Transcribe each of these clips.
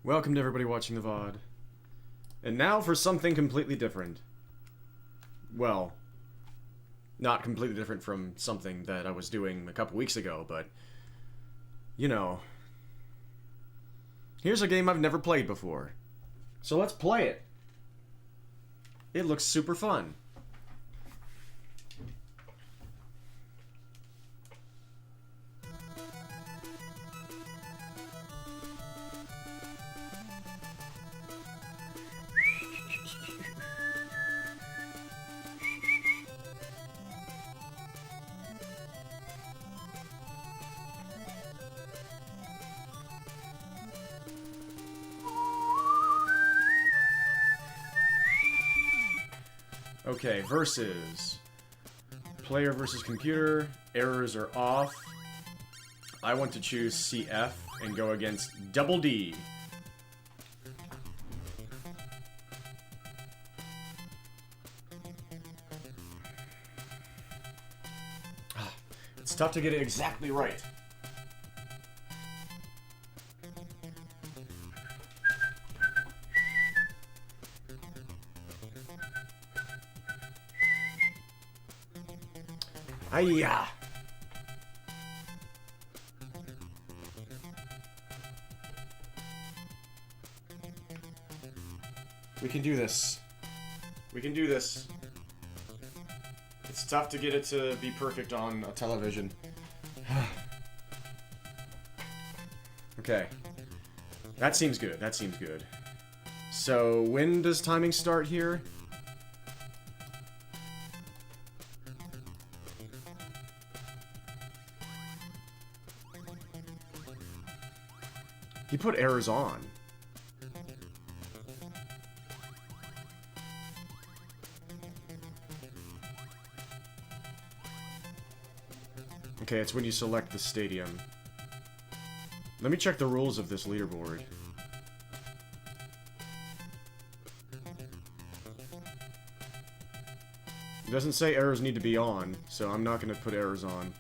Welcome to everybody watching the VOD. And now for something completely different. Well, not completely different from something that I was doing a couple weeks ago, but, you know. Here's a game I've never played before. So let's play it. It looks super fun. Okay, versus. Player versus computer. Errors are off. I want to choose CF and go against Double D. It's tough to get it exactly right. Hiya! We can do this. We can do this. It's tough to get it to be perfect on a television. Okay. That seems good. That seems good. So, when does timing start here? He put errors on. Okay, it's when you select the stadium. Let me check the rules of this leaderboard. It doesn't say errors need to be on, so I'm not going to put errors on.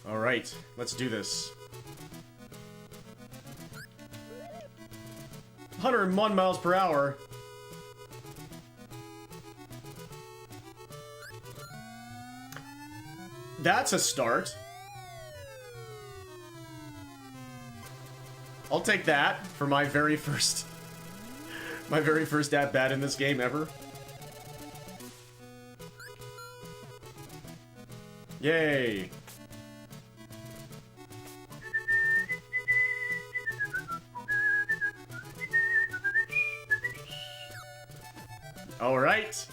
Alright, let's do this. 101 miles per hour. That's a start. I'll take that for my very first at-bat in this game ever. Yay. Alright.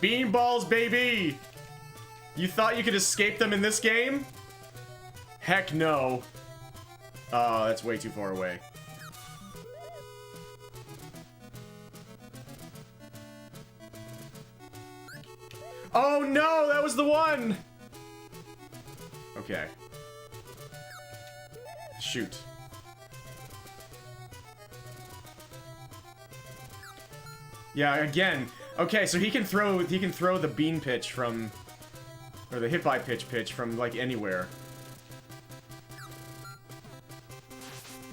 Beanballs, baby! You thought you could escape them in this game? Heck no. Oh, that's way too far away. Oh no, that was the one! Okay. Shoot. Yeah, again. Okay, so he can throw the bean pitch from, or the hit by pitch from like anywhere.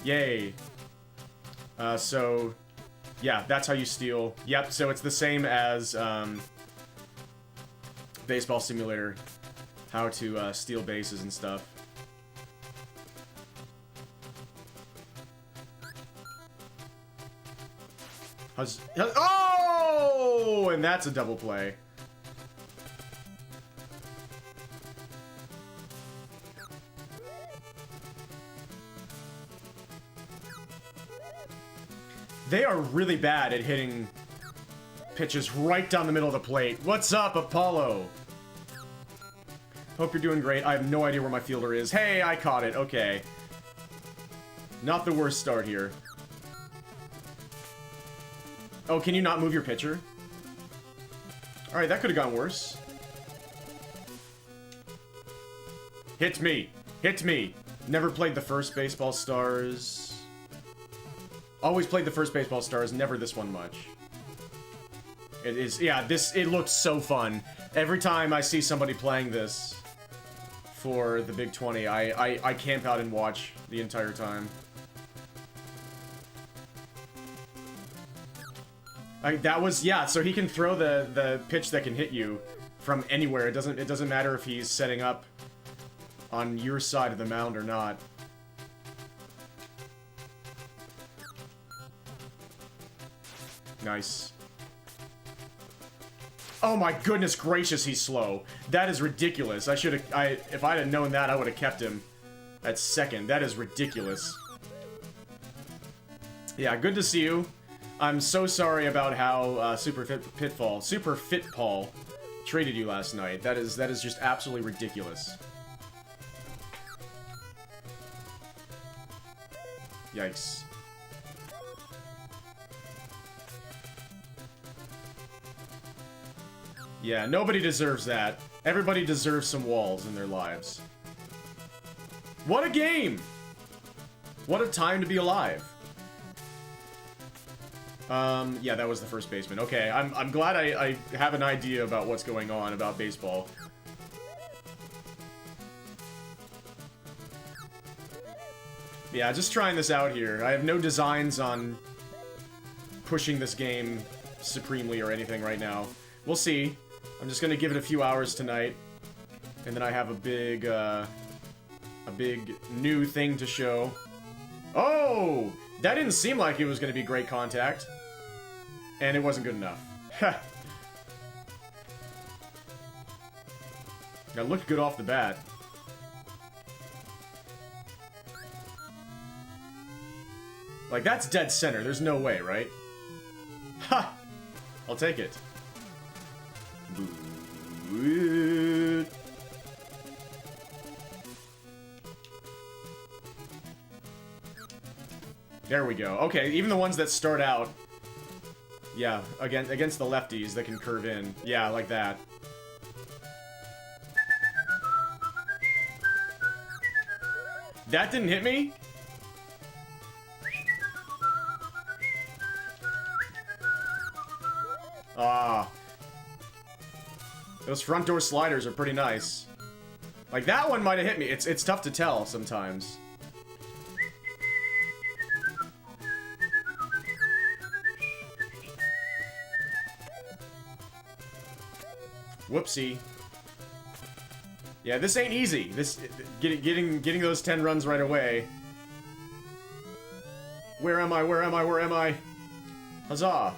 Yay. So yeah, that's how you steal. Yep, so it's the same as Baseball Simulator, how to steal bases and stuff. Oh! And that's a double play. They are really bad at hitting pitches right down the middle of the plate. What's up, Apollo? Hope you're doing great. I have no idea where my fielder is. Hey, I caught it. Okay. Not the worst start here. Oh, can you not move your pitcher? Alright, that could have gone worse. Hit me. Hit me. Never played the first Baseball Stars. Always played the first Baseball Stars, never this one much. It is, yeah, it looks so fun. Every time I see somebody playing this for the Big 20, I camp out and watch the entire time. That was, yeah, so he can throw the pitch that can hit you from anywhere. It doesn't matter if he's setting up on your side of the mound or not. Nice. Oh my goodness gracious, he's slow. That is ridiculous. If I'd have known that, I would have kept him at second. That is ridiculous. Yeah, good to see you. I'm so sorry about how Super Fit Paul treated you last night. That is just absolutely ridiculous. Yikes. Yeah, nobody deserves that. Everybody deserves some walls in their lives. What a game! What a time to be alive. Yeah, that was the first baseman. Okay, I'm glad I have an idea about what's going on about baseball. Yeah, just trying this out here. I have no designs on pushing this game supremely or anything right now. We'll see. I'm just gonna give it a few hours tonight, and then I have a big new thing to show. Oh! That didn't seem like it was gonna be great contact. And it wasn't good enough. That looked good off the bat. Like, that's dead center. There's no way, right? Ha! I'll take it. There we go. Okay, even the ones that start out... Yeah, against the lefties that can curve in. Yeah, like that. That didn't hit me? Ah. Those front door sliders are pretty nice. Like, that one might have hit me. It's tough to tell sometimes. Whoopsie. Yeah, this ain't easy. Getting those 10 runs right away. Where am I? Where am I? Where am I? Huzzah.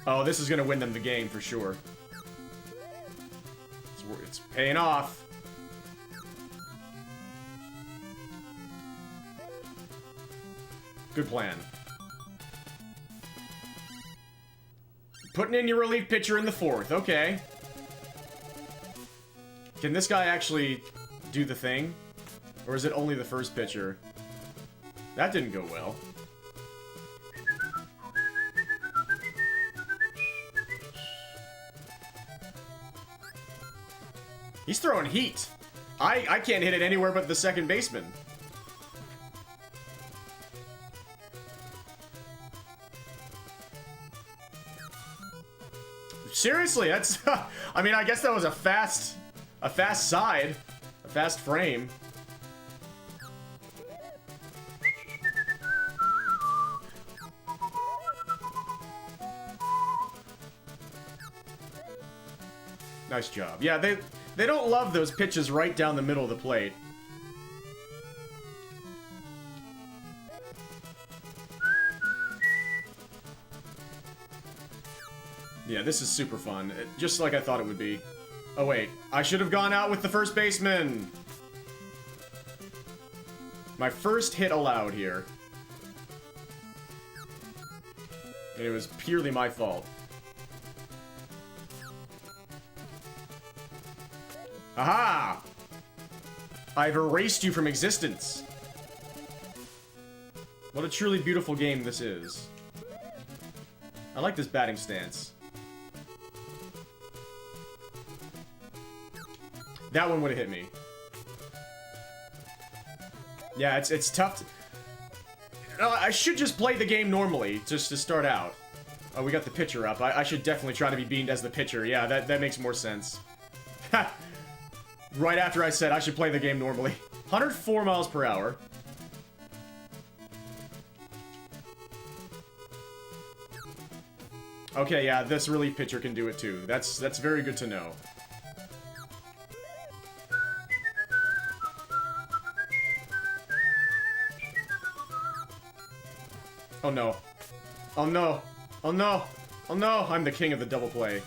Oh, this is gonna win them the game for sure. It's paying off. Good plan. Putting in your relief pitcher in the fourth. Okay. Can this guy actually do the thing? Or is it only the first pitcher? That didn't go well. He's throwing heat. I can't hit it anywhere but the second baseman. Seriously, that's... I mean, I guess that was a fast side. A fast frame. Nice job. Yeah, they don't love those pitches right down the middle of the plate. Yeah, this is super fun. Just like I thought it would be. Oh wait, I should have gone out with the first baseman! My first hit allowed here. And it was purely my fault. Aha! I've erased you from existence. What a truly beautiful game this is. I like this batting stance. That one would have hit me. Yeah, it's tough to... I should just play the game normally, just to start out. Oh, we got the pitcher up. I should definitely try to be beamed as the pitcher. Yeah, that makes more sense. Ha! Right after I said I should play the game normally. 104 miles per hour. Okay, yeah, this relief pitcher can do it too. That's very good to know. Oh no. Oh no. Oh no. Oh no. I'm the king of the double play.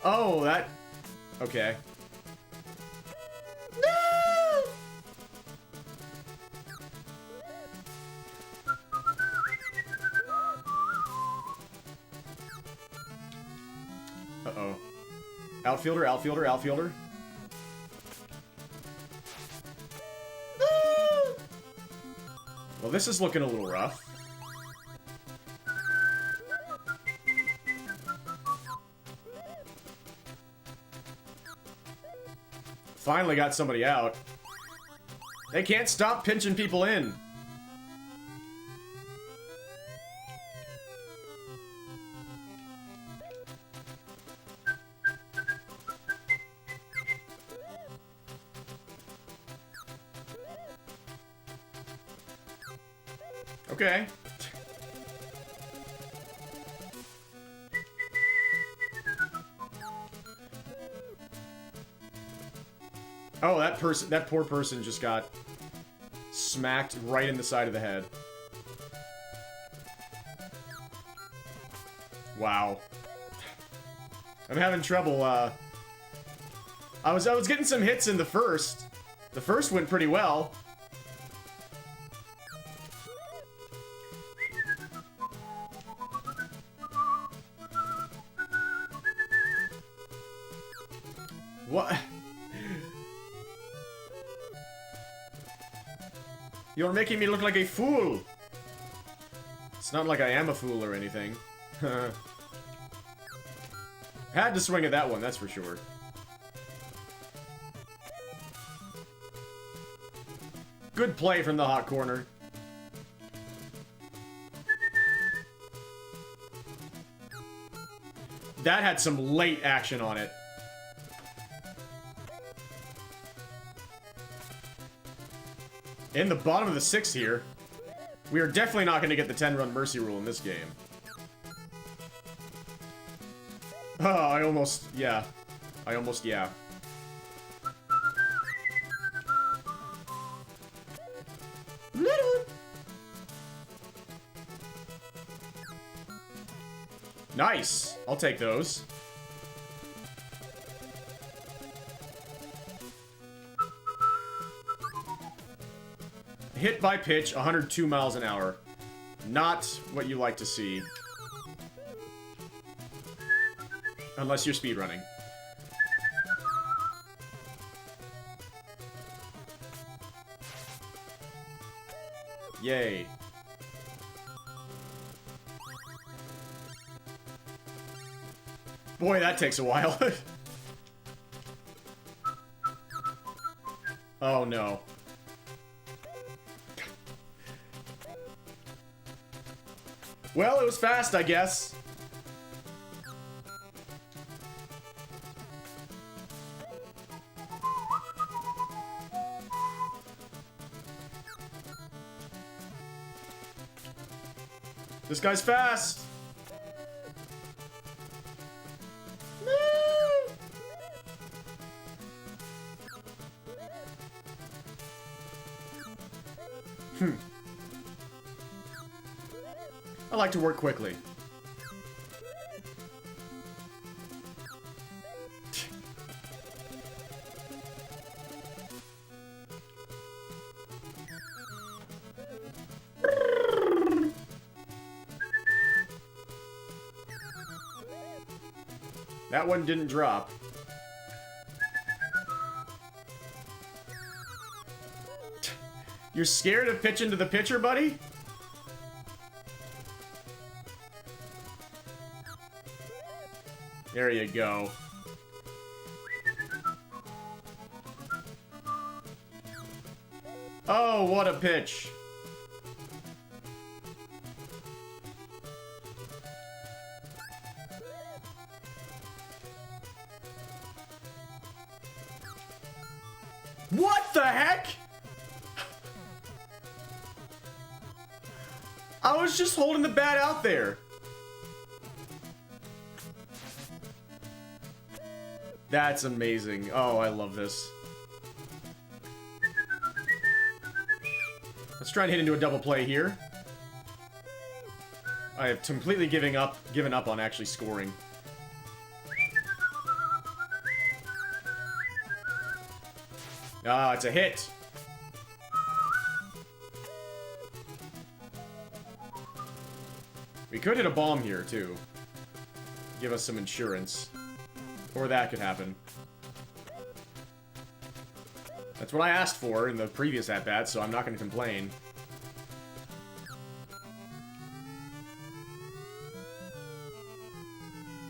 Oh, that... Okay. No! Uh-oh. Outfielder, outfielder, outfielder. Well, this is looking a little rough. Finally got somebody out. They can't stop pinching people in. Okay. Oh, that poor person just got smacked right in the side of the head. Wow. I'm having trouble, I was getting some hits in the first. The first went pretty well. What? You're making me look like a fool! It's not like I am a fool or anything. Had to swing at that one, that's for sure. Good play from the hot corner. That had some late action on it. In the bottom of the sixth here. We are definitely not going to get the 10-run mercy rule in this game. Oh, I almost, yeah. Nice! I'll take those. Hit by pitch, 102 miles an hour. Not what you like to see. Unless you're speedrunning. Yay. Boy, that takes a while. Oh no. Well, it was fast, I guess. This guy's fast. I like to work quickly. That one didn't drop. You're scared of pitching to the pitcher, buddy? There you go. Oh, what a pitch. What the heck? I was just holding the bat out there. That's amazing. Oh, I love this. Let's try and hit into a double play here. I have completely given up on actually scoring. Ah, it's a hit. We could hit a bomb here, too. Give us some insurance. Or that could happen. That's what I asked for in the previous at-bat, so I'm not going to complain.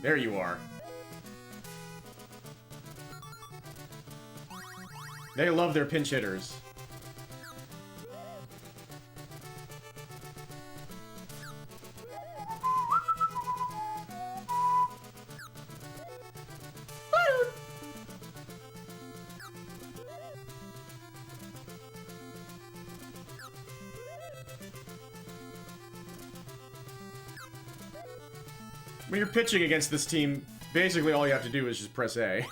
There you are. They love their pinch hitters. When you're pitching against this team, basically all you have to do is just press A.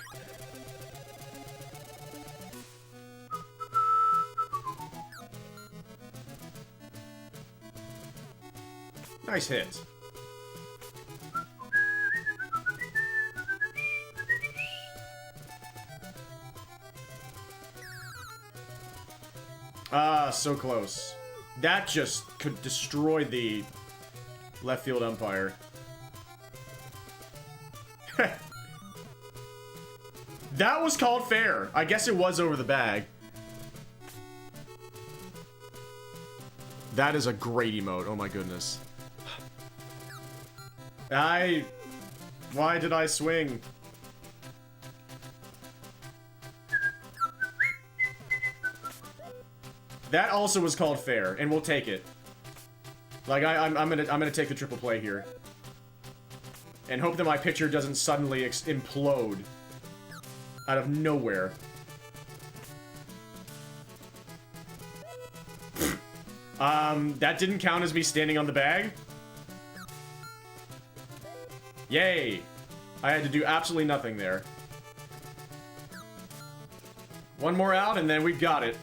Nice hit. Ah, so close. That just could destroy the left field umpire. That was called fair. I guess it was over the bag. That is a great emote. Oh my goodness. Why did I swing? That also was called fair, and we'll take it. Like I'm gonna take the triple play here, and hope that my pitcher doesn't suddenly implode out of nowhere. That didn't count as me standing on the bag. Yay! I had to do absolutely nothing there. One more out, and then we've got it.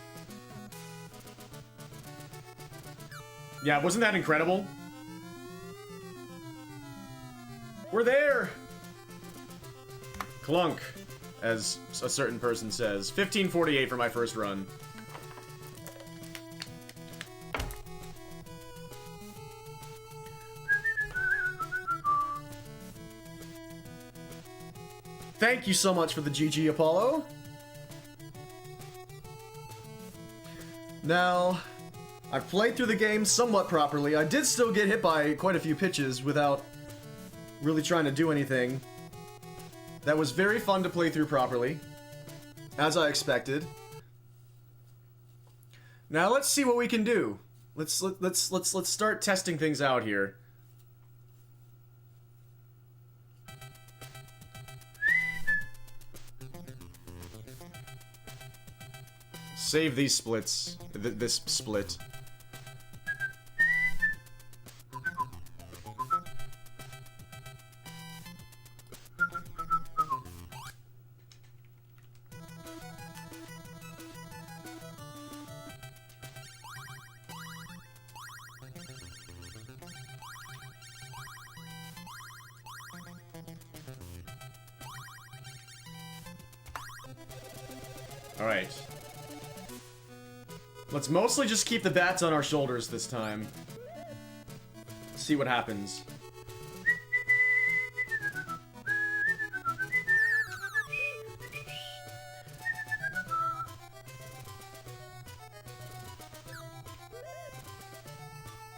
Yeah, wasn't that incredible? We're there! Clunk, as a certain person says. 1548 for my first run. Thank you so much for the GG, Apollo. Now, I've played through the game somewhat properly. I did still get hit by quite a few pitches without really trying to do anything. That was very fun to play through properly, as I expected. Now let's see what we can do. Let's start testing things out here. Save these splits. This split. Alright. Let's mostly just keep the bats on our shoulders this time. See what happens.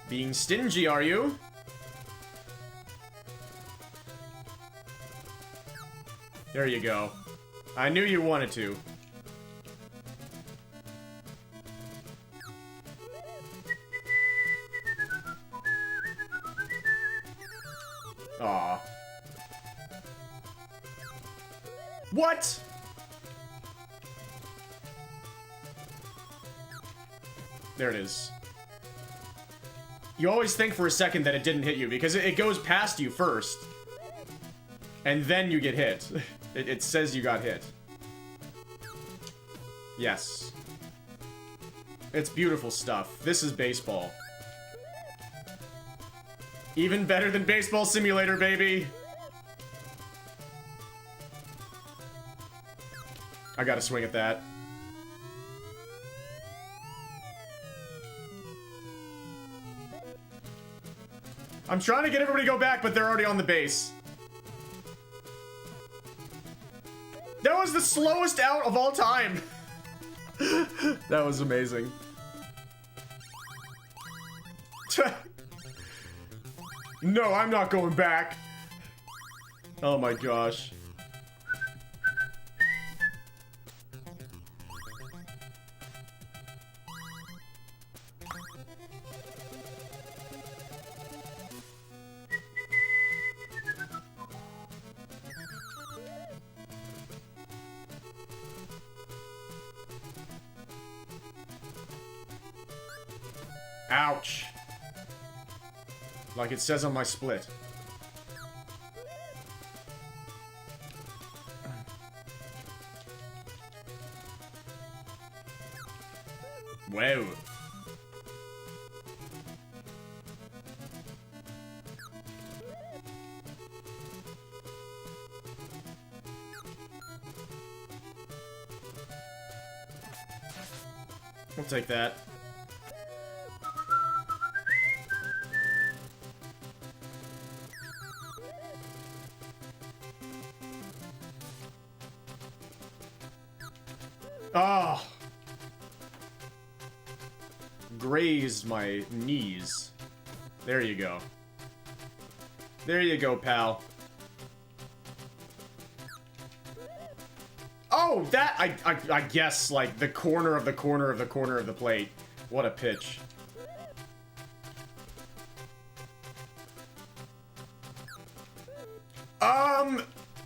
Being stingy, are you? There you go. I knew you wanted to. Aw. What? There it is. You always think for a second that it didn't hit you because it goes past you first. And then you get hit. It says you got hit. Yes. It's beautiful stuff. This is baseball. Even better than Baseball Simulator, baby! I gotta swing at that. I'm trying to get everybody to go back, but they're already on the base. That was the slowest out of all time! That was amazing. No, I'm not going back. Oh my gosh. Ouch. Like it says on my split. Whoa. We'll take that. Oh. Grazed my knees. There you go. There you go, pal. Oh, that, I guess, like, the corner of the corner of the corner of the plate. What a pitch.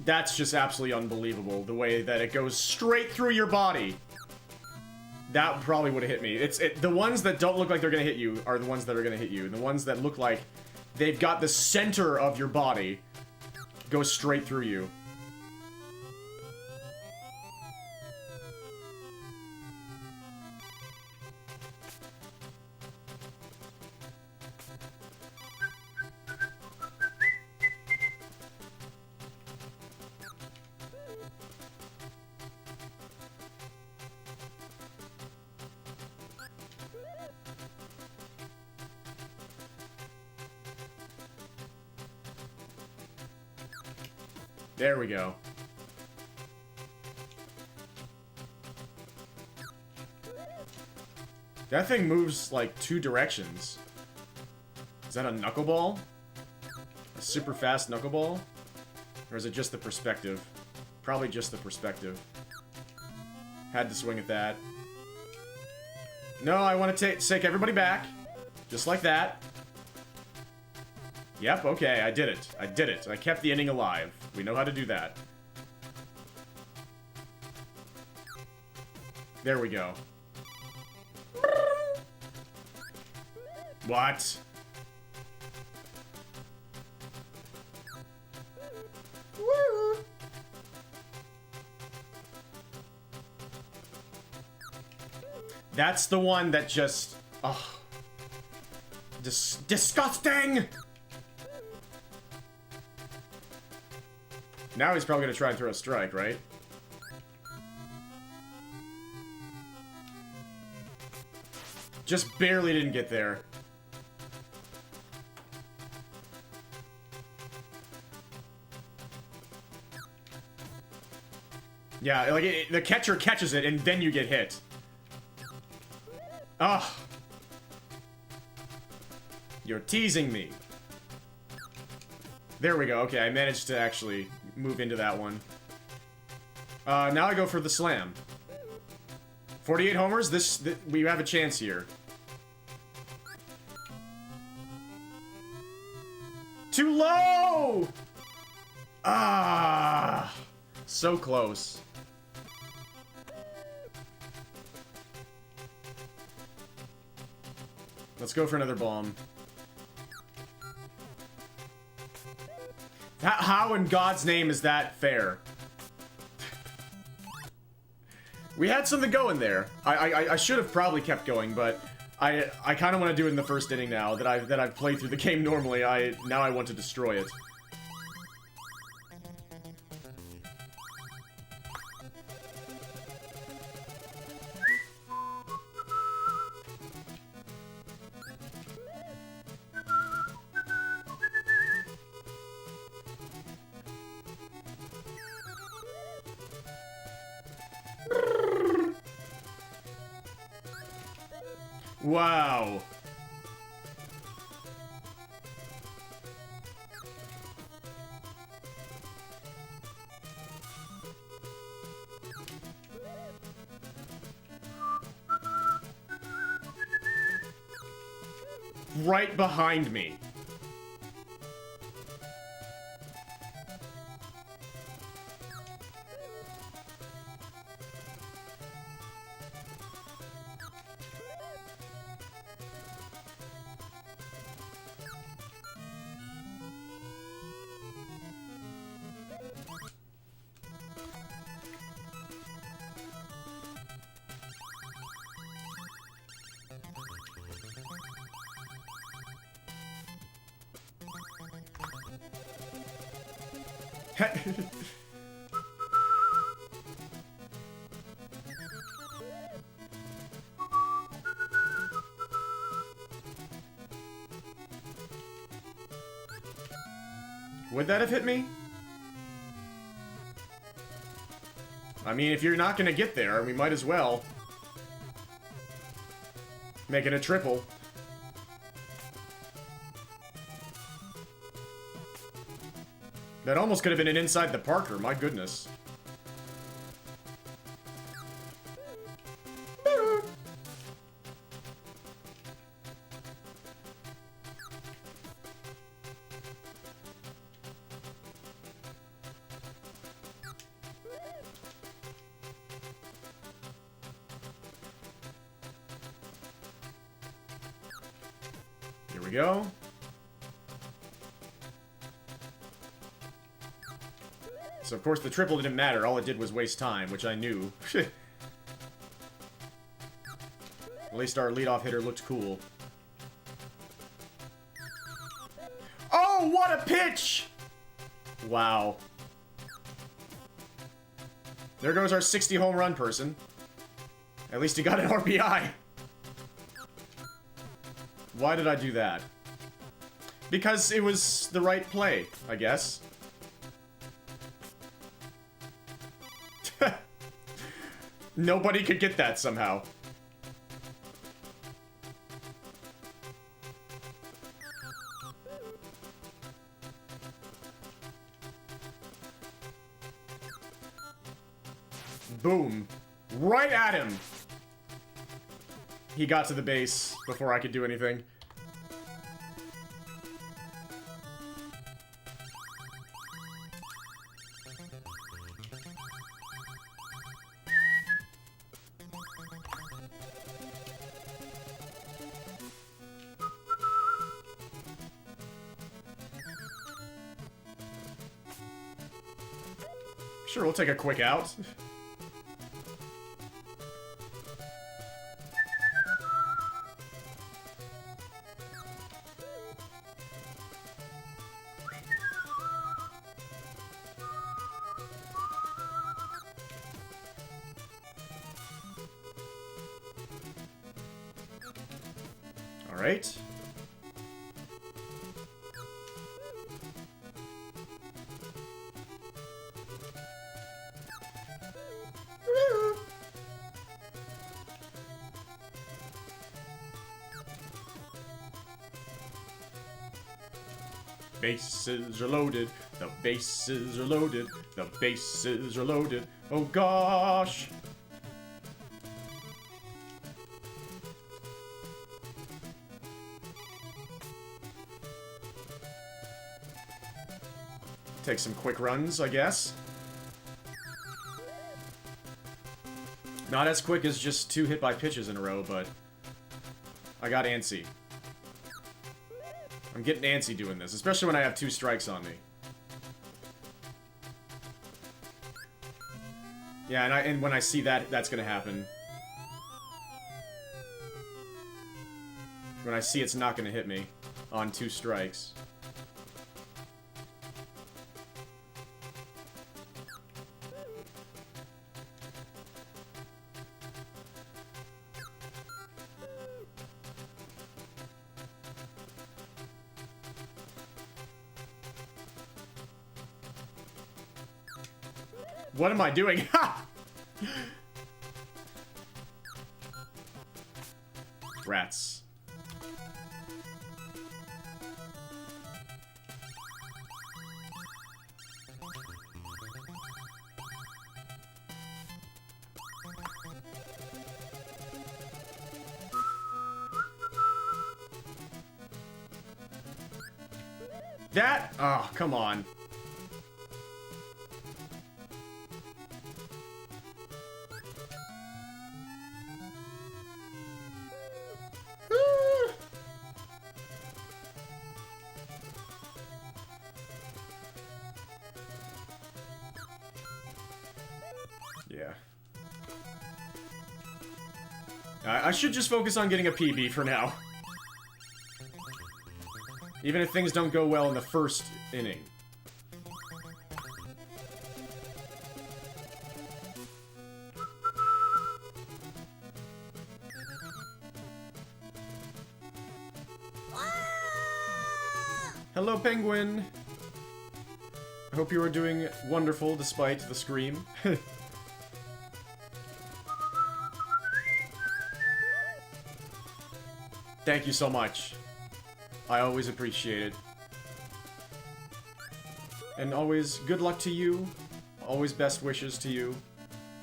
That's just absolutely unbelievable, the way that it goes straight through your body. That probably would have hit me. The ones that don't look like they're gonna hit you are the ones that are gonna hit you. And the ones that look like they've got the center of your body go straight through you. There we go. That thing moves like 2 directions. Is that a knuckleball? A super fast knuckleball? Or is it just the perspective? Probably just the perspective. Had to swing at that. No, I want to take everybody back. Just like that. Yep, okay, I did it. I did it. I kept the inning alive. We know how to do that. There we go. What? Woo! That's the one that just... Oh. Disgusting! Now he's probably gonna try and throw a strike, right? Just barely didn't get there. Yeah, like, the catcher catches it, and then you get hit. Ugh. You're teasing me. There we go. Okay, I managed to actually move into that one. Now I go for the slam. 48 homers. We have a chance here. Too low! Ah, so close. Let's go for another bomb. How in God's name is that fair? We had something going there. I should have probably kept going, but I kind of want to do it in the first inning now that I've played through the game normally. Now I want to destroy it. Wow. Right behind me. Would that have hit me? I mean, if you're not gonna get there, we might as well make it a triple. That almost could have been an inside the Parker, my goodness. Here we go. So, of course, the triple didn't matter. All it did was waste time, which I knew. At least our leadoff hitter looked cool. Oh, what a pitch! Wow. There goes our 60 home run person. At least he got an RBI. Why did I do that? Because it was the right play, I guess. Nobody could get that somehow. Boom. Right at him. He got to the base before I could do anything. Sure, we'll take a quick out. All right. bases are loaded. The bases are loaded. The bases are loaded. Oh gosh. Take some quick runs, I guess. Not as quick as just 2 hit by pitches in a row, but I got antsy. I'm getting antsy doing this, especially when I have 2 strikes on me. Yeah, and when I see that, that's gonna happen. When I see it's not gonna hit me on 2 strikes. What am I doing? Ha! Rats. That? Oh, come on. Yeah. I should just focus on getting a PB for now. Even if things don't go well in the first inning. Hello, Penguin! I hope you are doing wonderful despite the scream. Thank you so much. I always appreciate it. And always good luck to you. Always best wishes to you.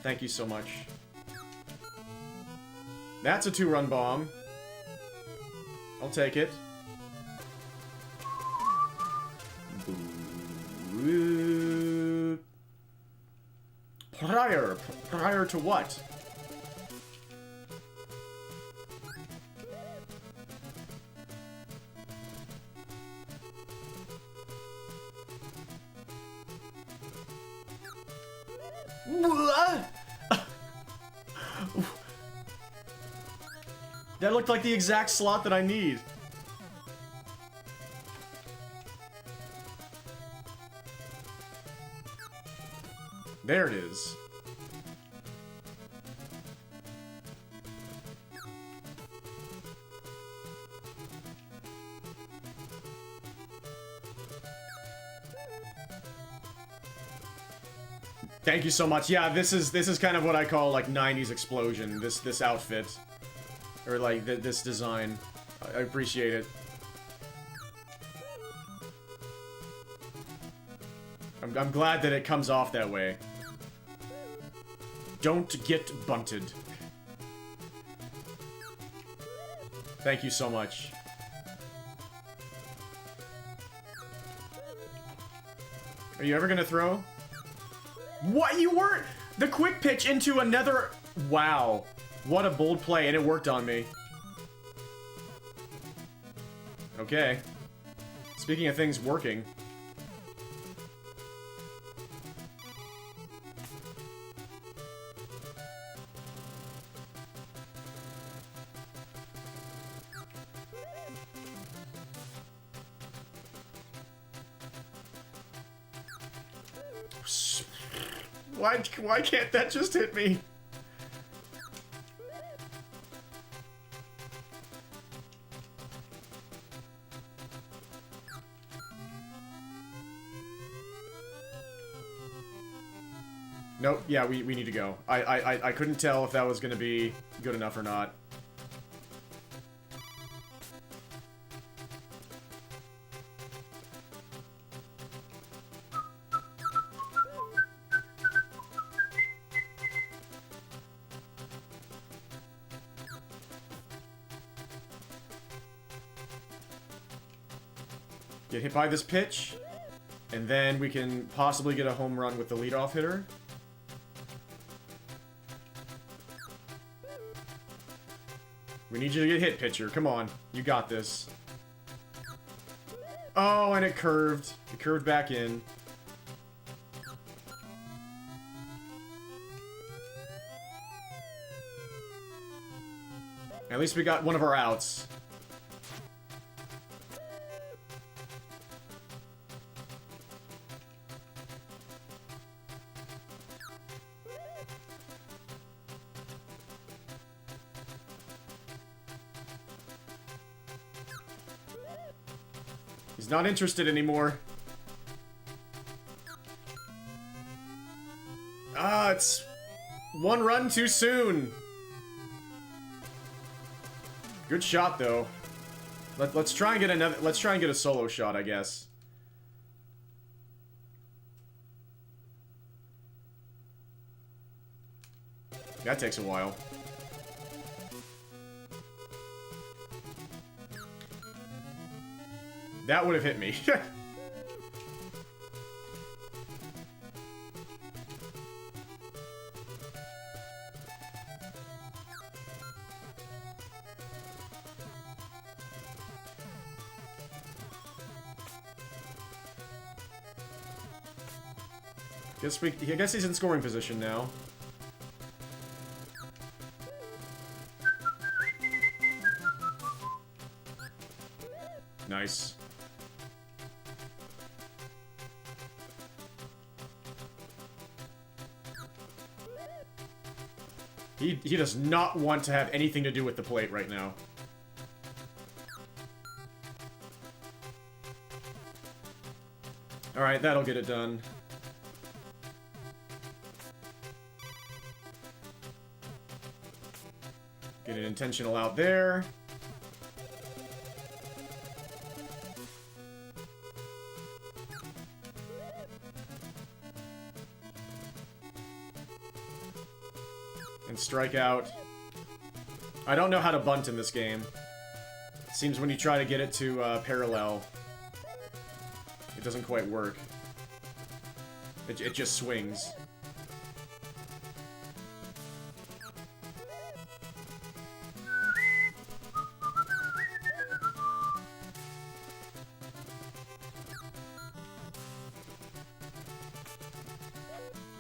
Thank you so much. That's a 2-run bomb. I'll take it. Prior to what? That looked like the exact slot that I need. There it is. Thank you so much. Yeah, this is kind of what I call like 90s explosion. This outfit, or like this design. I appreciate it. I'm glad that it comes off that way. Don't get bunted. Thank you so much. Are you ever gonna throw? What? You weren't? The quick pitch into another... Wow. What a bold play, and it worked on me. Okay. Speaking of things working... Why can't that just hit me? Nope, yeah, we need to go. I couldn't tell if that was gonna be good enough or not. Get hit by this pitch. And then we can possibly get a home run with the leadoff hitter. We need you to get hit, pitcher. Come on. You got this. Oh, and it curved. It curved back in. At least we got one of our outs. He's not interested anymore. Ah, it's one run too soon. Good shot, though. Let's try and get another. Let's try and get a solo shot, I guess. That takes a while. That would have hit me. I guess he's in scoring position now. Nice. He does not want to have anything to do with the plate right now. Alright, that'll get it done. Get an intentional out there. And strike out. I don't know how to bunt in this game. Seems when you try to get it to parallel, it doesn't quite work. It just swings.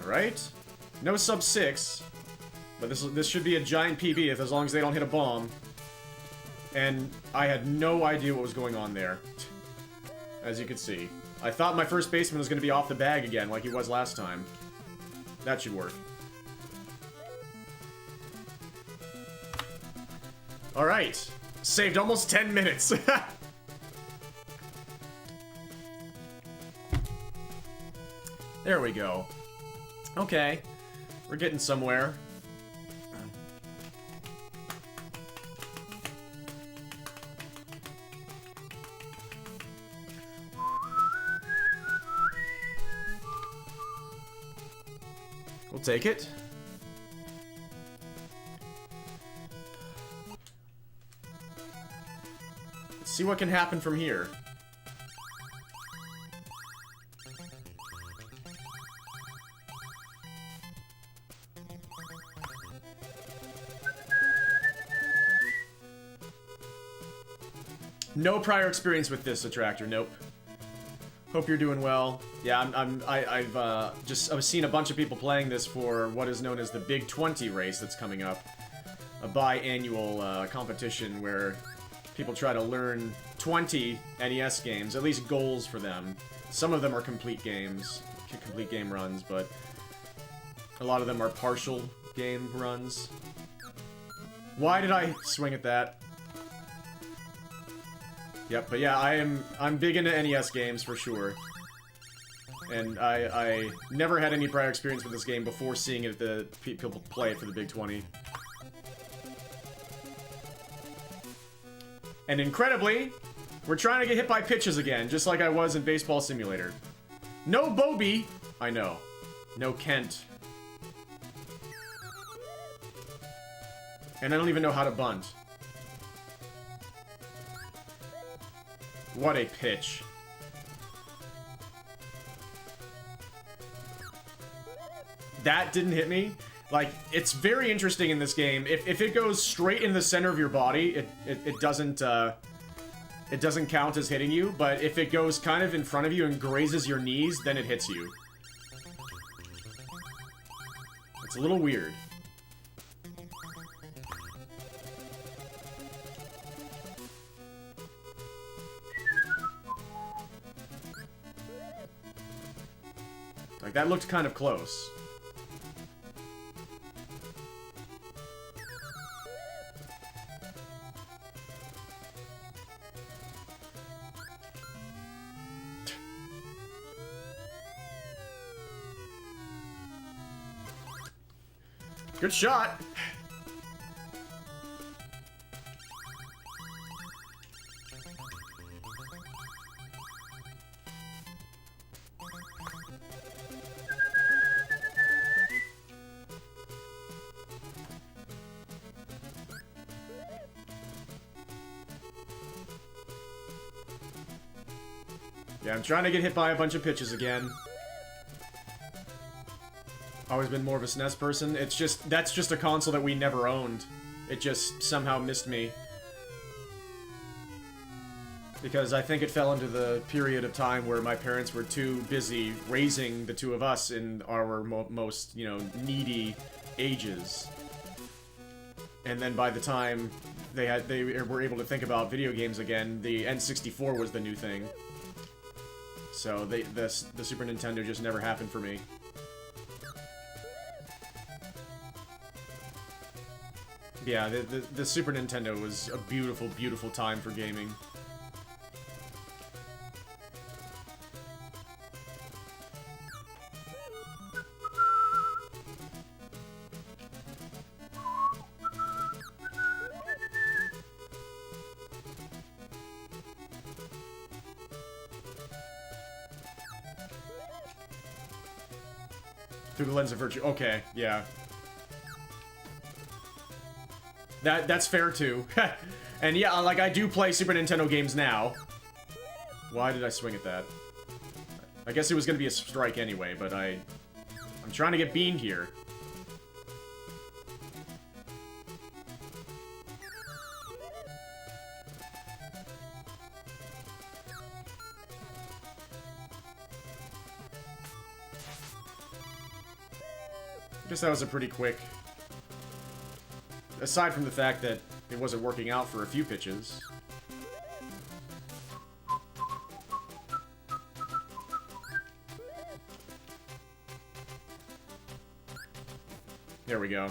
Alright. No sub 6. But this should be a giant PB as long as they don't hit a bomb. And I had no idea what was going on there. As you can see. I thought my first baseman was going to be off the bag again, like he was last time. That should work. Alright. Saved almost 10 minutes. There we go. Okay. We're getting somewhere. We'll take it. Let's see what can happen from here. No prior experience with this attractor, nope. Hope you're doing well. Yeah, I've seen a bunch of people playing this for what is known as the Big 20 race that's coming up. A biannual competition where people try to learn 20 NES games, at least goals for them. Some of them are complete games, complete game runs, but a lot of them are partial game runs. Why did I swing at that? Yep, but yeah, I'm big into NES games for sure. And I never had any prior experience with this game before seeing it at the people play it for the Big 20. And incredibly, we're trying to get hit by pitches again, just like I was in Baseball Simulator. No Bobby! I know. No Kent. And I don't even know how to bunt. What a pitch. that didn't hit me. Like, it's very interesting in this game. If it goes straight in the center of your body, it doesn't count as hitting you, but if it goes kind of in front of you and grazes your knees, then it hits you. It's a little weird. Like, that looked kind of close. Good shot! Yeah, I'm trying to get hit by a bunch of pitches again. Always been more of a SNES person. It's just, that's just a console that we never owned. It just somehow missed me. Because I think it fell into the period of time where my parents were too busy raising the two of us in our most, you know, needy ages. And then by the time they were able to think about video games again, the N64 was the new thing. So the Super Nintendo just never happened for me. Yeah, the Super Nintendo was a beautiful, beautiful time for gaming. Through the lens of virtue. Okay, yeah. That's fair too. And yeah, like, I do play Super Nintendo games now. Why did I swing at that? I guess it was gonna be a strike anyway, but I'm trying to get beamed here. I guess that was a pretty quick... Aside from the fact that it wasn't working out for a few pitches. There we go.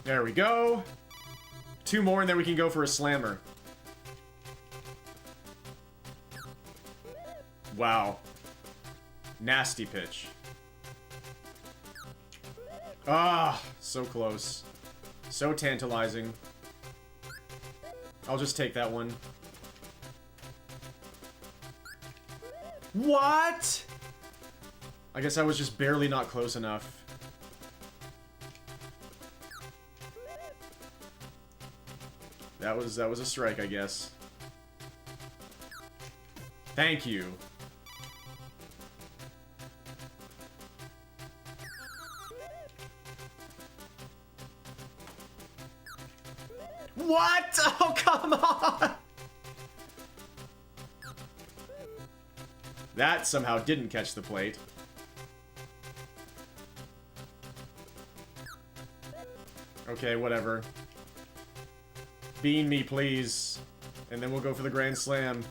There we go. 2 more and then we can go for a slammer. Wow. Nasty pitch. Ah, so close. So tantalizing. I'll just take that one. What? I guess I was just barely not close enough. That was a strike, I guess. Thank you. What? Oh, come on! That somehow didn't catch the plate. Okay, whatever. Bean me, please. And then we'll go for the Grand Slam.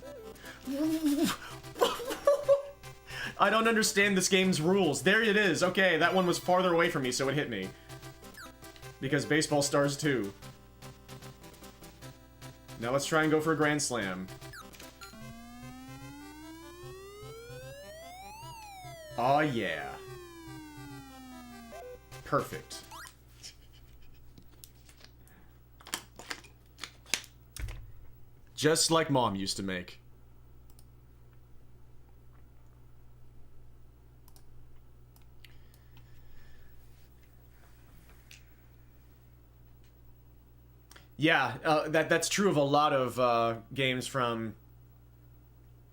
I don't understand this game's rules. There it is. Okay, that one was farther away from me, so it hit me. Because Baseball Stars 2. Now let's try and go for a Grand Slam. Aw, yeah. Perfect. Just like Mom used to make. Yeah, that's true of a lot of games from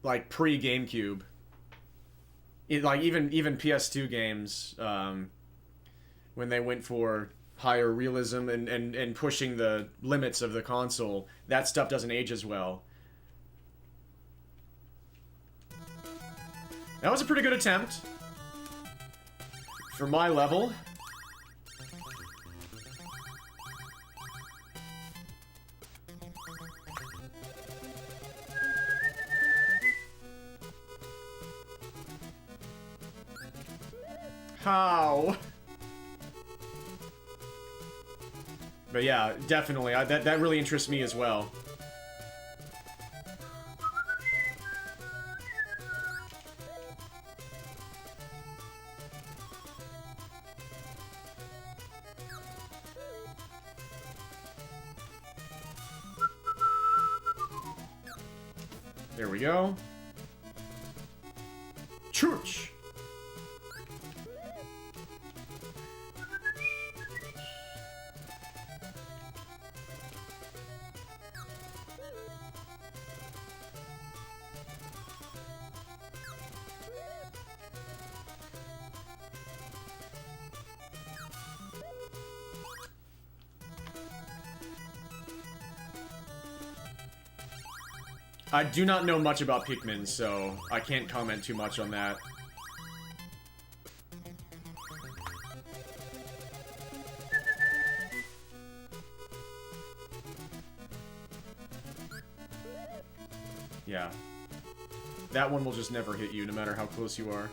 like pre-GameCube. Like even PS2 games, when they went for higher realism and pushing the limits of the console, that stuff doesn't age as well. That was a pretty good attempt for my level. How? But yeah, definitely. That really interests me as well. There we go. Church! I do not know much about Pikmin, so I can't comment too much on that. Yeah. That one will just never hit you, no matter how close you are.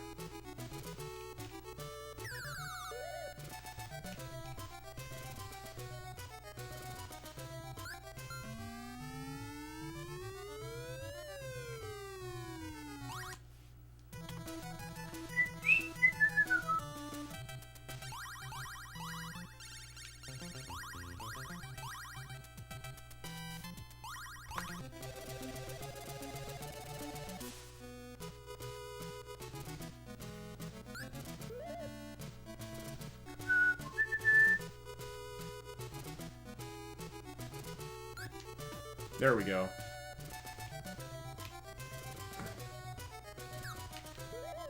There we go.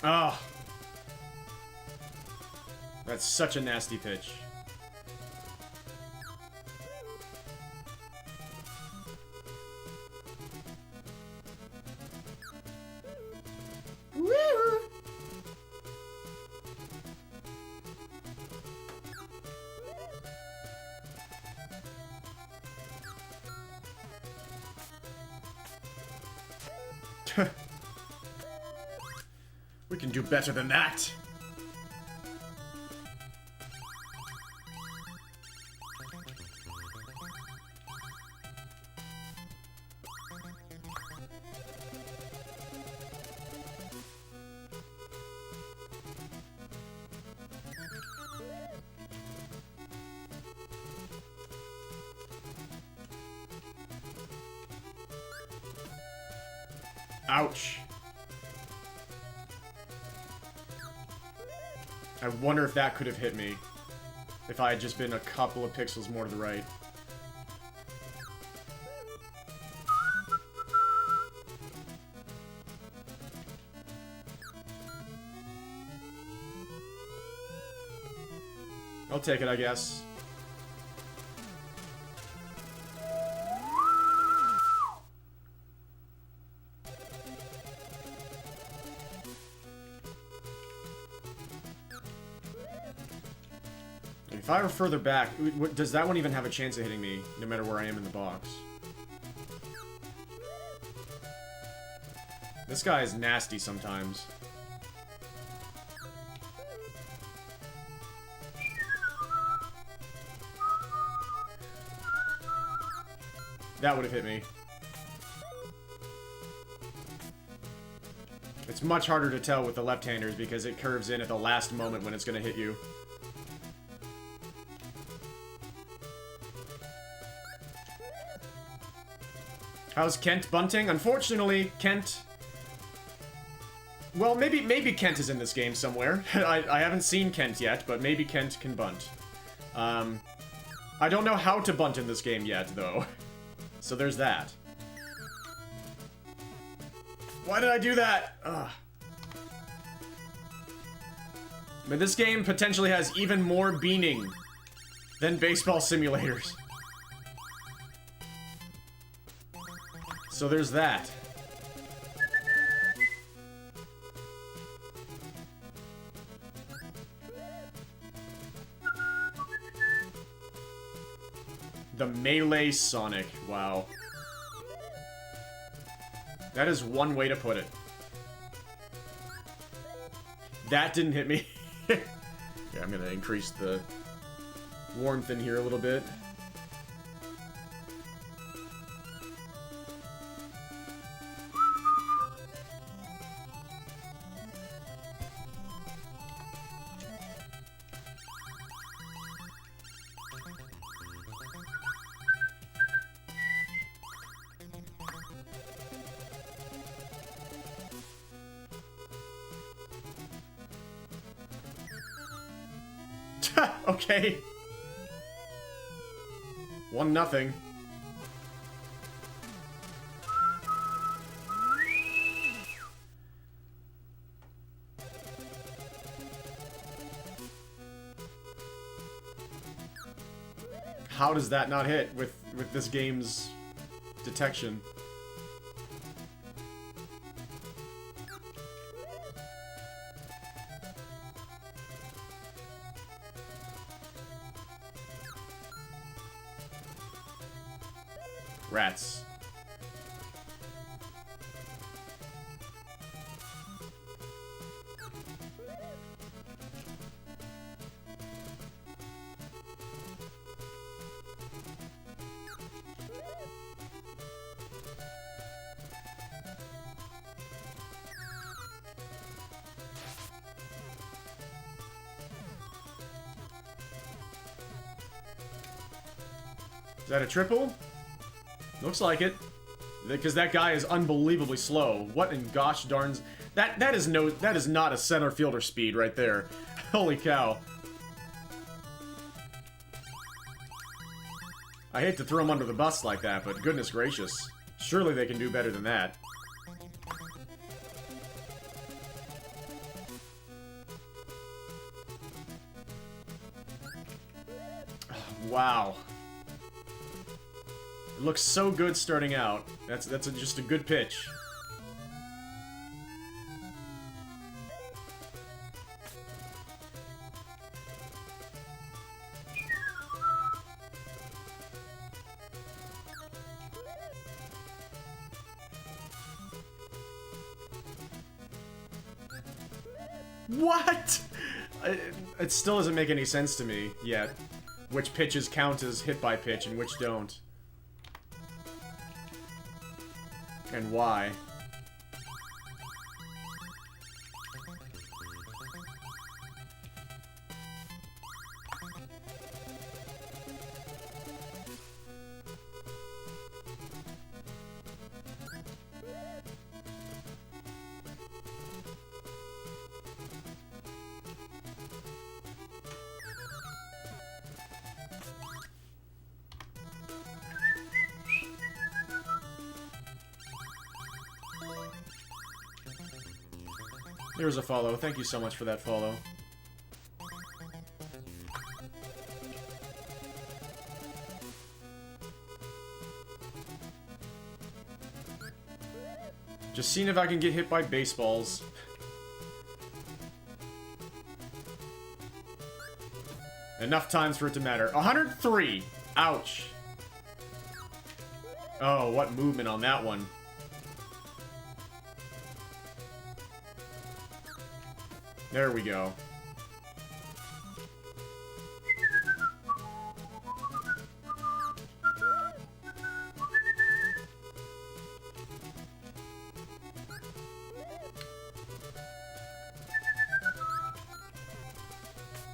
Ah! That's such a nasty pitch. We can do better than that. Ouch. I wonder if that could have hit me. If I had just been a couple of pixels more to the right. I'll take it, I guess. If I were further back, does that one even have a chance of hitting me, no matter where I am in the box? This guy is nasty sometimes. That would have hit me. It's much harder to tell with the left-handers because it curves in at the last moment when it's going to hit you. How's Kent bunting? Unfortunately, Kent... Well, maybe Kent is in this game somewhere. I haven't seen Kent yet, but maybe Kent can bunt. I don't know how to bunt in this game yet, though. So there's that. Why did I do that? Ugh. But this game potentially has even more beaning than baseball simulators. So there's that. The Melee Sonic. Wow. That is one way to put it. That didn't hit me. Yeah, I'm gonna increase the warmth in here a little bit. Okay. 1-0. How does that not hit with this game's detection? Rats. Is that a triple? Looks like it. Because that guy is unbelievably slow. What in gosh darns... That is not a center fielder speed right there. Holy cow. I hate to throw him under the bus like that, but goodness gracious. Surely they can do better than that. Wow. It looks so good starting out. That's just a good pitch. What? It still doesn't make any sense to me yet. Which pitches count as hit by pitch and which don't. And why? Here's a follow. Thank you so much for that follow. Just seeing if I can get hit by baseballs. Enough times for it to matter. 103! Ouch. Oh, what movement on that one. There we go.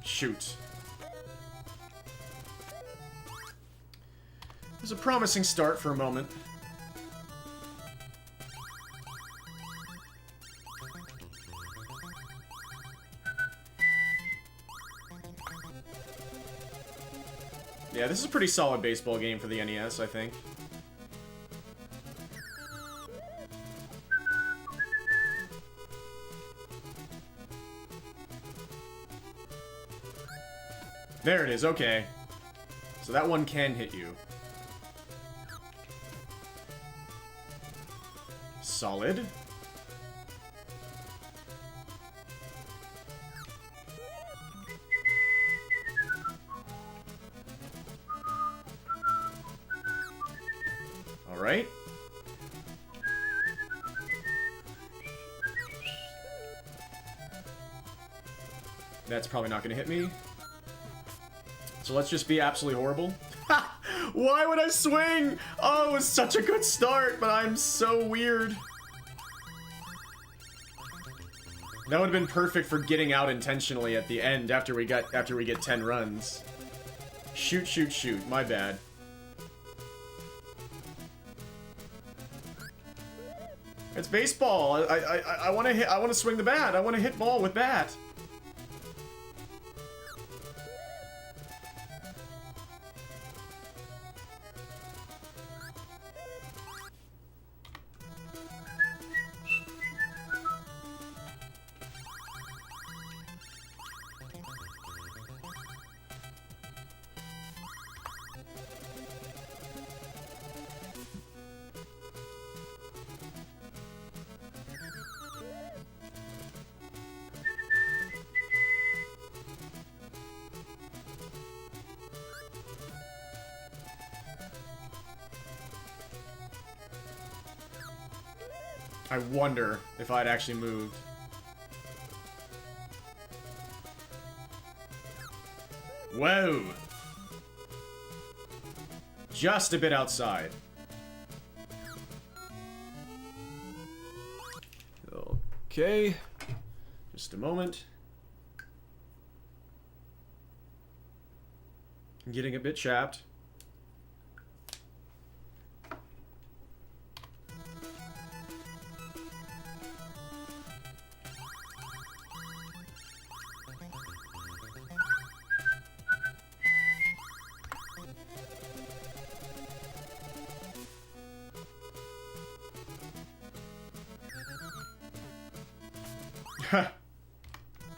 Shoot. It was a promising start for a moment. Yeah, Yeah, this is a pretty solid baseball game for the NES, I think. There it is, okay. So that one can hit you. Solid. Alright. That's probably not gonna hit me. So let's just be absolutely horrible. Why would I swing? Oh, it was such a good start, but I'm so weird. That would have been perfect for getting out intentionally at the end after we get 10 runs. Shoot, shoot, shoot. My bad. It's baseball. I want to hit. I want to swing the bat. I want to hit ball with bat. I wonder if I'd actually moved. Whoa! Just a bit outside. Okay. Just a moment. I'm getting a bit chapped.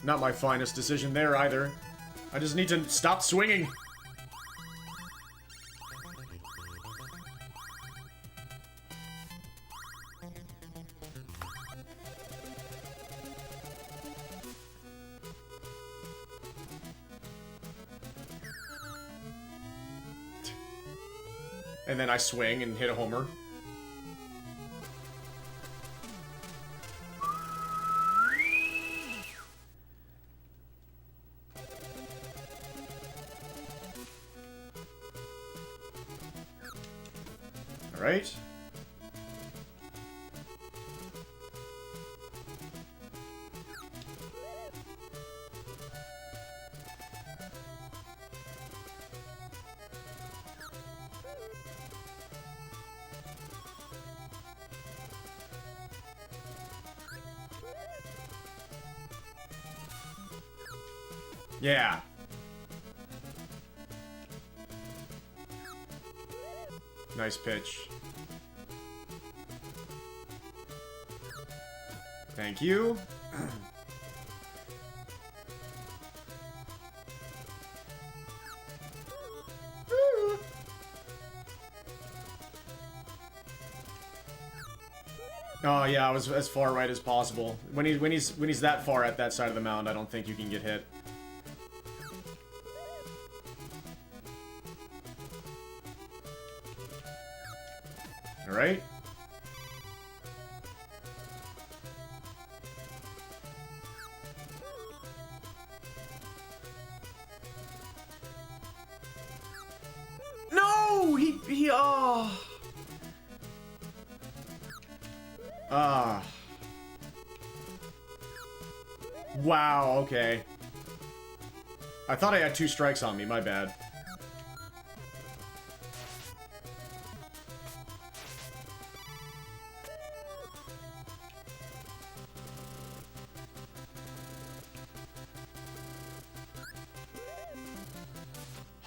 Not my finest decision there either. I just need to stop swinging. And then I swing and hit a homer. Right? Yeah. Nice pitch. Thank you. Oh yeah, I was as far right as possible. When he's that far at that side of the mound, I don't think you can get hit. All right. No, he oh. Ah. Wow, okay. I thought I had 2 strikes on me, my bad.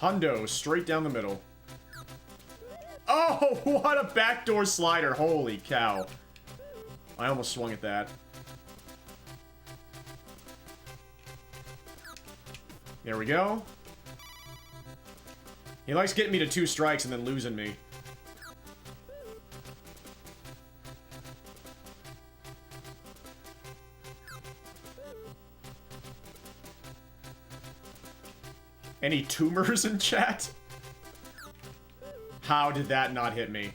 Hundo, straight down the middle. Oh, what a backdoor slider. Holy cow. I almost swung at that. There we go. He likes getting me to 2 strikes and then losing me. Any tumors in chat? How did that not hit me?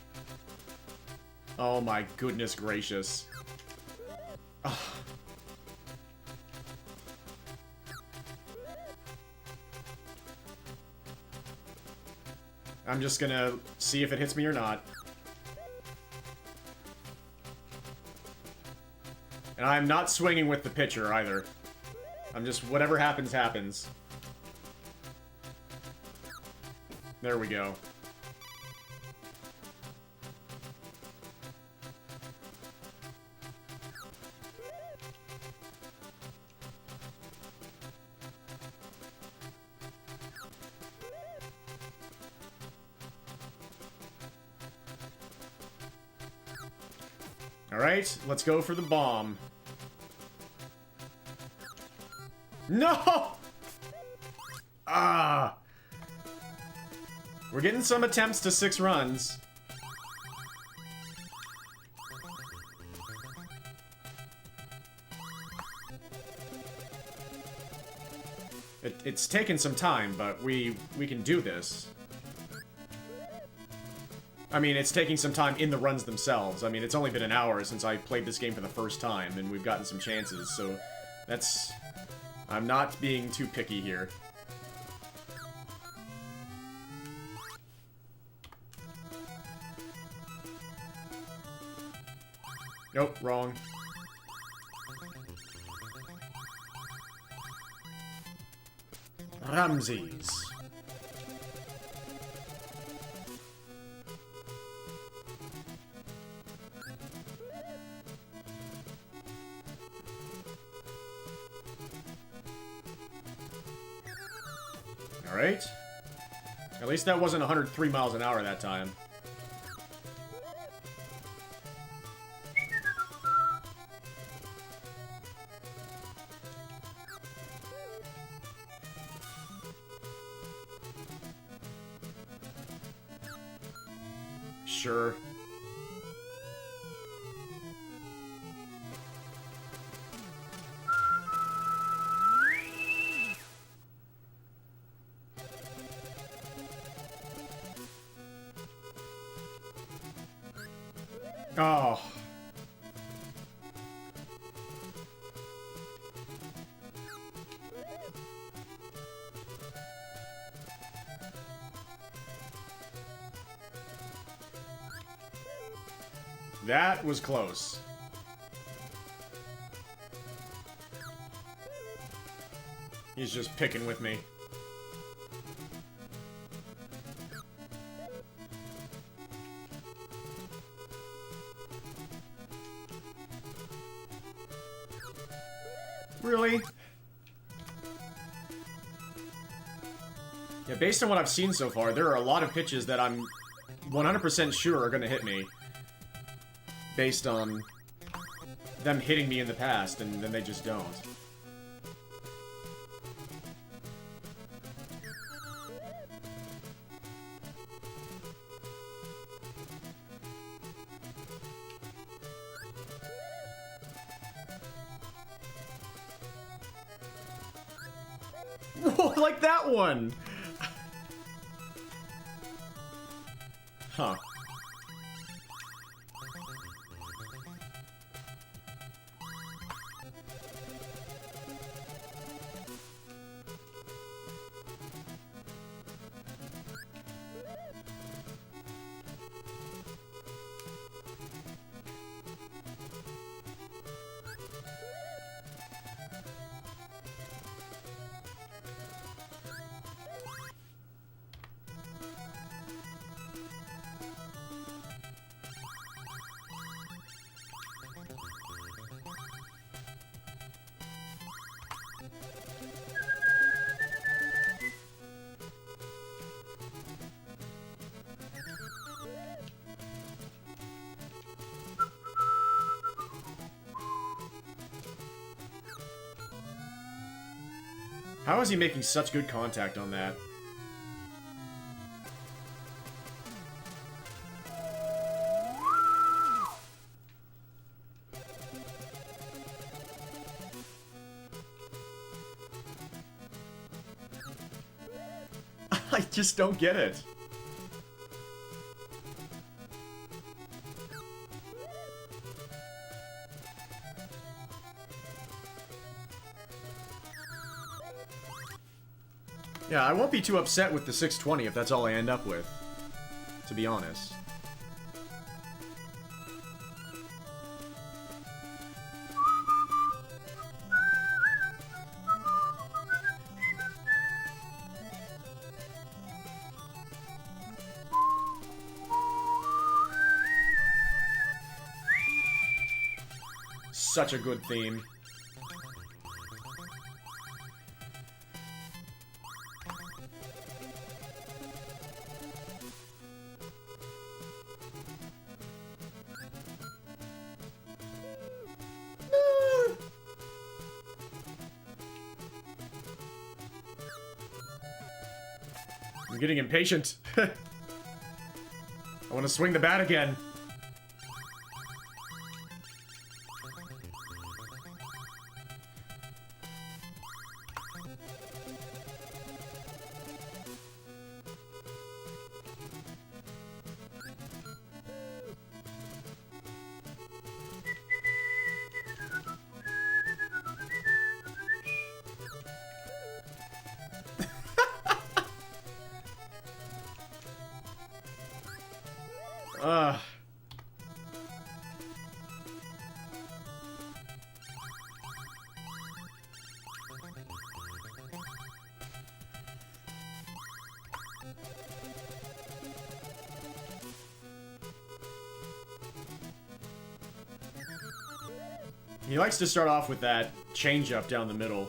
Oh my goodness gracious. Ugh. I'm just gonna see if it hits me or not. And I'm not swinging with the pitcher either. I'm just, whatever happens, happens. There we go. Alright, let's go for the bomb. No! Ah! We're getting some attempts to 6 runs. It's taken some time, but we can do this. I mean, it's taking some time in the runs themselves. I mean, it's only been an hour since I played this game for the first time, and we've gotten some chances, so that's... I'm not being too picky here. Nope, wrong. Ramses. Alright. At least that wasn't 103 miles an hour that time. Sure. Oh. That was close. He's just picking with me. Really? Yeah, based on what I've seen so far, there are a lot of pitches that I'm 100% sure are gonna hit me. Based on them hitting me in the past, and then they just don't. Whoa, like that one! Huh. How is he making such good contact on that? I just don't get it. Yeah, I won't be too upset with the 620 if that's all I end up with, to be honest. Such a good theme. I'm getting impatient. I want to swing the bat again. Ugh. He likes to start off with that change-up down the middle.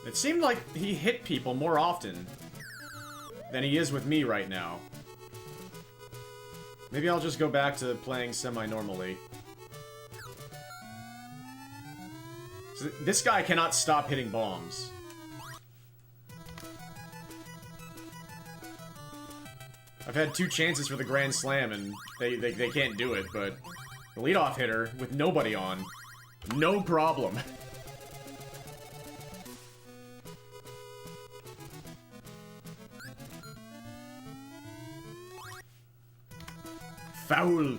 It seemed like he hit people more often than he is with me right now. Maybe I'll just go back to playing semi-normally. So this guy cannot stop hitting bombs. I've had 2 chances for the Grand Slam and they can't do it, but the leadoff hitter with nobody on, no problem. Foul.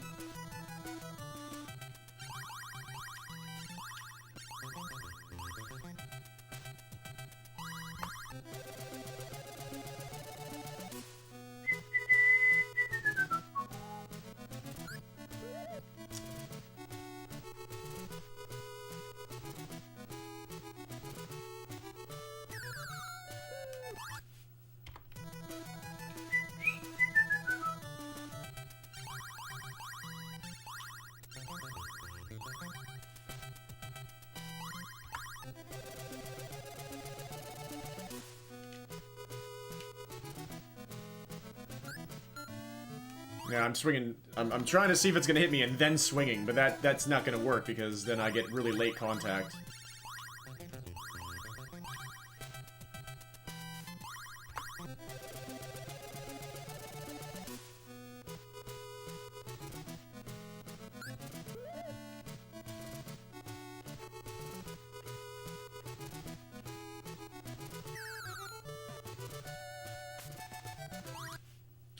Yeah, I'm swinging. I'm trying to see if it's gonna hit me and then swinging, but that's not gonna work because then I get really late contact.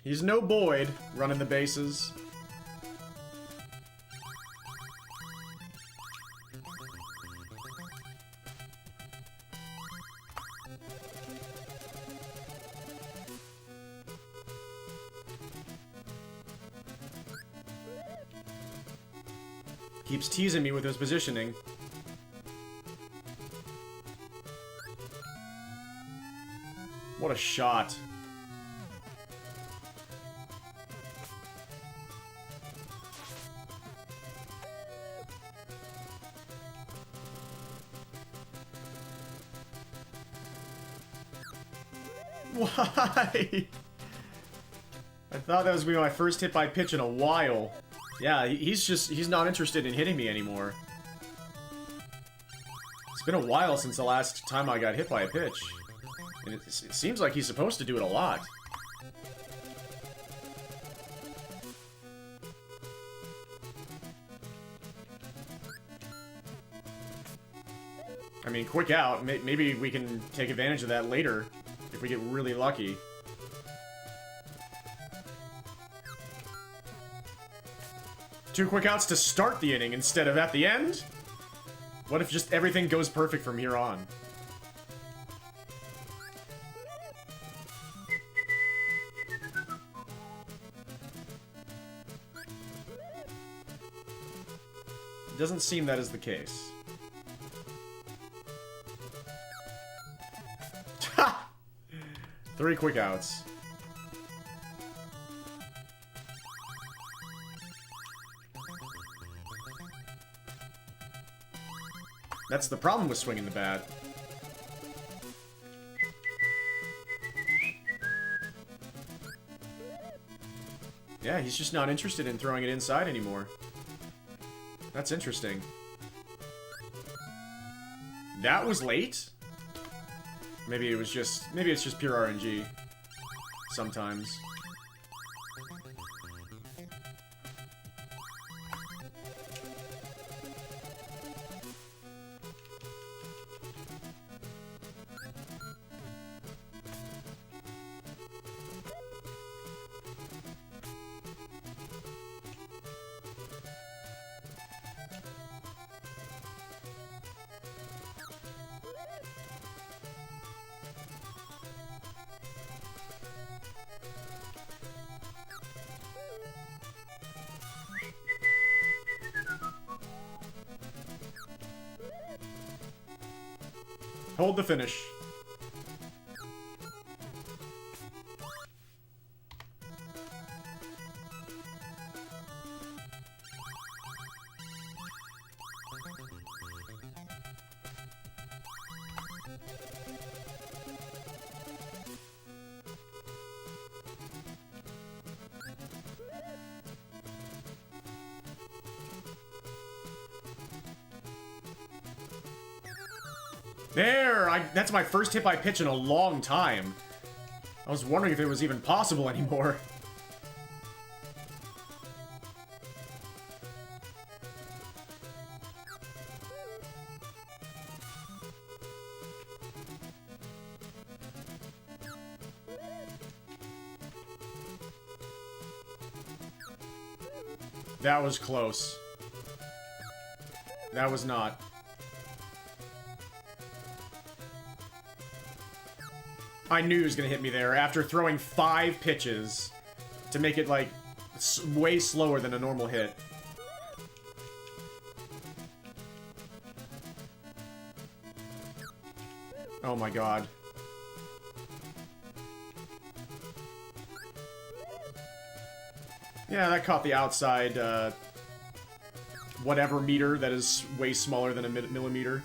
He's no Boyd, running the bases. Keeps teasing me with his positioning. shot. Why? I thought that was gonna be my first hit by pitch in a while. Yeah, he's not interested in hitting me anymore. It's been a while since the last time I got hit by a pitch. And it seems like he's supposed to do it a lot. I mean, quick out. Maybe we can take advantage of that later if we get really lucky. Two quick outs to start the inning instead of at the end? What if just everything goes perfect from here on? It doesn't seem that is the case. Ha! 3 quick outs. That's the problem with swinging the bat. Yeah, he's just not interested in throwing it inside anymore. That's interesting. That was late? Maybe it's just pure RNG. Sometimes. Hold the finish. There! That's my first hit by pitch in a long time. I was wondering if it was even possible anymore. That was close. That was not. I knew he was gonna hit me there after throwing 5 pitches to make it, like, way slower than a normal hit. Oh my god. Yeah, that caught the outside, whatever meter that is way smaller than a millimeter.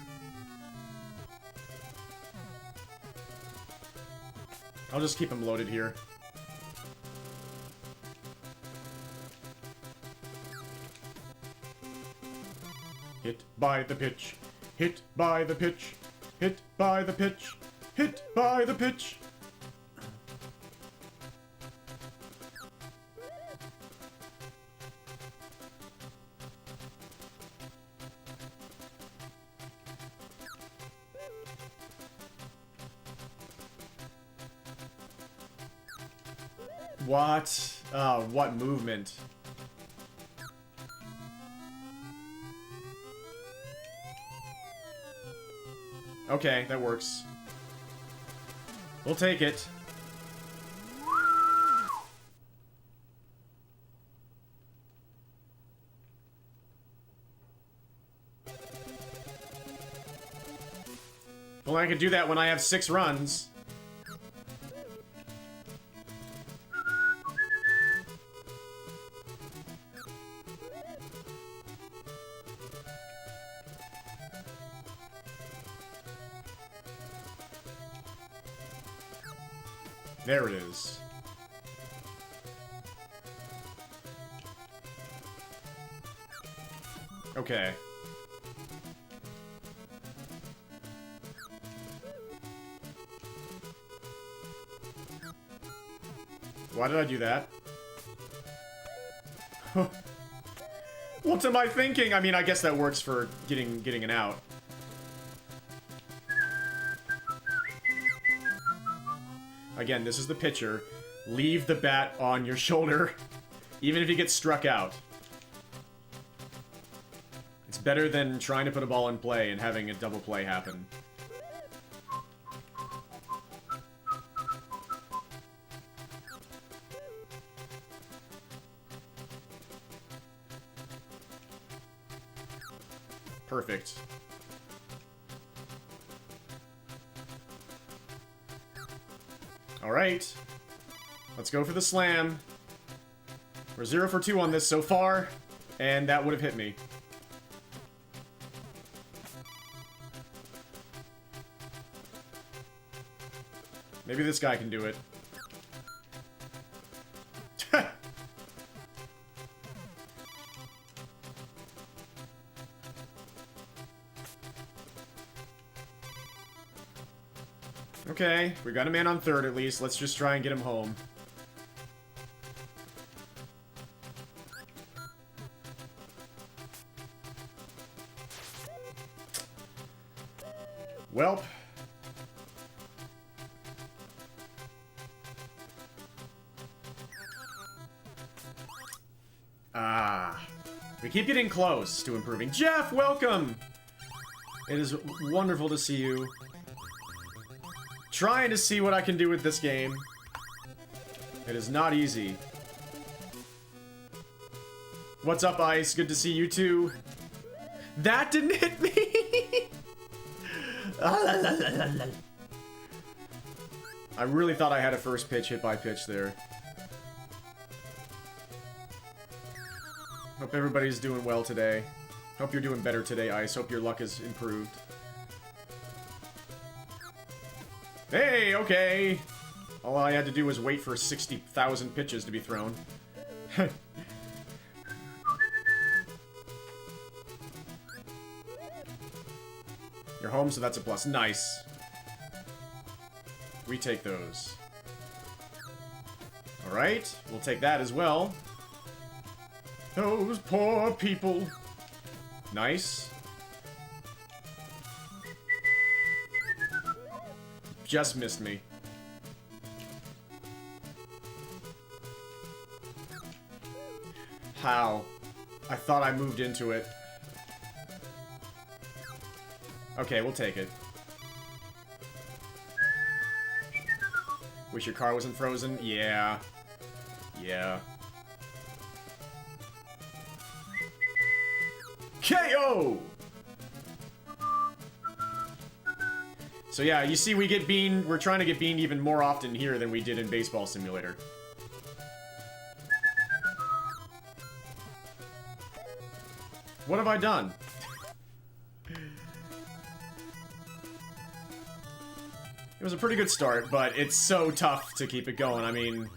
I'll just keep him loaded here. Hit by the pitch. Hit by the pitch. Hit by the pitch. Hit by the pitch. What? What movement? Okay, that works. We'll take it. Well, I could do that when I have 6 runs. There it is. Okay. Why did I do that? What am I thinking? I mean, I guess that works for getting an out. Again, this is the pitcher. Leave the bat on your shoulder, even if he gets struck out. It's better than trying to put a ball in play and having a double play happen. Perfect. Alright. Let's go for the slam. We're 0 for 2 on this so far, and that would have hit me. Maybe this guy can do it. Okay, we got a man on third at least. Let's just try and get him home. Welp. We keep getting close to improving. Jeff, welcome! It is wonderful to see you. Trying to see what I can do with this game. It is not easy. What's up, Ice? Good to see you too. That didn't hit me! I really thought I had a first pitch hit by pitch there. Hope everybody's doing well today. Hope you're doing better today, Ice. Hope your luck has improved. Hey, okay! All I had to do was wait for 60,000 pitches to be thrown. You're home, so that's a plus. Nice. We take those. Alright, we'll take that as well. Those poor people. Nice. Just missed me. How? I thought I moved into it. Okay, we'll take it. Wish your car wasn't frozen? Yeah. Yeah. KO! So yeah, you see we get beaned, we're trying to get beaned even more often here than we did in Baseball Simulator. What have I done? It was a pretty good start, but it's so tough to keep it going. I mean,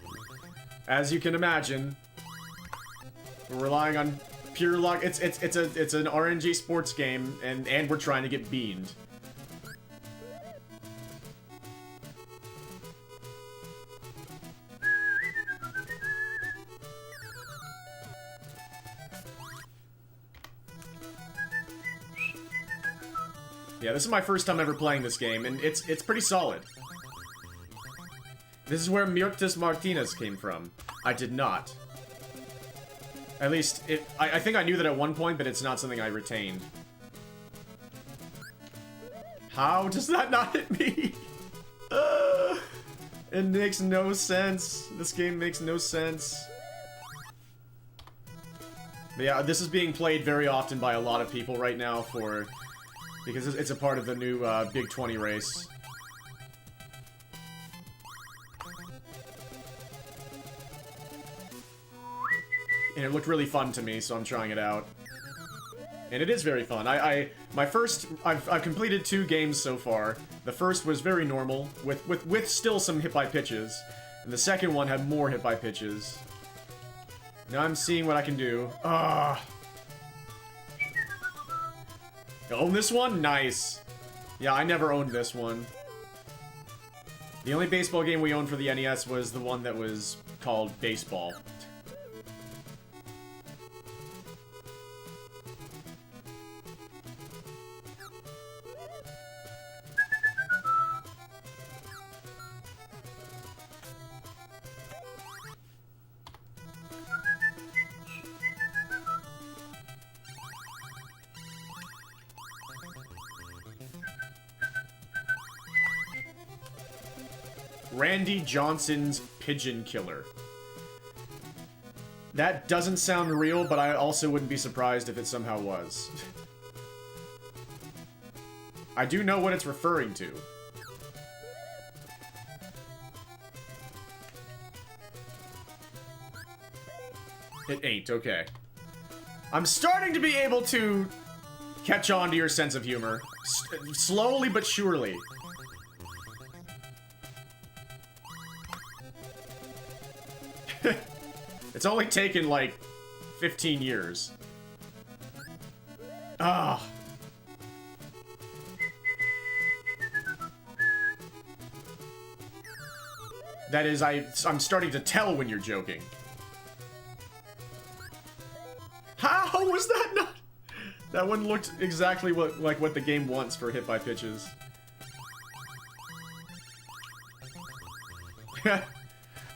as you can imagine, we're relying on pure luck. It's an RNG sports game, and we're trying to get beaned. Yeah, this is my first time ever playing this game, and it's pretty solid. This is where Myrtis Martinez came from. I did not. At least, I think I knew that at one point, but it's not something I retained. How does that not hit me? It makes no sense. This game makes no sense. But yeah, this is being played very often by a lot of people right now because it's a part of the new Big 20 race. And it looked really fun to me, so I'm trying it out. And it is very fun. I've completed 2 games so far. The first was very normal, with still some hit by pitches. And the second one had more hit by pitches. Now I'm seeing what I can do. Ah. Own this one? Nice. Yeah, I never owned this one. The only baseball game we owned for the NES was the one that was called Baseball. Randy Johnson's Pigeon Killer. That doesn't sound real, but I also wouldn't be surprised if it somehow was. I do know what it's referring to. It ain't, okay. I'm starting to be able to catch on to your sense of humor. Slowly but surely. It's only taken, like, 15 years. Ah. That is, I'm starting to tell when you're joking. How was that not? That one looked exactly like what the game wants for hit by pitches.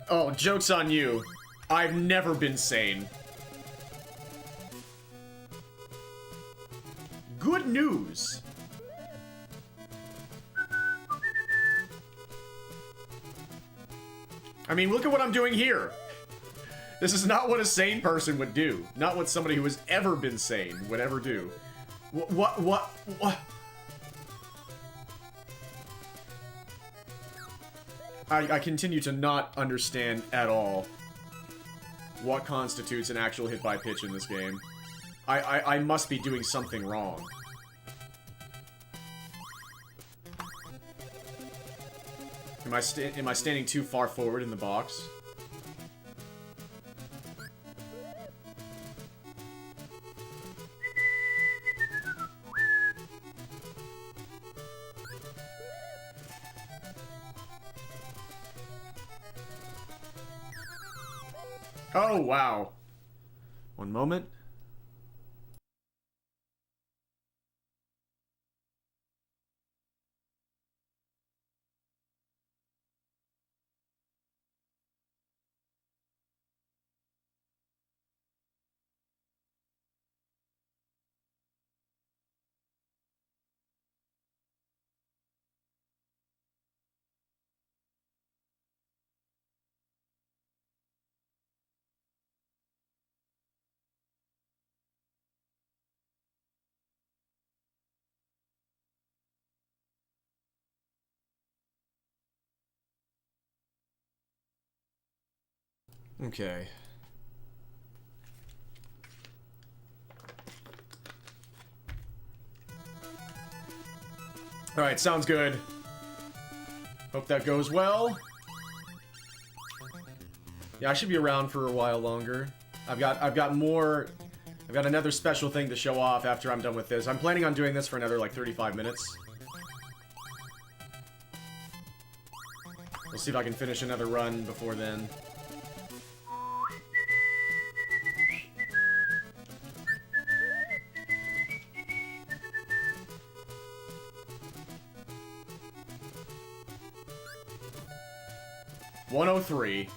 Oh, joke's on you. I've never been sane. Good news. I mean, look at what I'm doing here. This is not what a sane person would do. Not what somebody who has ever been sane would ever do. What? I continue to not understand at all what constitutes an actual hit by pitch in this game. I must be doing something wrong. Am I standing too far forward in the box? Oh, wow. One moment. Okay. Alright, sounds good. Hope that goes well. Yeah, I should be around for a while longer. I've got another special thing to show off after I'm done with this. I'm planning on doing this for another, like, 35 minutes. We'll see if I can finish another run before then. .103.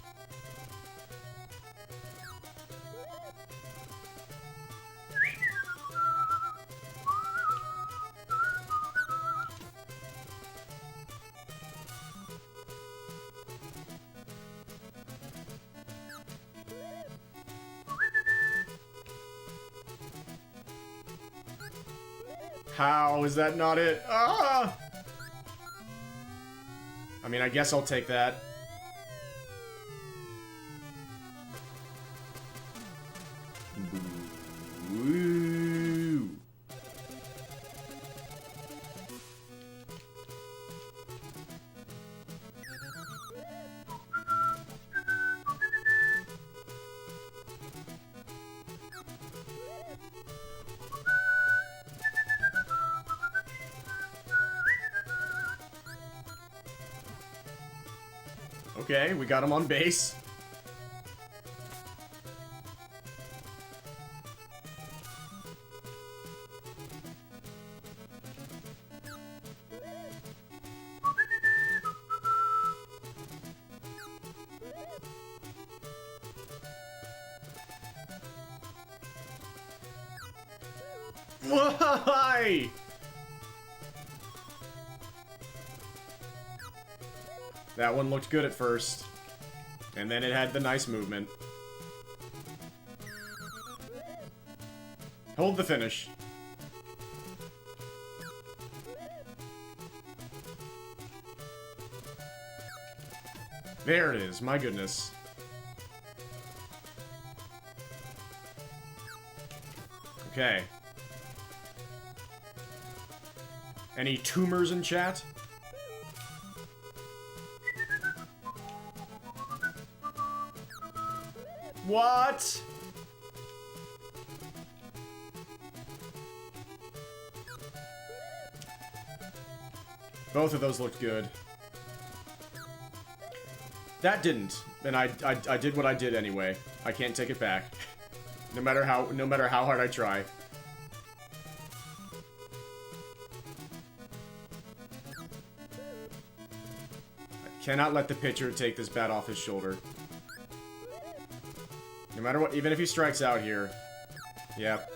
How is that not it? Ah! I mean, I guess I'll take that. Woo. Okay, we got him on base. Why? That one looked good at first. And then it had the nice movement. Hold the finish. There it is, my goodness. Okay. Any tumors in chat? What? Both of those looked good. That didn't, and I did what I did anyway. I can't take it back. No matter how hard I try. I cannot let the pitcher take this bat off his shoulder. No matter what, even if he strikes out here. Yep.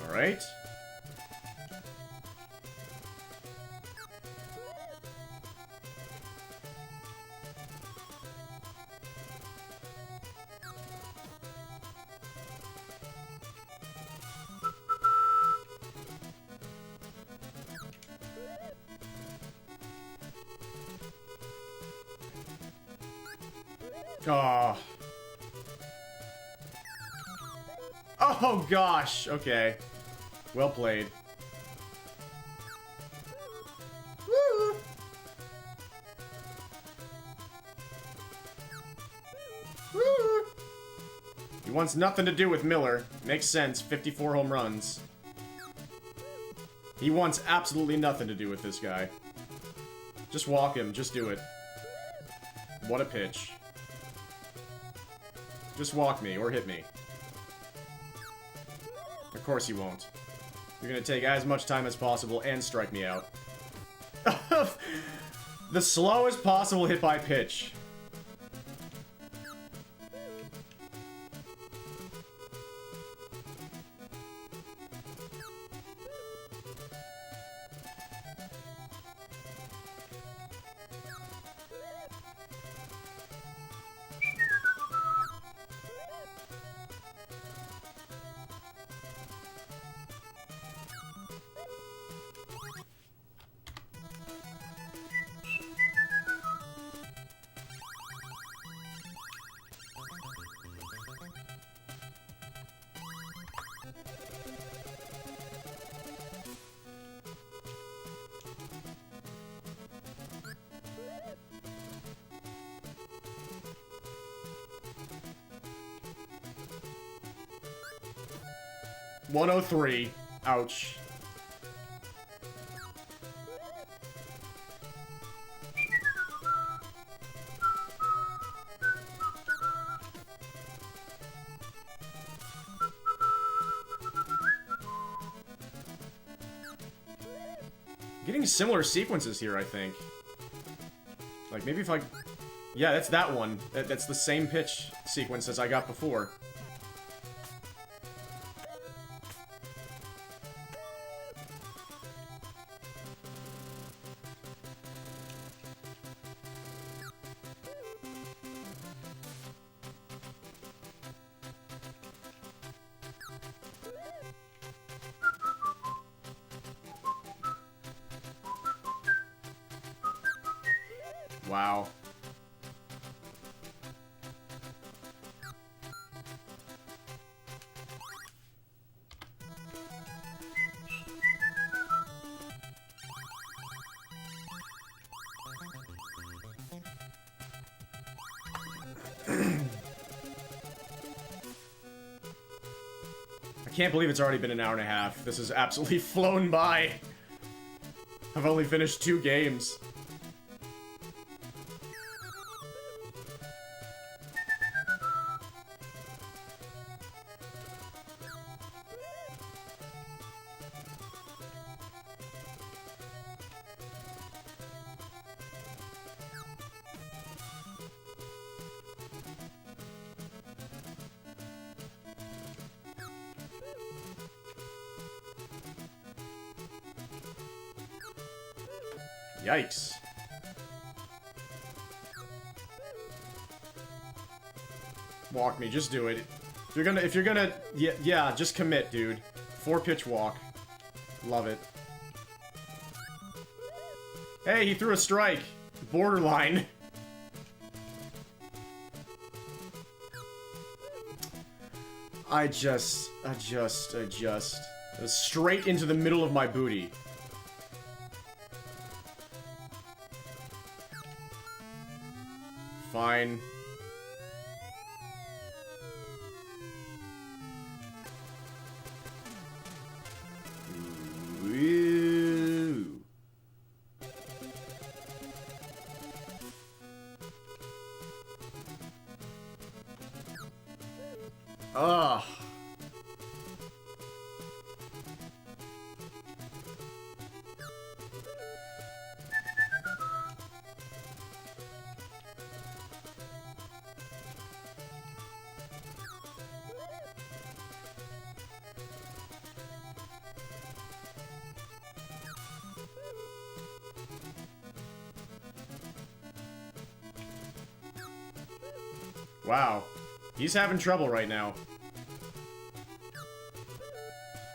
All right. Oh. Oh gosh. Okay. Well played. Woo. Woo. He wants nothing to do with Miller. Makes sense. 54 home runs. He wants absolutely nothing to do with this guy. Just walk him. Just do it. What a pitch. Just walk me, or hit me. Of course you won't. You're gonna take as much time as possible and strike me out. The slowest possible hit by pitch. .103. Ouch. Getting similar sequences here, I think. Like, maybe if I... Yeah, that's that one. That's the same pitch sequence as I got before. Wow. Can't believe it's already been an hour and a half. This has absolutely flown by. I've only finished 2 games. Yikes. Walk me, just do it. If you're gonna, yeah, just commit, dude. 4-pitch walk. Love it. Hey, he threw a strike. Borderline. I just. It was straight into the middle of my booty. Fine. Woo. Ugh. Wow. He's having trouble right now.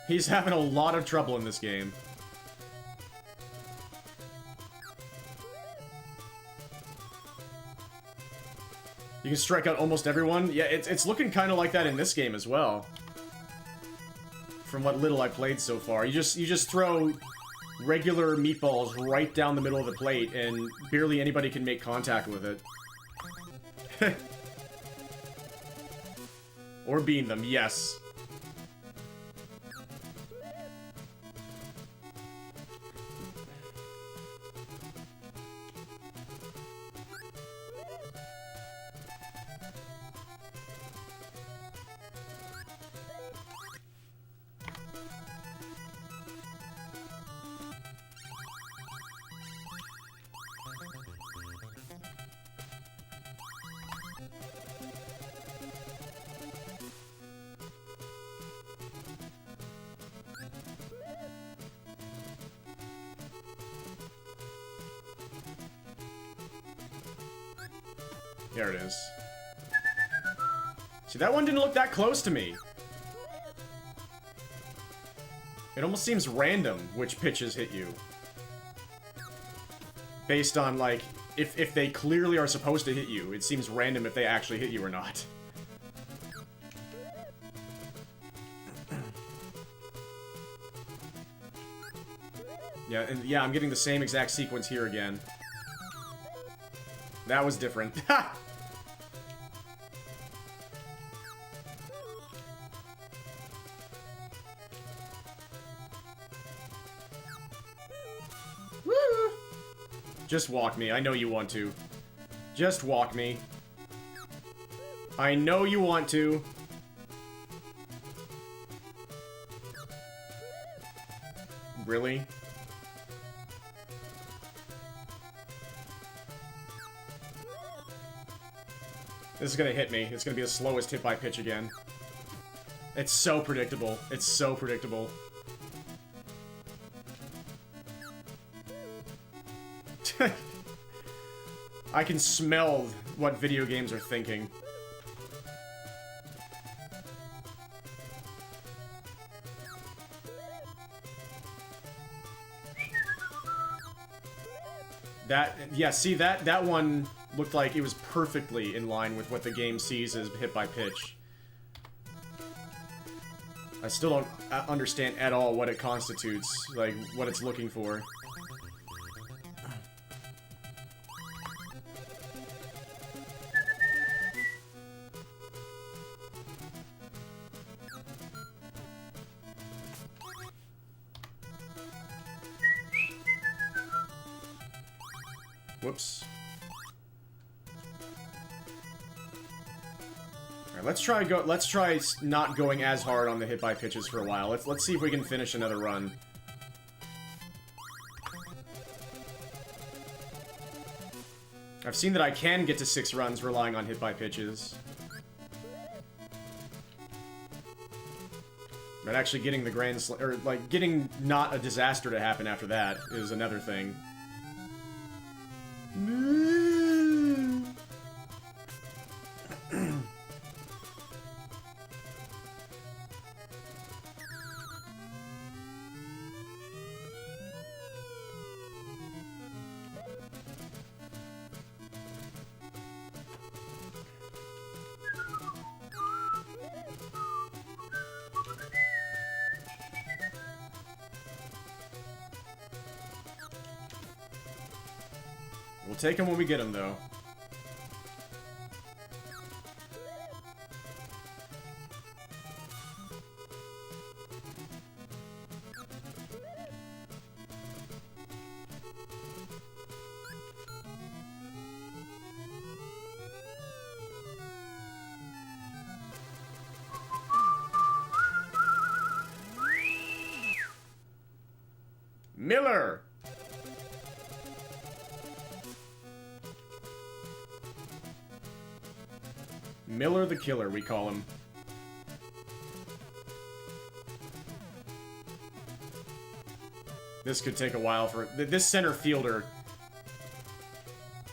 He's having a lot of trouble in this game. You can strike out almost everyone. Yeah, it's looking kind of like that in this game as well. From what little I played so far. You just throw regular meatballs right down the middle of the plate and barely anybody can make contact with it. Or beam them, yes. There it is. See, that one didn't look that close to me. It almost seems random which pitches hit you. Based on, like, if they clearly are supposed to hit you, it seems random if they actually hit you or not. Yeah, and yeah, I'm getting the same exact sequence here again. That was different. Ha! Woo! Just walk me. I know you want to. Just walk me. I know you want to. Really? This is gonna hit me. It's gonna be the slowest hit by pitch again. It's so predictable. It's so predictable. I can smell what video games are thinking. Yeah, see, that one looked like it was perfectly in line with what the game sees as hit by pitch. I still don't understand at all what it constitutes, like, what it's looking for. Whoops. Alright, let's try not going as hard on the hit by pitches for a while. Let's see if we can finish another run. I've seen that I can get to 6 runs relying on hit by pitches. But actually getting the Grand Slam, or like getting not a disaster to happen after that is another thing. We'll take him when we get him, though. Miller! Miller the Killer, we call him. This could take a while for... This center fielder...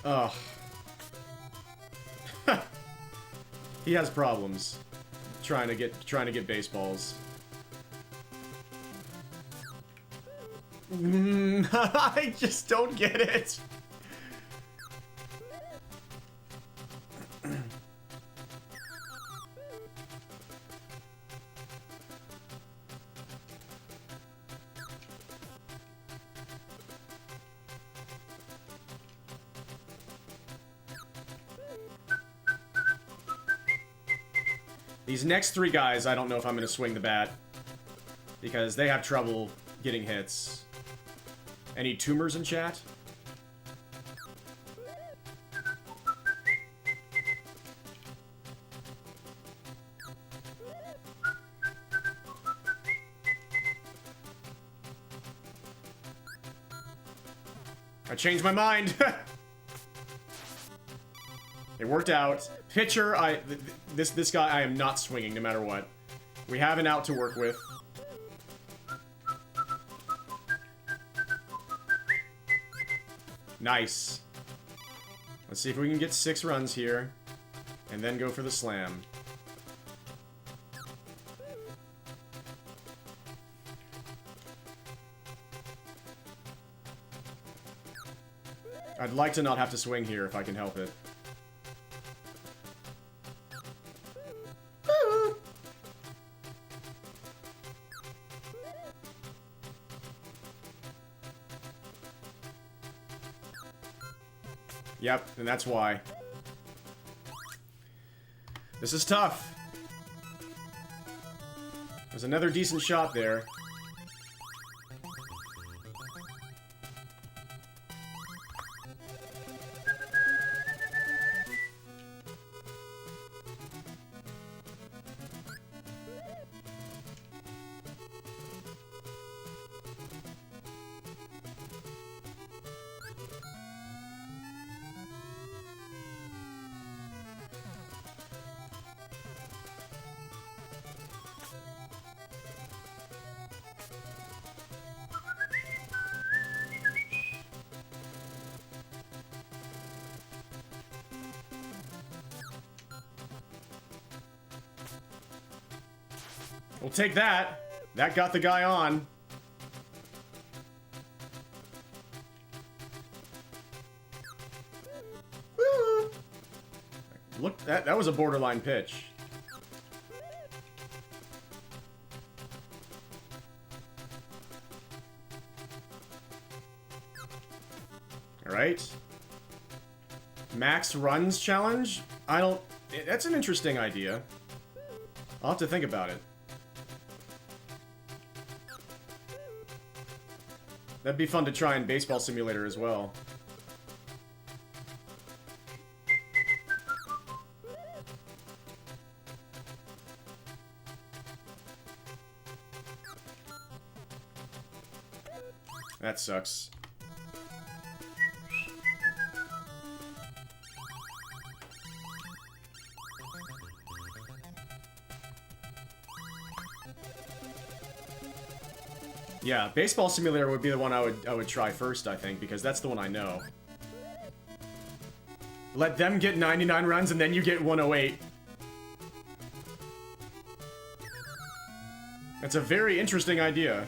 Ugh. He has problems. Trying to get baseballs. I just don't get it. These next 3 guys, I don't know if I'm going to swing the bat. Because they have trouble getting hits. Any tumors in chat? I changed my mind! It worked out. Pitcher, this guy I am not swinging no matter what. We have an out to work with. Nice. Let's see if we can get 6 runs here. And then go for the slam. I'd like to not have to swing here if I can help it. Yep, and that's why. This is tough. There's another decent shot there. We'll take that. That got the guy on. Woo! Look, that was a borderline pitch. All right. Max runs challenge? I don't... That's an interesting idea. I'll have to think about it. That'd be fun to try in Baseball Simulator as well. That sucks. Yeah, Baseball Simulator would be the one I would try first, I think, because that's the one I know. Let them get 99 runs and then you get 108. That's a very interesting idea.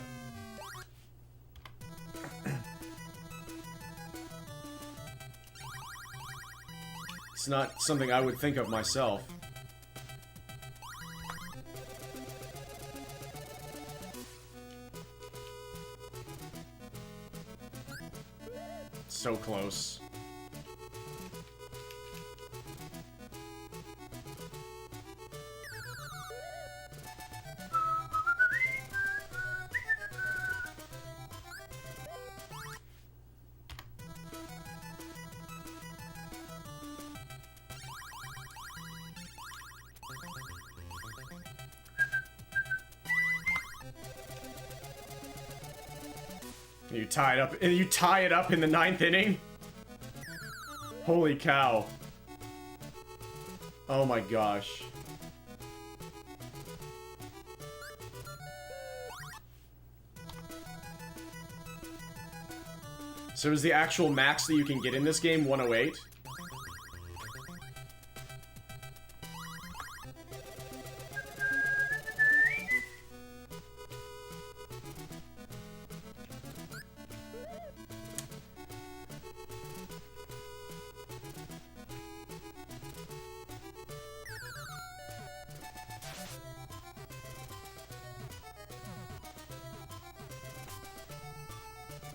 It's not something I would think of myself. So close. You tie it up in the 9th inning? Holy cow. Oh my gosh. So is the actual max that you can get in this game 108?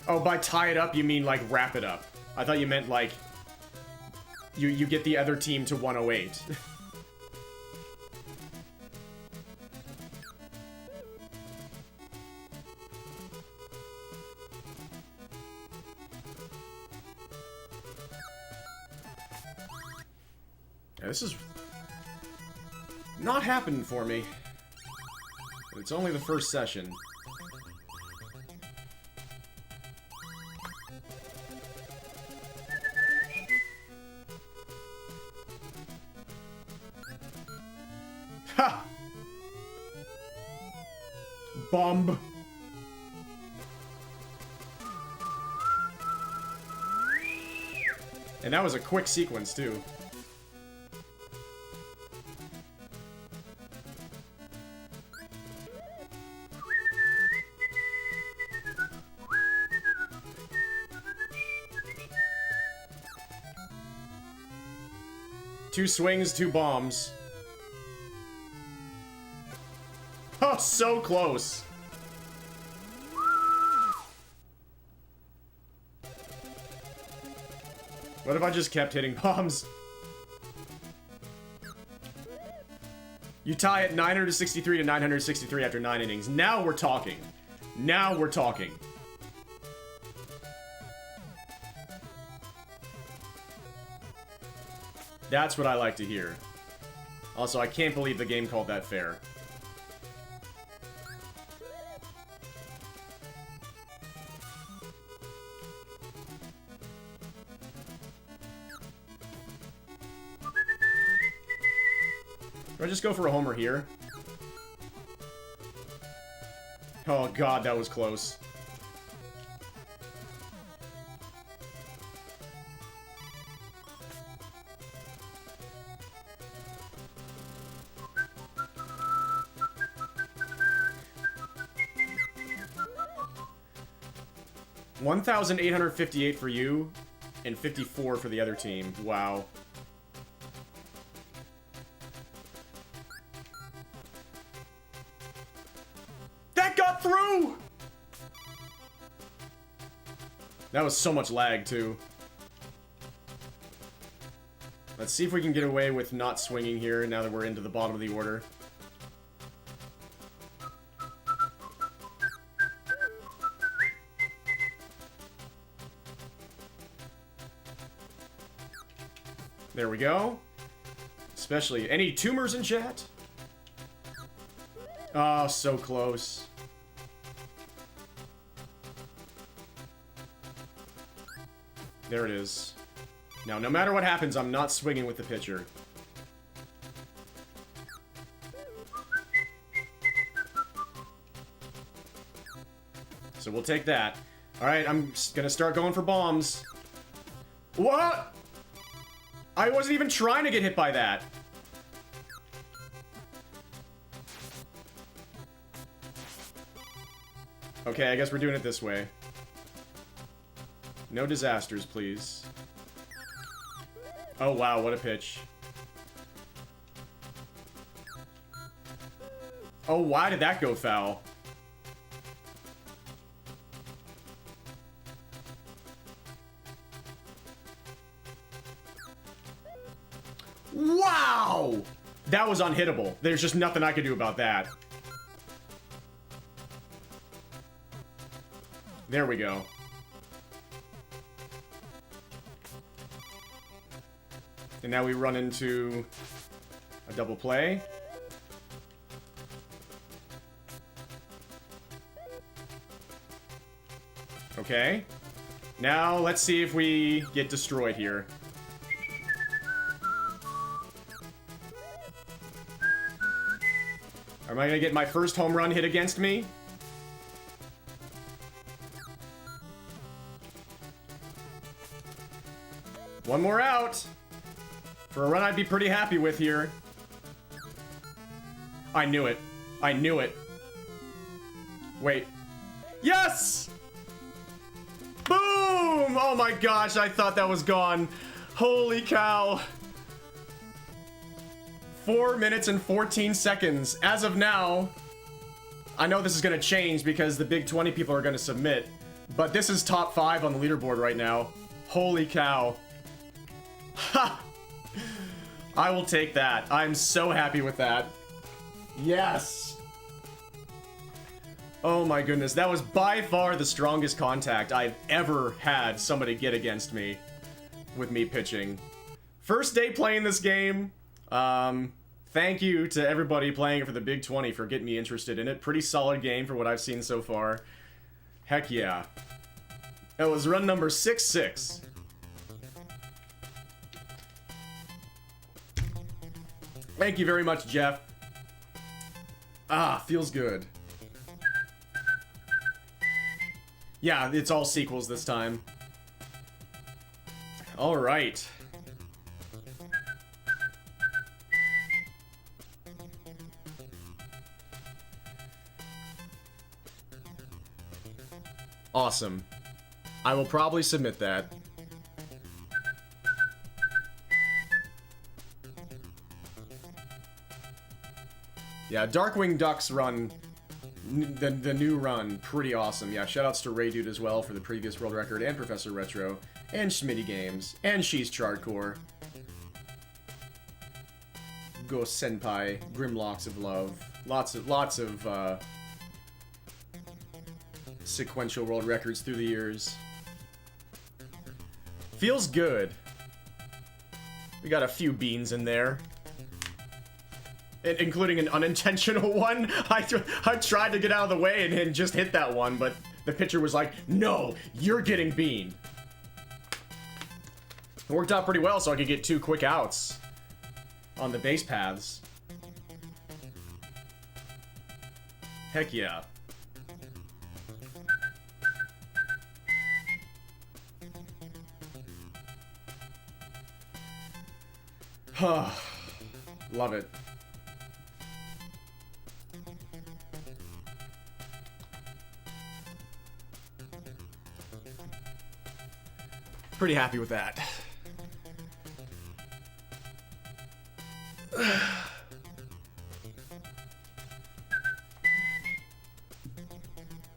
Oh, by tie it up, you mean, like, wrap it up. I thought you meant, like, you get the other team to 108. Yeah, this is not happening for me. It's only the first session. Ha! Bomb. And that was a quick sequence, too. Two swings, two bombs. Oh, so close. What if I just kept hitting bombs? You tie at 963 to 963 after 9 innings. Now we're talking. Now we're talking. That's what I like to hear. Also, I can't believe the game called that fair. Do I just go for a homer here? Oh god, that was close. $1,858 for you, and 54 for the other team. Wow. That got through! That was so much lag, too. Let's see if we can get away with not swinging here now that we're into the bottom of the order. There we go. Especially, any tumors in chat? Oh, so close. There it is. Now, no matter what happens, I'm not swinging with the pitcher. So we'll take that. Alright, I'm gonna start going for bombs. What? I wasn't even trying to get hit by that. Okay, I guess we're doing it this way. No disasters, please. Oh wow, what a pitch. Oh, why did that go foul? Wow! That was unhittable. There's just nothing I could do about that. There we go. And now we run into a double play. Okay. Now let's see if we get destroyed here. Am I gonna get my first home run hit against me? One more out. For a run I'd be pretty happy with here. I knew it. I knew it. Wait. Yes! Boom! Oh my gosh, I thought that was gone. Holy cow. 4 minutes and 14 seconds. As of now, I know this is going to change because the big 20 people are going to submit, but this is top 5 on the leaderboard right now. Holy cow. Ha! I will take that. I'm so happy with that. Yes! Oh my goodness, that was by far the strongest contact I've ever had somebody get against me with me pitching. First day playing this game. Thank you to everybody playing it for the Big 20 for getting me interested in it. Pretty solid game for what I've seen so far. Heck yeah. It was run number 6-6. Thank you very much, Jeff. Ah, feels good. Yeah, it's all sequels this time. All right. Awesome. I will probably submit that. Yeah, Darkwing Duck's run, the new run, pretty awesome. Yeah, shoutouts to Ray Dude as well for the previous world record, and Professor Retro, and Schmitty Games, and She's Chardcore. Ghost Senpai, Grimlocks of Love, lots of sequential world records through the years. Feels good. We got a few beans in there. Including an unintentional one. I tried to get out of the way and just hit that one, but the pitcher was like, no, you're getting beaned. It worked out pretty well, so I could get 2 quick outs on the base paths. Heck yeah. Love it. Pretty happy with that.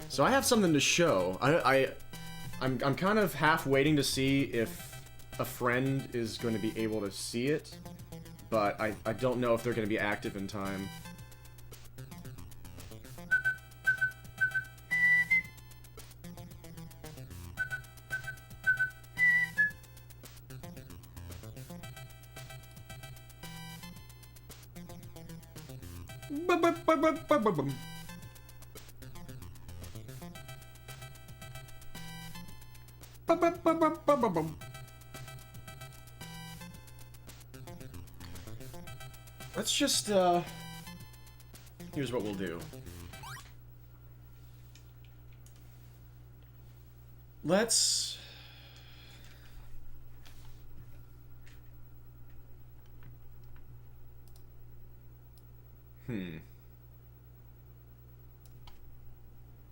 So I have something to show. I'm kind of half waiting to see if a friend is going to be able to see it, but I don't know if they're going to be active in time. Let's just, here's what we'll do. Let's...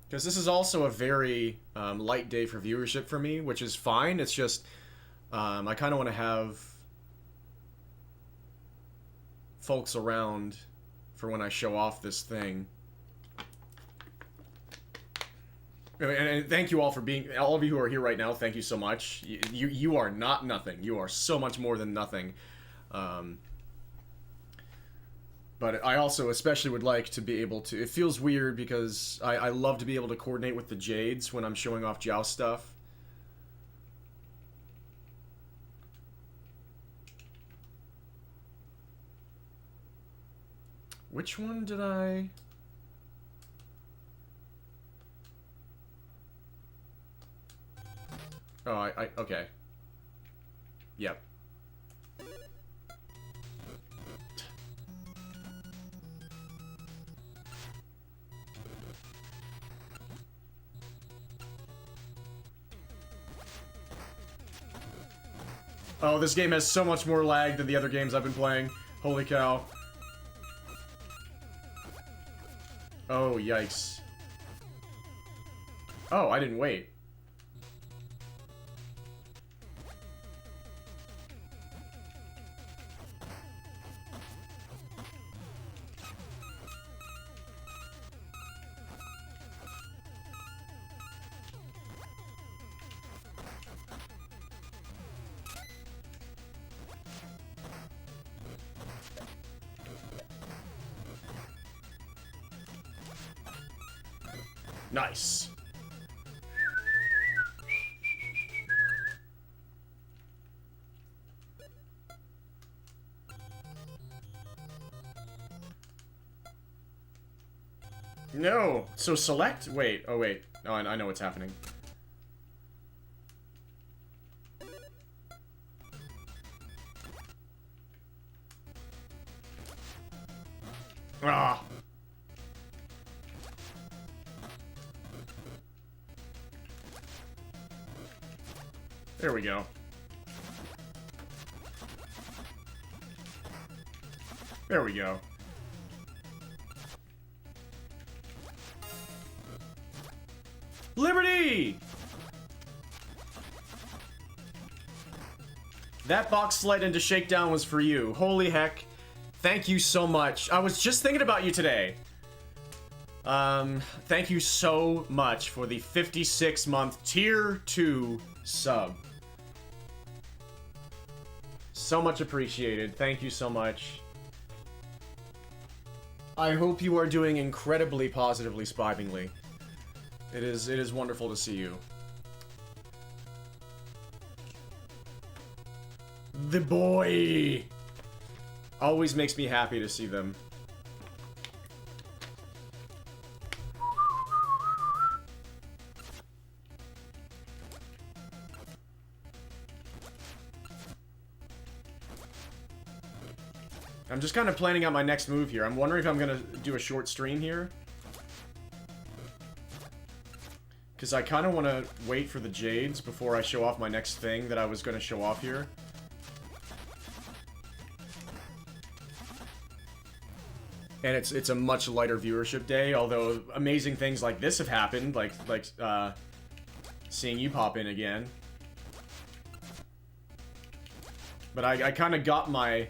Because this is also a very light day for viewership for me, which is fine. It's just, I kind of want to have folks around for when I show off this thing. And thank you all for being, all of you who are here right now, thank you so much. You are not nothing. You are so much more than nothing. But I also especially would like to be able to... It feels weird because I love to be able to coordinate with the Jades when I'm showing off Joust stuff. Which one did I... Oh, okay. Yep. Oh, this game has so much more lag than the other games I've been playing. Holy cow. Oh, yikes. Oh, I didn't wait. Nice. No. So select? Wait. Oh, wait. Oh, I know what's happening. Ah. There we go. There we go. Liberty! That box slide into Shakedown was for you. Holy heck. Thank you so much. I was just thinking about you today. Thank you so much for the 56-month Tier 2 sub. So much appreciated. Thank you so much. I hope you are doing incredibly positively, spivingly. It is wonderful to see you. The boy! Always makes me happy to see them. I'm just kind of planning out my next move here. I'm wondering if I'm gonna do a short stream here. Because I kind of want to wait for the Jades before I show off my next thing that I was going to show off here. And it's a much lighter viewership day, although amazing things like this have happened, like seeing you pop in again. But I kind of got my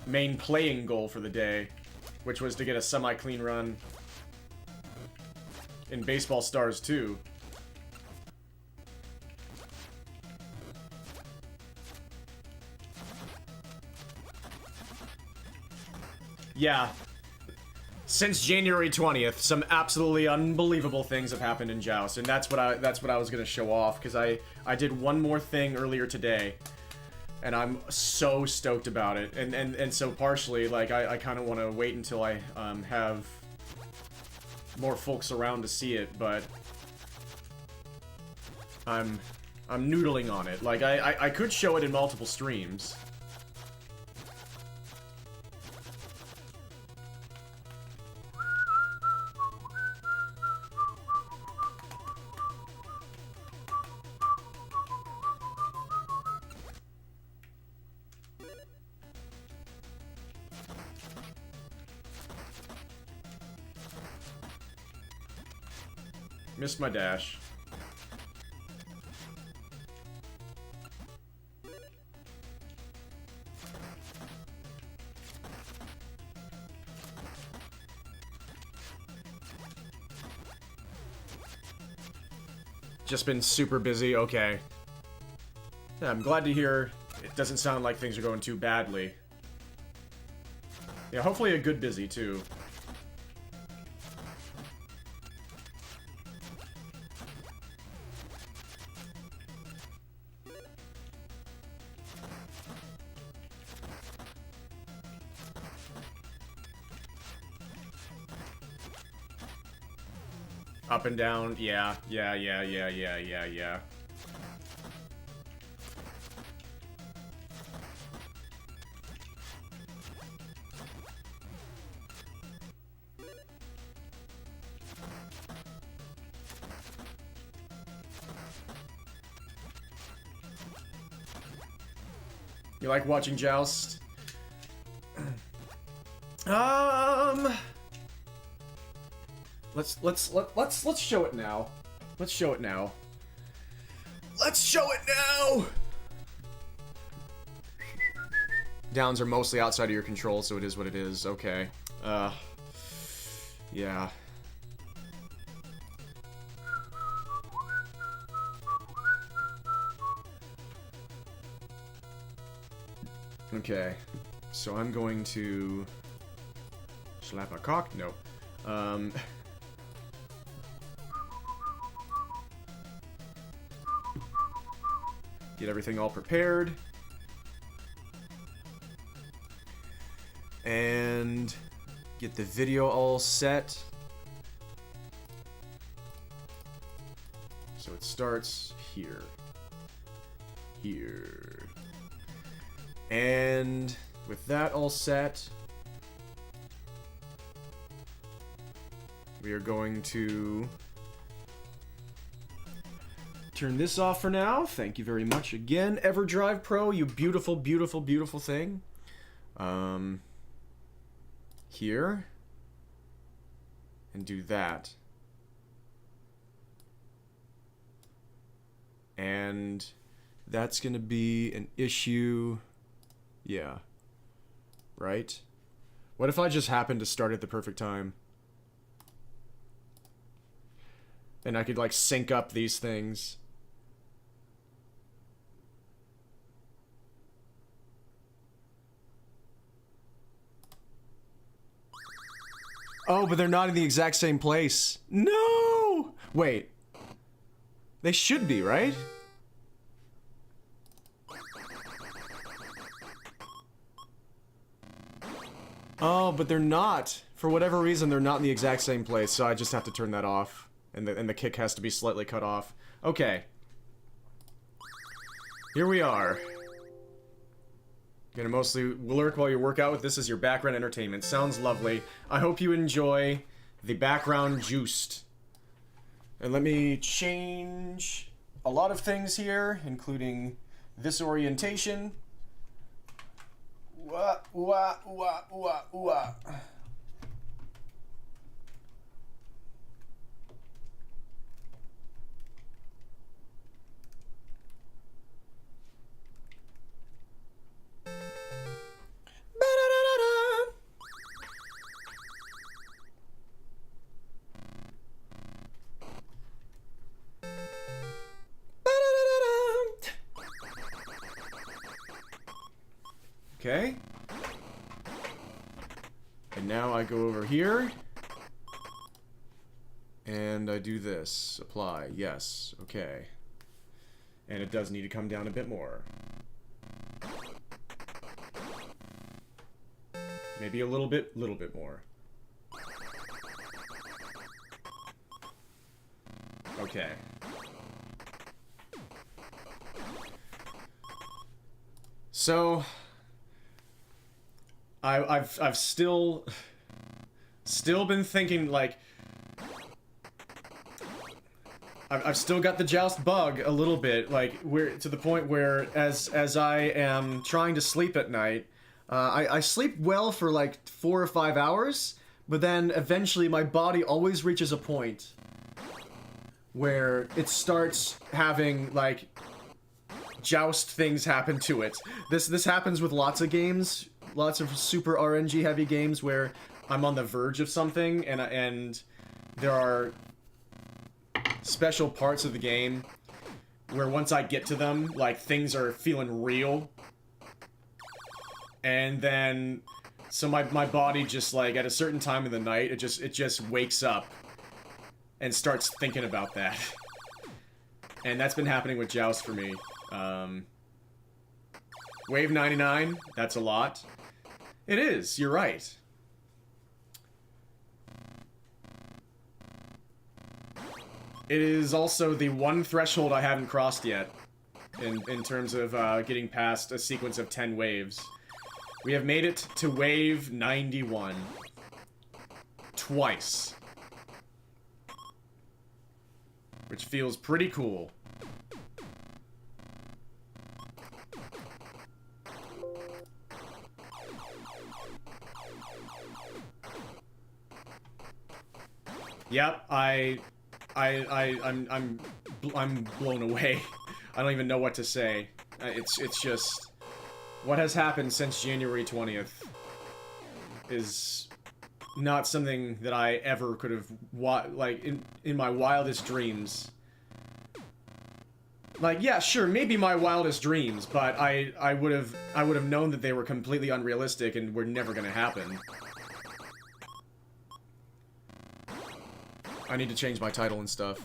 main playing goal for the day, which was to get a semi-clean run in Baseball Stars 2. Yeah. Since January 20th, some absolutely unbelievable things have happened in Joust, and that's what I was gonna show off, because I did one more thing earlier today, and I'm so stoked about it. And so partially, like, I kind of want to wait until I have more folks around to see it, but I'm noodling on it. Like, I could show it in multiple streams. Missed my dash. Just been super busy, okay. Yeah, I'm glad to hear it doesn't sound like things are going too badly. Yeah, hopefully a good busy, too. Up and down, yeah. You like watching Joust? Let's show it now. Let's show it now. Let's show it now! Downs are mostly outside of your control, so it is what it is. Okay. Yeah. Okay. So I'm going to slap a cock? No. Get everything all prepared. And get the video all set. So it starts here. Here. And with that all set, we are going to turn this off for now. Thank you very much again, EverDrive Pro, you beautiful, beautiful, beautiful thing. Here. And do that. And that's gonna be an issue. Yeah. Right? What if I just happened to start at the perfect time? And I could, like, sync up these things. Oh, but they're not in the exact same place. No! Wait. They should be, right? Oh, but they're not. For whatever reason, they're not in the exact same place, so I just have to turn that off. And the kick has to be slightly cut off. Okay. Here we are. Gonna mostly lurk while you work out with this as your background entertainment. Sounds lovely. I hope you enjoy the background JOUST. And let me change a lot of things here, including this orientation. Wah, wah, wah, wah, wah. Okay. And now I go over here. And I do this. Apply. Yes. Okay. And it does need to come down a bit more. Maybe a little bit more. Okay. So I've still been thinking, like, I've still got the Joust bug a little bit, like, we're to the point where as I am trying to sleep at night, I sleep well for like 4 or 5 hours, but then eventually my body always reaches a point where it starts having, like, Joust things happen to it. This happens with lots of games, lots of super RNG heavy games where I'm on the verge of something and there are special parts of the game where once I get to them, like, things are feeling real. And then so my body just, like, at a certain time of the night, it just wakes up and starts thinking about that. And that's been happening with Joust for me. Wave 99, that's a lot. It is, you're right. It is also the one threshold I haven't crossed yet, in terms of getting past a sequence of 10 waves. We have made it to wave 91. Twice. Which feels pretty cool. Yep, I'm blown away. I don't even know what to say. It's just what has happened since January 20th is not something that I ever could have like in my wildest dreams. Like, yeah, sure, maybe my wildest dreams, but I would have known that they were completely unrealistic and were never gonna happen. I need to change my title and stuff.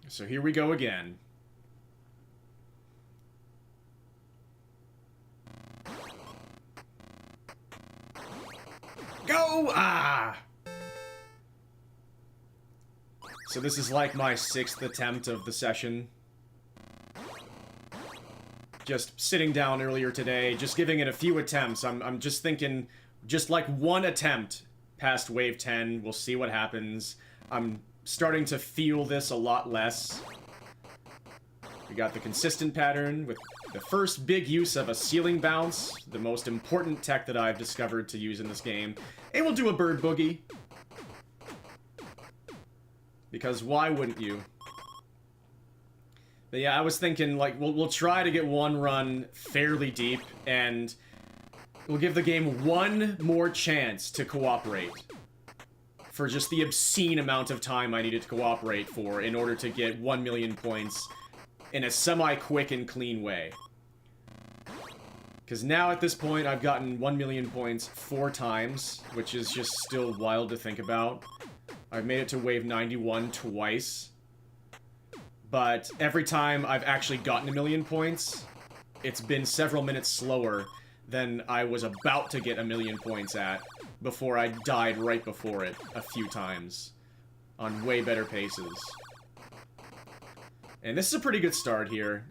So here we go again. Go! Ah! So this is like my 6th attempt of the session. Just sitting down earlier today, just giving it a few attempts. I'm just thinking, just like one attempt past wave 10, we'll see what happens. I'm starting to feel this a lot less. We got the consistent pattern with the first big use of a ceiling bounce, the most important tech that I've discovered to use in this game. And we'll do a bird boogie. Because why wouldn't you? But yeah, I was thinking, like, we'll try to get one run fairly deep, and we'll give the game one more chance to cooperate. For just the obscene amount of time I needed to cooperate for in order to get 1 million points in a semi-quick and clean way. Because now at this point I've gotten 1 million points 4 times, which is just still wild to think about. I've made it to wave 91 twice. But every time I've actually gotten 1 million points, it's been several minutes slower than I was about to get 1 million points at before I died right before it a few times on way better paces. And this is a pretty good start here.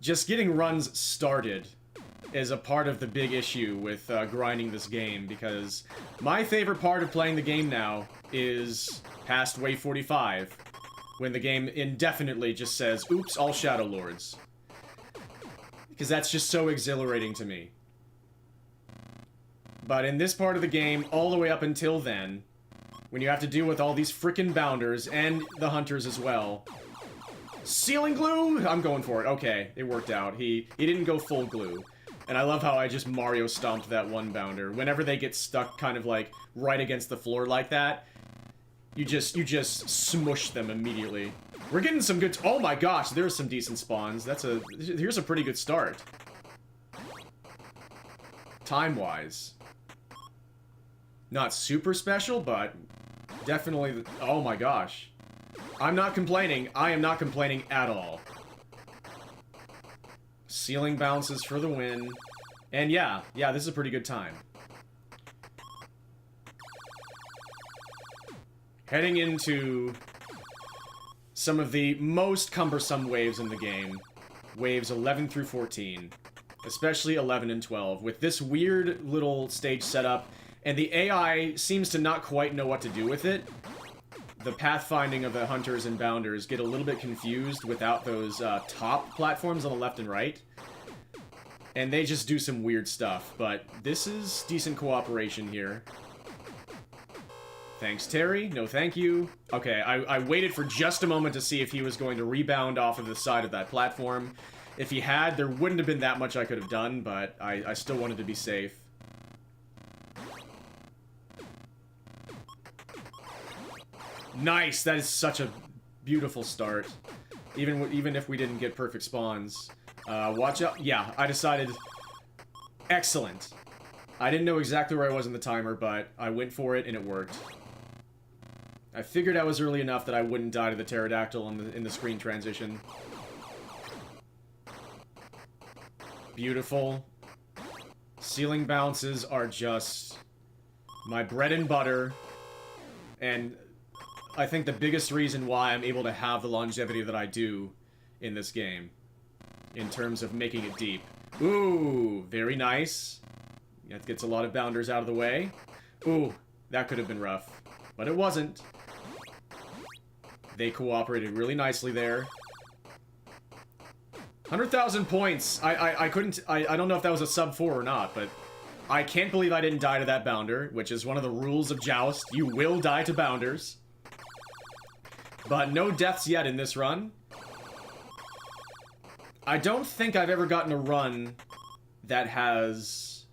Just getting runs started is a part of the big issue with grinding this game, because my favorite part of playing the game now is past wave 45, when the game indefinitely just says, oops, all Shadow Lords. Because that's just so exhilarating to me. But in this part of the game, all the way up until then, when you have to deal with all these frickin' bounders, and the hunters as well. Ceiling glue? I'm going for it. Okay, it worked out. He didn't go full glue. And I love how I just Mario stomped that one bounder. Whenever they get stuck kind of like right against the floor like that, you just smush them immediately. We're getting some good... Oh my gosh, there's some decent spawns. Here's a pretty good start. Time-wise. Not super special, but definitely... Oh my gosh. I'm not complaining. I am not complaining at all. Ceiling bounces for the win. And yeah, this is a pretty good time. Heading into some of the most cumbersome waves in the game. Waves 11 through 14. Especially 11 and 12. With this weird little stage setup, and the AI seems to not quite know what to do with it. The pathfinding of the hunters and bounders get a little bit confused without those top platforms on the left and right. And they just do some weird stuff, but this is decent cooperation here. Thanks, Terry. No, thank you. Okay, I waited for just a moment to see if he was going to rebound off of the side of that platform. If he had, there wouldn't have been that much I could have done, but I still wanted to be safe. Nice! That is such a beautiful start. Even if we didn't get perfect spawns. Watch out. Yeah, I decided... Excellent. I didn't know exactly where I was in the timer, but I went for it and it worked. I figured I was early enough that I wouldn't die to the pterodactyl in the screen transition. Beautiful. Ceiling bounces are just my bread and butter. And I think the biggest reason why I'm able to have the longevity that I do in this game. In terms of making it deep. Ooh, very nice. That gets a lot of bounders out of the way. Ooh, that could have been rough. But it wasn't. They cooperated really nicely there. 100,000 points. I couldn't... I don't know if that was a sub 4 or not, but... I can't believe I didn't die to that bounder, which is one of the rules of Joust. You will die to bounders. But no deaths yet in this run. I don't think I've ever gotten a run that has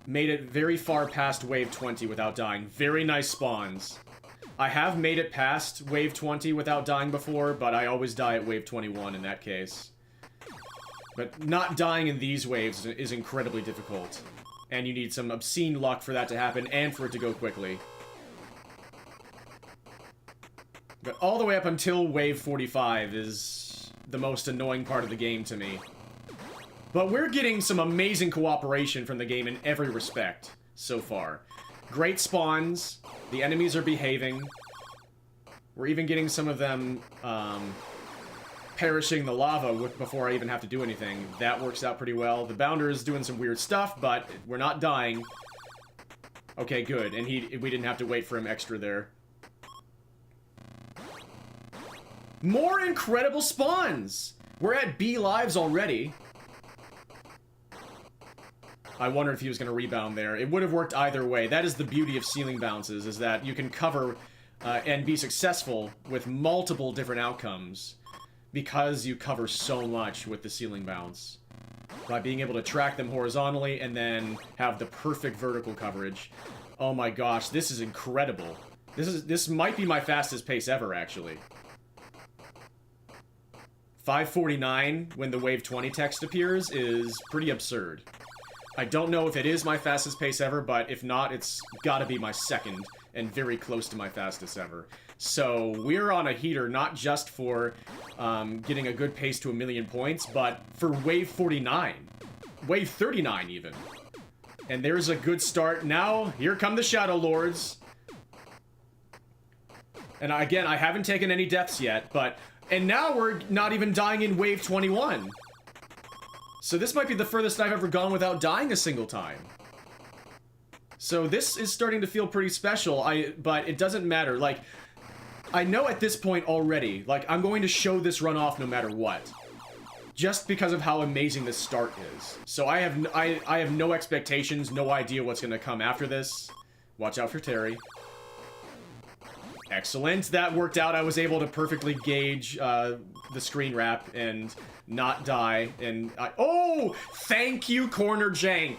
made it very far past wave 20 without dying. Very nice spawns. I have made it past wave 20 without dying before, but I always die at wave 21 in that case. But not dying in these waves is incredibly difficult. And you need some obscene luck for that to happen and for it to go quickly. But all the way up until wave 45 is the most annoying part of the game to me. But we're getting some amazing cooperation from the game in every respect so far. Great spawns. The enemies are behaving. We're even getting some of them perishing the lava before I even have to do anything. That works out pretty well. The bounder is doing some weird stuff, but we're not dying. Okay, good. And we didn't have to wait for him extra there. More incredible spawns! We're at B lives already. I wonder if he was going to rebound there. It would have worked either way. That is the beauty of ceiling bounces, is that you can cover and be successful with multiple different outcomes because you cover so much with the ceiling bounce. By being able to track them horizontally and then have the perfect vertical coverage. Oh my gosh, this is incredible. This might be my fastest pace ever, actually. 549 when the wave 20 text appears is pretty absurd. I don't know if it is my fastest pace ever, but if not, it's gotta be my second, and very close to my fastest ever. So, we're on a heater not just for getting a good pace to 1,000,000 points, but for wave 49. Wave 39, even. And there's a good start. Now, here come the Shadow Lords. And again, I haven't taken any deaths yet, but... And now we're not even dying in wave 21. So this might be the furthest I've ever gone without dying a single time. So this is starting to feel pretty special, but it doesn't matter. Like, I know at this point already, like, I'm going to show this run off no matter what. Just because of how amazing this start is. So I have no expectations, no idea what's going to come after this. Watch out for Terry. Excellent. That worked out. I was able to perfectly gauge the screen wrap and not die. And oh! Thank you, Corner Jank!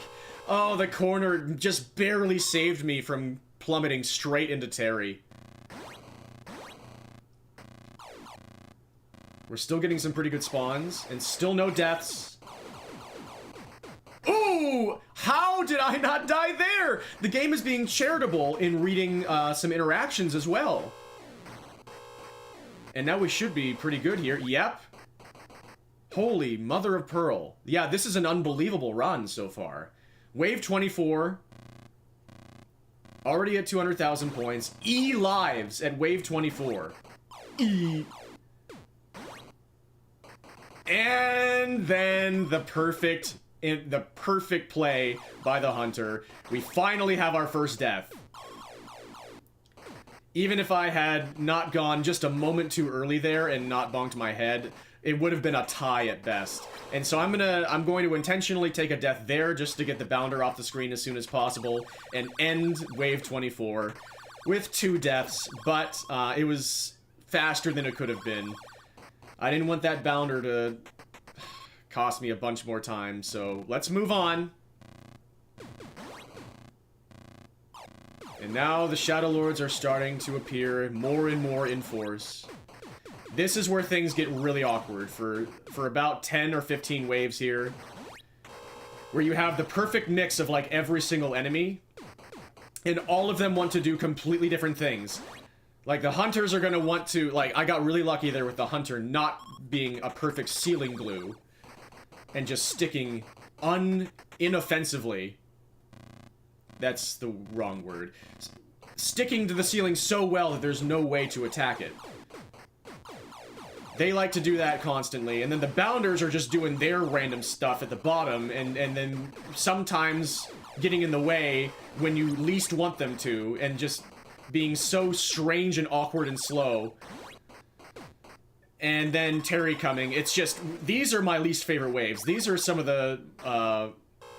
Oh, the corner just barely saved me from plummeting straight into Terry. We're still getting some pretty good spawns, and still no deaths. Ooh! How did I not die there? fair, the game is being charitable in reading some interactions as well. And now we should be pretty good here. Yep. Holy mother of pearl. Yeah, this is an unbelievable run so far. Wave 24. Already at 200,000 points. E lives at wave 24. E. And then the perfect play by the hunter. We finally have our first death. Even if I had not gone just a moment too early there and not bonked my head, it would have been a tie at best. And so I'm going to intentionally take a death there just to get the bounder off the screen as soon as possible and end wave 24 with 2 deaths, but it was faster than it could have been. I didn't want that bounder to cost me a bunch more time, so let's move on. And now the Shadow Lords are starting to appear more and more in force. This is where things get really awkward for about 10 or 15 waves here. Where you have the perfect mix of, like, every single enemy. And all of them want to do completely different things. Like, the hunters are gonna want to, like, I got really lucky there with the hunter not being a perfect ceiling glue. And just sticking inoffensively. That's the wrong word. Sticking to the ceiling so well that there's no way to attack it. They like to do that constantly, and then the bounders are just doing their random stuff at the bottom, and then sometimes getting in the way when you least want them to, and just being so strange and awkward and slow. And then Terry coming. It's just, these are my least favorite waves. These are some of the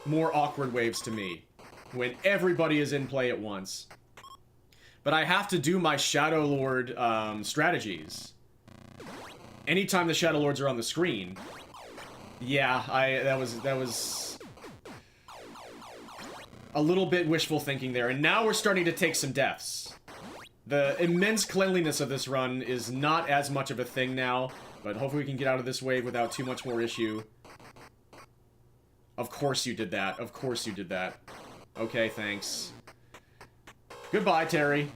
more awkward waves to me. When everybody is in play at once. But I have to do my Shadow Lord strategies. Anytime the Shadow Lords are on the screen. Yeah, that was a little bit wishful thinking there. And now we're starting to take some deaths. The immense cleanliness of this run is not as much of a thing now. But hopefully we can get out of this wave without too much more issue. Of course you did that. Of course you did that. Okay, thanks. Goodbye, Terry.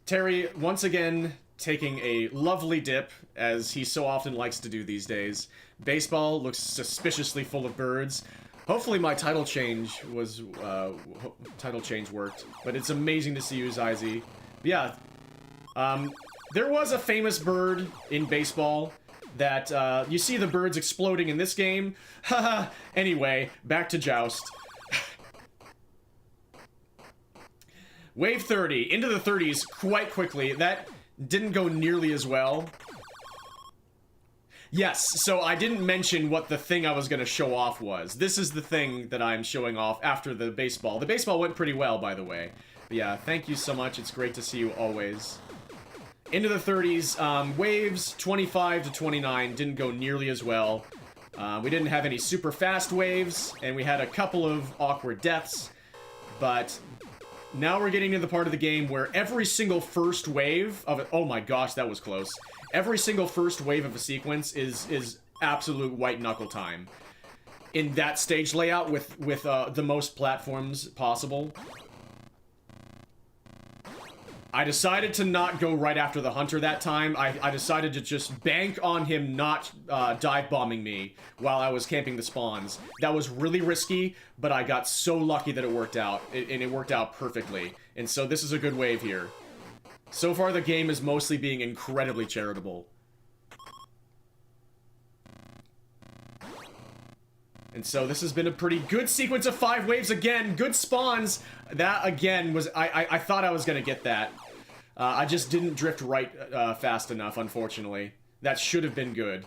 Terry, once again, taking a lovely dip, as he so often likes to do these days. Baseball looks suspiciously full of birds. Hopefully my title change was, worked. But it's amazing to see you, Zyzy. Yeah. There was a famous bird in baseball that, you see the birds exploding in this game. Haha. Anyway, back to Joust. Wave 30, into the 30s quite quickly. That didn't go nearly as well. Yes, so I didn't mention what the thing I was going to show off was. This is the thing that I'm showing off after the baseball. The baseball went pretty well, by the way. But yeah, thank you so much. It's great to see you always. Into the 30s, waves 25 to 29 didn't go nearly as well. We didn't have any super fast waves, and we had a couple of awkward deaths, but now we're getting to the part of the game where every single first wave of it— oh my gosh, that was close. Every single first wave of a sequence is absolute white knuckle time. In that stage layout with the most platforms possible. I decided to not go right after the hunter that time. I decided to just bank on him not dive bombing me while I was camping the spawns. That was really risky, but I got so lucky that it worked out. And it worked out perfectly. And so this is a good wave here. So far the game is mostly being incredibly charitable. And so this has been a pretty good sequence of 5 waves again. Good spawns. That, again, was— I thought I was gonna get that. I just didn't drift right fast enough, unfortunately. That should have been good.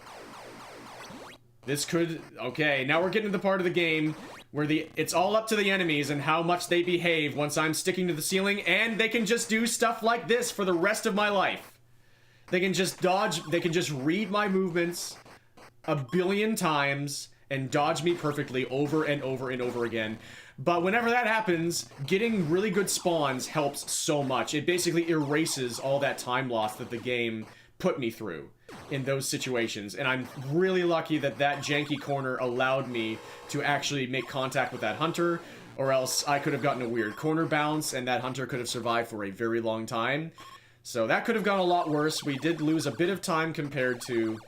This could— okay, now we're getting to the part of the game where it's all up to the enemies and how much they behave once I'm sticking to the ceiling, and they can just do stuff like this for the rest of my life. They can just dodge— they can just read my movements a billion times and dodge me perfectly over and over and over again. But whenever that happens, getting really good spawns helps so much. It basically erases all that time loss that the game put me through. in those situations, and I'm really lucky that that janky corner allowed me to actually make contact with that hunter, or else I could have gotten a weird corner bounce, and that hunter could have survived for a very long time. So that could have gone a lot worse. We did lose a bit of time compared to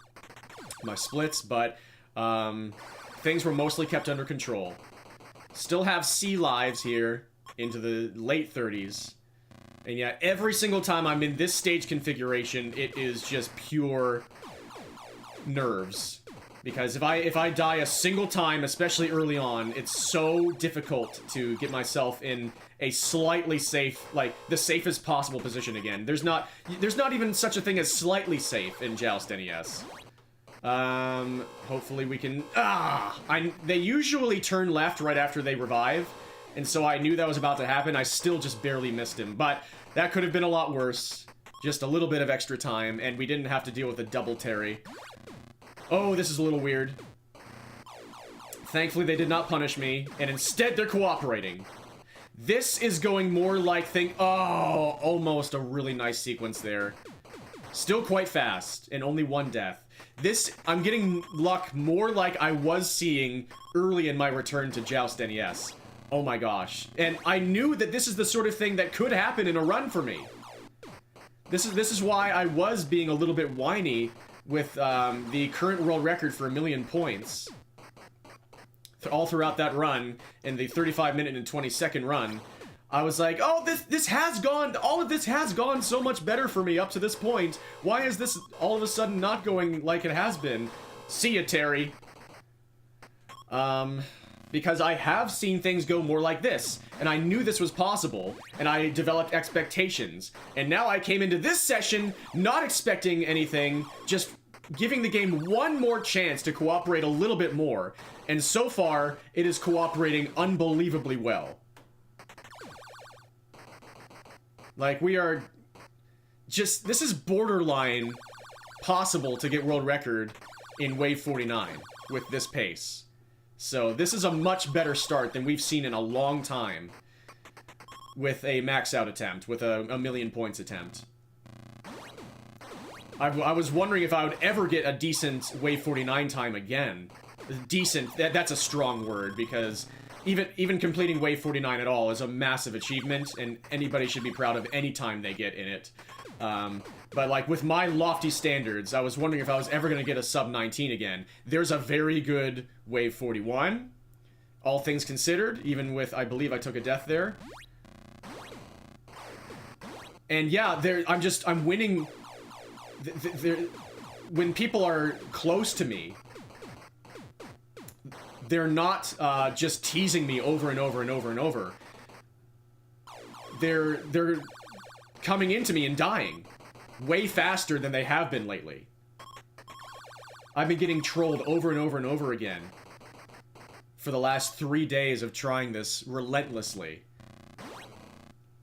my splits, but things were mostly kept under control. Still have C lives here into the late 30s. And yeah, every single time I'm in this stage configuration, it is just pure nerves. Because if I die a single time, especially early on, it's so difficult to get myself in a slightly safe, like, the safest possible position again. There's not even such a thing as slightly safe in Joust NES. Hopefully we can... They usually turn left right after they revive, and so I knew that was about to happen. I still just barely missed him, but that could have been a lot worse. Just a little bit of extra time, and we didn't have to deal with a double Terry. Oh, this is a little weird. Thankfully, they did not punish me, and instead they're cooperating. This is going more like almost a really nice sequence there. Still quite fast, and only one death. This, I'm getting luck more like I was seeing early in my return to Joust NES. Oh my gosh. And I knew that this is the sort of thing that could happen in a run for me. This is why I was being a little bit whiny with the current world record for 1,000,000 points. All throughout that run, in the 35-minute and 20-second run, I was like, oh, this has gone, all of this has gone so much better for me up to this point. Why is this all of a sudden not going like it has been? See ya, Terry. Because I have seen things go more like this, and I knew this was possible, and I developed expectations. And now I came into this session not expecting anything, just giving the game one more chance to cooperate a little bit more. And so far, it is cooperating unbelievably well. Like, we are just... This is borderline possible to get world record in Wave 49 with this pace. So this is a much better start than we've seen in a long time with a max-out attempt, with a 1,000,000 points attempt. I was wondering if I would ever get a decent Wave 49 time again. Decent, that's a strong word, because even completing Wave 49 at all is a massive achievement, and anybody should be proud of any time they get in it. But like, with my lofty standards, I was wondering if I was ever going to get a sub 19 again. There's a very good Wave 41, all things considered, even with, I believe I took a death there. And yeah, I'm winning. When people are close to me, they're not just teasing me over and over and over and over. They're coming into me and dying way faster than they have been lately. I've been getting trolled over and over and over again for the last 3 days of trying this relentlessly.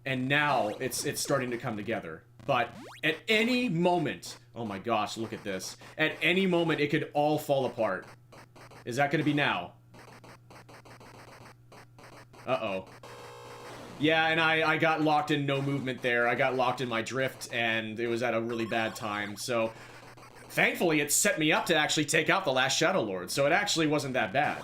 And now it's starting to come together. But at any moment, oh my gosh, look at this. At any moment, it could all fall apart. Is that going to be now? Uh-oh. Yeah, and I got locked in no movement there. I got locked in my drift, and it was at a really bad time. So, thankfully, it set me up to actually take out the last Shadow Lord. So it actually wasn't that bad.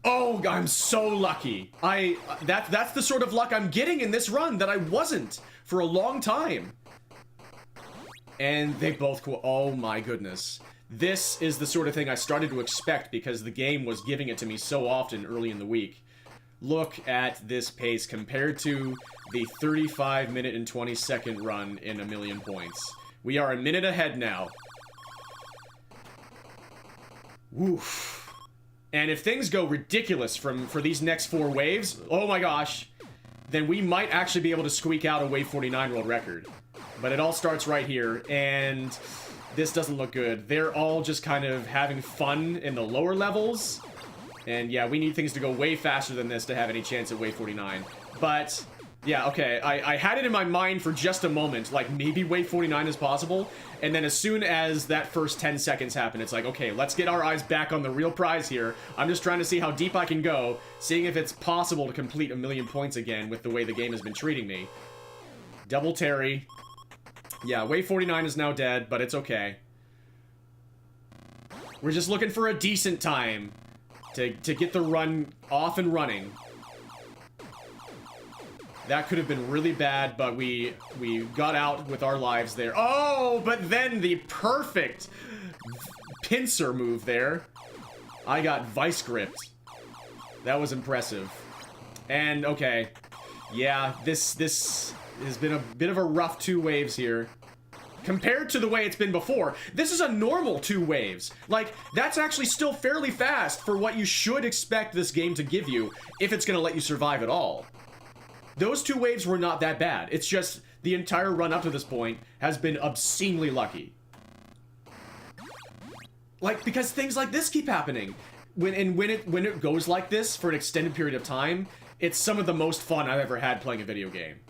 Oh, I'm so lucky. That's the sort of luck I'm getting in this run that I wasn't for a long time. And they both... Oh my goodness. This is the sort of thing I started to expect because the game was giving it to me so often early in the week. Look at this pace compared to the 35-minute and 20-second run in 1,000,000 points. We are a minute ahead now. Woof. And if things go ridiculous for these next 4 waves, oh my gosh, then we might actually be able to squeak out a Wave 49 world record. But it all starts right here, and this doesn't look good. They're all just kind of having fun in the lower levels. And yeah, we need things to go way faster than this to have any chance at Wave 49. But yeah, okay, I had it in my mind for just a moment, like maybe Wave 49 is possible. And then as soon as that first 10 seconds happen, it's like, okay, let's get our eyes back on the real prize here. I'm just trying to see how deep I can go, seeing if it's possible to complete 1,000,000 points again with the way the game has been treating me. Double Terry. Yeah, wave 49 is now dead, but it's okay. We're just looking for a decent time to get the run off and running. That could have been really bad, but we got out with our lives there. Oh, but then the perfect pincer move there. I got vice gripped. That was impressive. And, okay. Yeah, this has been a bit of a rough 2 waves here. Compared to the way it's been before, this is a normal 2 waves. Like, that's actually still fairly fast for what you should expect this game to give you if it's gonna let you survive at all. Those 2 waves were not that bad. It's just the entire run up to this point has been obscenely lucky. Like, because things like this keep happening. When it goes like this for an extended period of time, it's some of the most fun I've ever had playing a video game.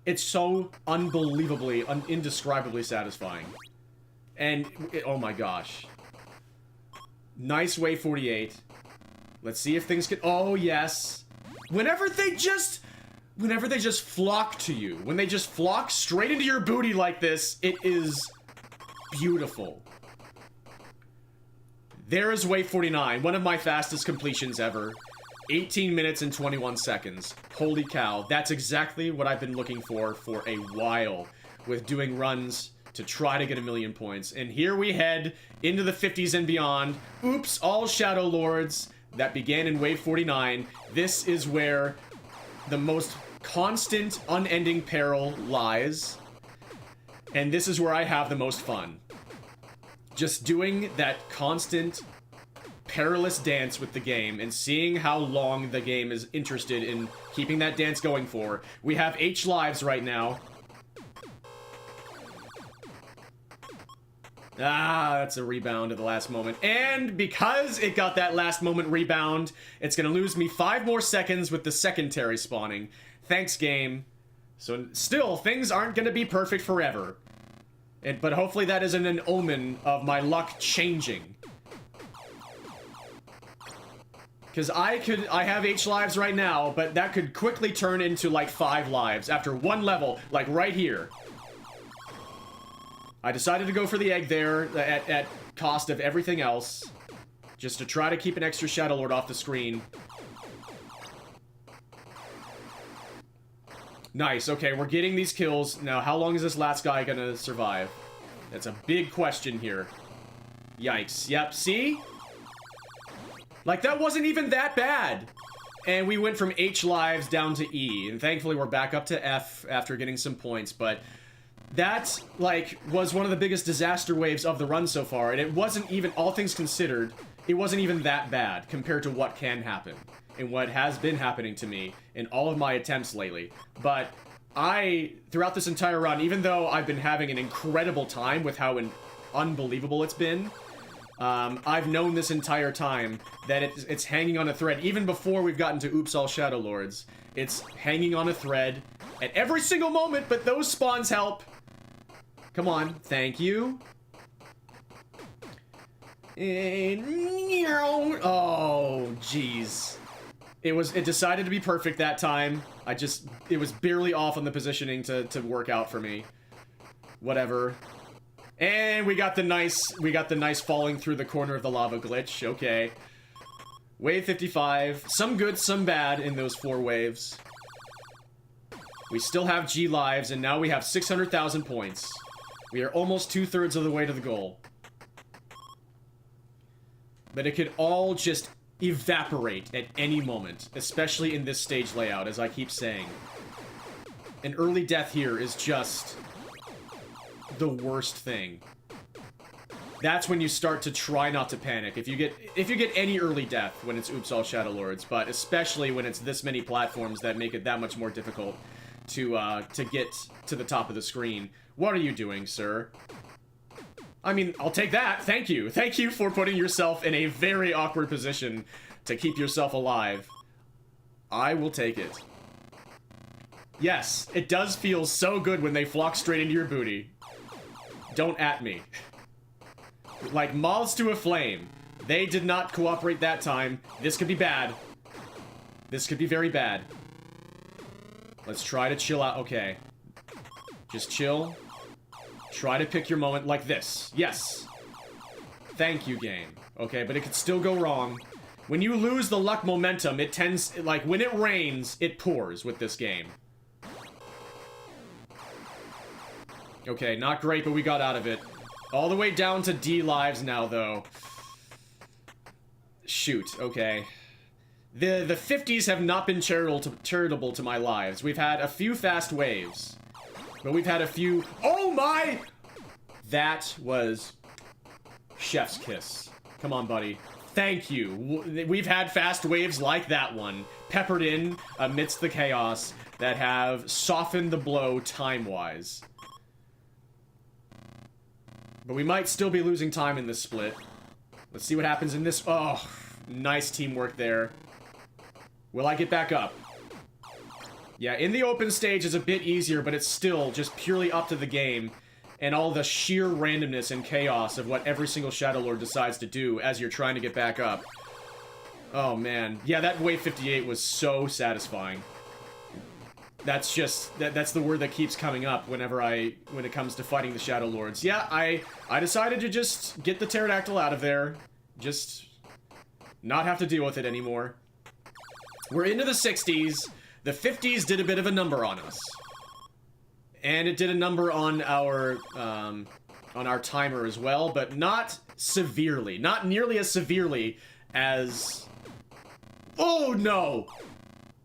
It's so unbelievably, indescribably satisfying. And, oh my gosh. Nice wave 48. Let's see if things can, oh yes. Whenever they just flock to you, when they just flock straight into your booty like this, it is beautiful. There is wave 49, one of my fastest completions ever. 18 minutes and 21 seconds. Holy cow, that's exactly what I've been looking for a while with doing runs to try to get 1,000,000 points. And here we head into the 50s and beyond. Oops, all Shadow Lords that began in wave 49. This is where the most constant, unending peril lies. And this is where I have the most fun. Just doing that constant perilous dance with the game and seeing how long the game is interested in keeping that dance going for. We have H lives right now. Ah, that's a rebound at the last moment. And because it got that last moment rebound, it's gonna lose me 5 more seconds with the secondary spawning. Thanks, game. So still, things aren't gonna be perfect forever. But hopefully that isn't an omen of my luck changing. Because I have H lives right now, but that could quickly turn into like 5 lives after 1 level, like right here. I decided to go for the egg there at cost of everything else, just to try to keep an extra Shadow Lord off the screen. Nice, okay, we're getting these kills. Now, how long is this last guy gonna survive? That's a big question here. Yikes. Yep, see? Like, that wasn't even that bad. And we went from H lives down to E. And thankfully, we're back up to F after getting some points. But that, like, was one of the biggest disaster waves of the run so far. And it wasn't even, all things considered, it wasn't even that bad compared to what can happen. And what has been happening to me in all of my attempts lately. But throughout this entire run, even though I've been having an incredible time with how unbelievable it's been, I've known this entire time that it's hanging on a thread. Even before we've gotten to Oops All Shadow Lords, it's hanging on a thread at every single moment, but those spawns help. Come on, thank you. And, oh, jeez. It decided to be perfect that time. It was barely off on the positioning to work out for me. Whatever. And we got the nice falling through the corner of the lava glitch. Okay. Wave 55. Some good, some bad in those 4 waves. We still have G lives, and now we have 600,000 points. We are almost 2/3 of the way to the goal. But it could all just evaporate at any moment, especially in this stage layout, as I keep saying. An early death here is just the worst thing. That's when you start to try not to panic. If you get any early death when it's Oops All Shadow Lords, but especially when it's this many platforms that make it that much more difficult to get to the top of the screen. What are you doing, sir? I mean, I'll take that. Thank you. Thank you for putting yourself in a very awkward position to keep yourself alive. I will take it. Yes, it does feel so good when they flock straight into your booty. Don't at me. Like moths to a flame. They did not cooperate that time. This could be bad. This could be very bad. Let's try to chill out. Okay. Just chill. Try to pick your moment like this. Yes. Thank you, game. Okay, but it could still go wrong. When you lose the luck momentum, it tends... Like, when it rains, it pours with this game. Okay, not great, but we got out of it. All the way down to D lives now, though. Shoot, okay. The 50s have not been charitable to my lives. We've had a few fast waves. But we've had a few... Oh my! That was... chef's kiss. Come on, buddy. Thank you. We've had fast waves like that one, peppered in amidst the chaos, that have softened the blow time-wise. But we might still be losing time in this split. Let's see what happens in this. Oh, nice teamwork there. Will I get back up? Yeah, in the open stage is a bit easier, but it's still just purely up to the game and all the sheer randomness and chaos of what every single Shadow Lord decides to do as you're trying to get back up. Oh, man. Yeah, that wave 58 was so satisfying. That's just... That's the word that keeps coming up when it comes to fighting the Shadow Lords. Yeah, I decided to just get the pterodactyl out of there. Just not have to deal with it anymore. We're into the 60s. The 50s did a bit of a number on us. And it did a number on our timer as well, but not severely. Not nearly as severely as... Oh, no!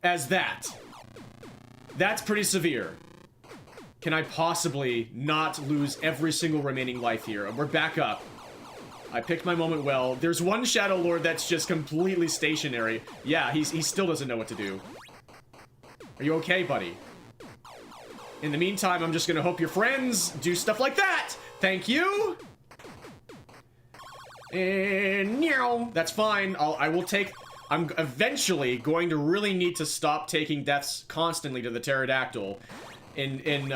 As that. That's pretty severe. Can I possibly not lose every single remaining life here? We're back up. I picked my moment well. There's one Shadow Lord that's just completely stationary. Yeah, he still doesn't know what to do. Are you okay, buddy? In the meantime, I'm just gonna hope your friends do stuff like that! Thank you! And meow. That's fine. I will take... I'm eventually going to really need to stop taking deaths constantly to the pterodactyl in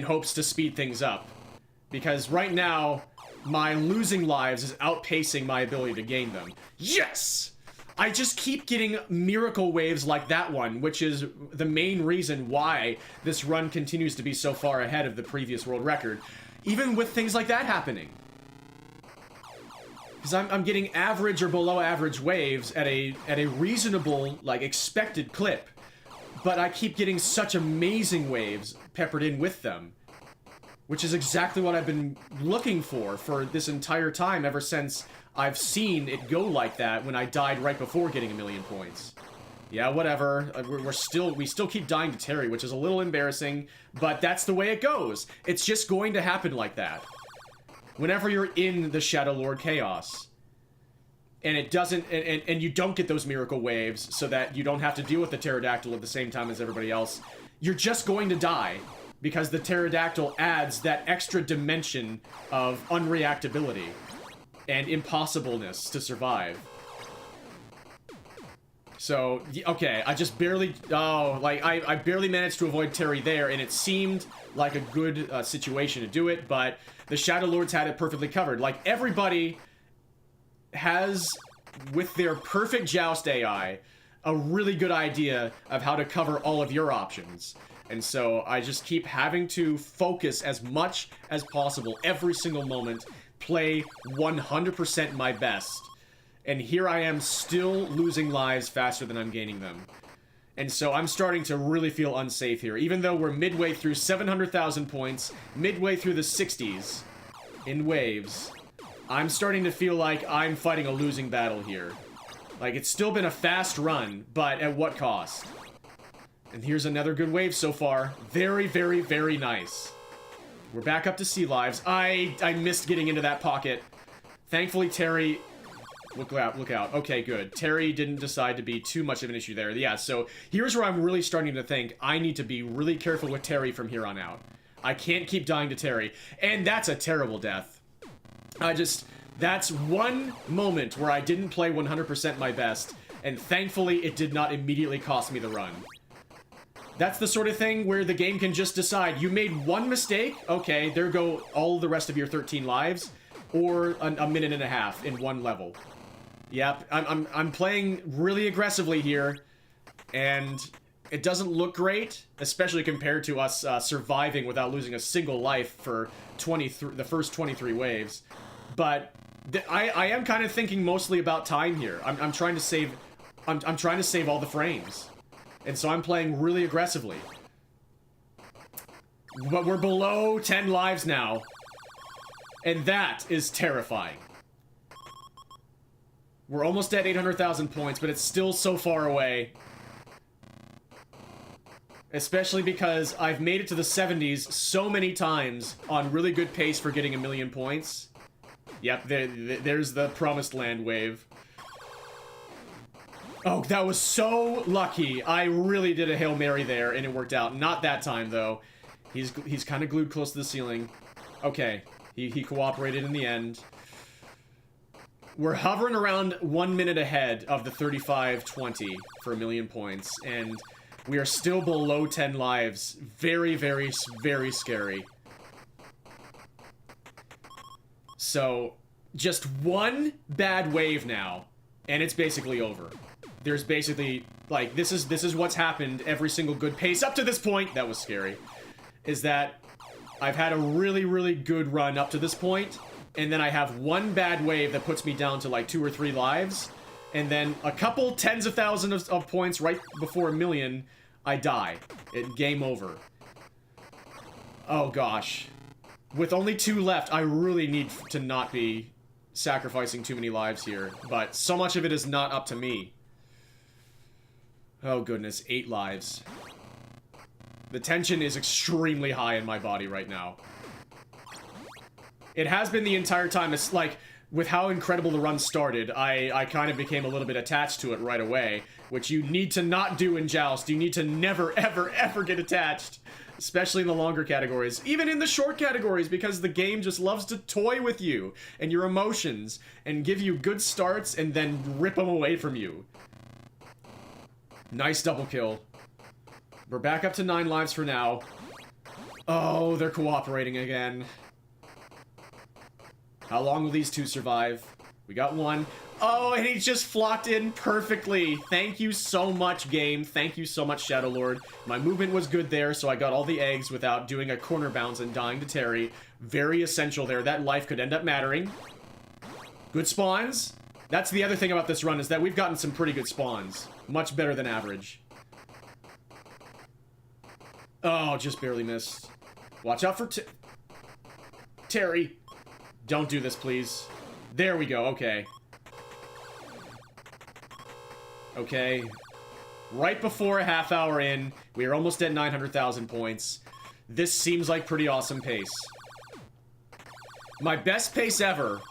hopes to speed things up. Because right now, my losing lives is outpacing my ability to gain them. Yes! I just keep getting miracle waves like that one, which is the main reason why this run continues to be so far ahead of the previous world record. Even with things like that happening. Because I'm getting average or below average waves at a reasonable, like, expected clip. But I keep getting such amazing waves peppered in with them. Which is exactly what I've been looking for this entire time, ever since I've seen it go like that when I died right before getting 1,000,000 points. Yeah, whatever. We still keep dying to Terry, which is a little embarrassing, but that's the way it goes. It's just going to happen like that. Whenever you're in the Shadow Lord chaos. And it doesn't, and you don't get those miracle waves so that you don't have to deal with the pterodactyl at the same time as everybody else, you're just going to die. Because the pterodactyl adds that extra dimension of unreactability and impossibleness to survive. So, okay, I just barely... Oh, like, I barely managed to avoid Terry there, and it seemed like a good situation to do it, but the Shadow Lords had it perfectly covered. Like, everybody has, with their perfect Joust AI, a really good idea of how to cover all of your options. And so I just keep having to focus as much as possible every single moment, play 100% my best. And here I am still losing lives faster than I'm gaining them. And so I'm starting to really feel unsafe here. Even though we're midway through 700,000 points, midway through the 60s in waves, I'm starting to feel like I'm fighting a losing battle here. Like, it's still been a fast run, but at what cost? And here's another good wave so far. Very, very, very nice. We're back up to C lives. I missed getting into that pocket. Thankfully, Terry... Look out, look out. Okay, good. Terry didn't decide to be too much of an issue there. Yeah, so here's where I'm really starting to think I need to be really careful with Terry from here on out. I can't keep dying to Terry. And that's a terrible death. That's one moment where I didn't play 100% my best, and thankfully it did not immediately cost me the run. That's the sort of thing where the game can just decide, you made one mistake, okay, there go all the rest of your 13 lives, or a minute and a half in one level. Yep, I'm playing really aggressively here, and it doesn't look great, especially compared to us surviving without losing a single life for the first 23 waves. But I am kind of thinking mostly about time here. I'm trying to save. I'm trying to save all the frames, and so I'm playing really aggressively. But we're below 10 lives now, and that is terrifying. We're almost at 800,000 points, but it's still so far away. Especially because I've made it to the 70s so many times on really good pace for getting 1,000,000 points. Yep, there's the Promised Land wave. Oh, that was so lucky. I really did a Hail Mary there, and it worked out. Not that time, though. He's kind of glued close to the ceiling. Okay, he cooperated in the end. We're hovering around 1 minute ahead of the 35-20 for 1,000,000 points, and we are still below 10 lives. Very, very, very scary. So, just one bad wave now, and it's basically over. There's basically, like, this is what's happened every single good pace up to this point. That was scary. Is that I've had a really, really good run up to this point, and then I have one bad wave that puts me down to like 2 or 3 lives, and then a couple tens of thousands of points right before 1,000,000, I die. Game over. Oh gosh. With only 2 left, I really need to not be sacrificing too many lives here, but so much of it is not up to me. Oh goodness, 8 lives. The tension is extremely high in my body right now. It has been the entire time. It's like, with how incredible the run started, I kind of became a little bit attached to it right away, which you need to not do in Joust. You need to never, ever, ever get attached, especially in the longer categories, even in the short categories, because the game just loves to toy with you and your emotions and give you good starts and then rip them away from you. Nice double kill. We're back up to 9 lives for now. Oh, they're cooperating again. How long will these 2 survive? We got 1. Oh, and he just flocked in perfectly. Thank you so much, game. Thank you so much, Shadow Lord. My movement was good there, so I got all the eggs without doing a corner bounce and dying to Terry. Very essential there. That life could end up mattering. Good spawns. That's the other thing about this run, is that we've gotten some pretty good spawns. Much better than average. Oh, just barely missed. Watch out for Terry. Don't do this, please. There we go, okay. Okay. Right before a half hour in, we are almost at 900,000 points. This seems like pretty awesome pace. My best pace ever,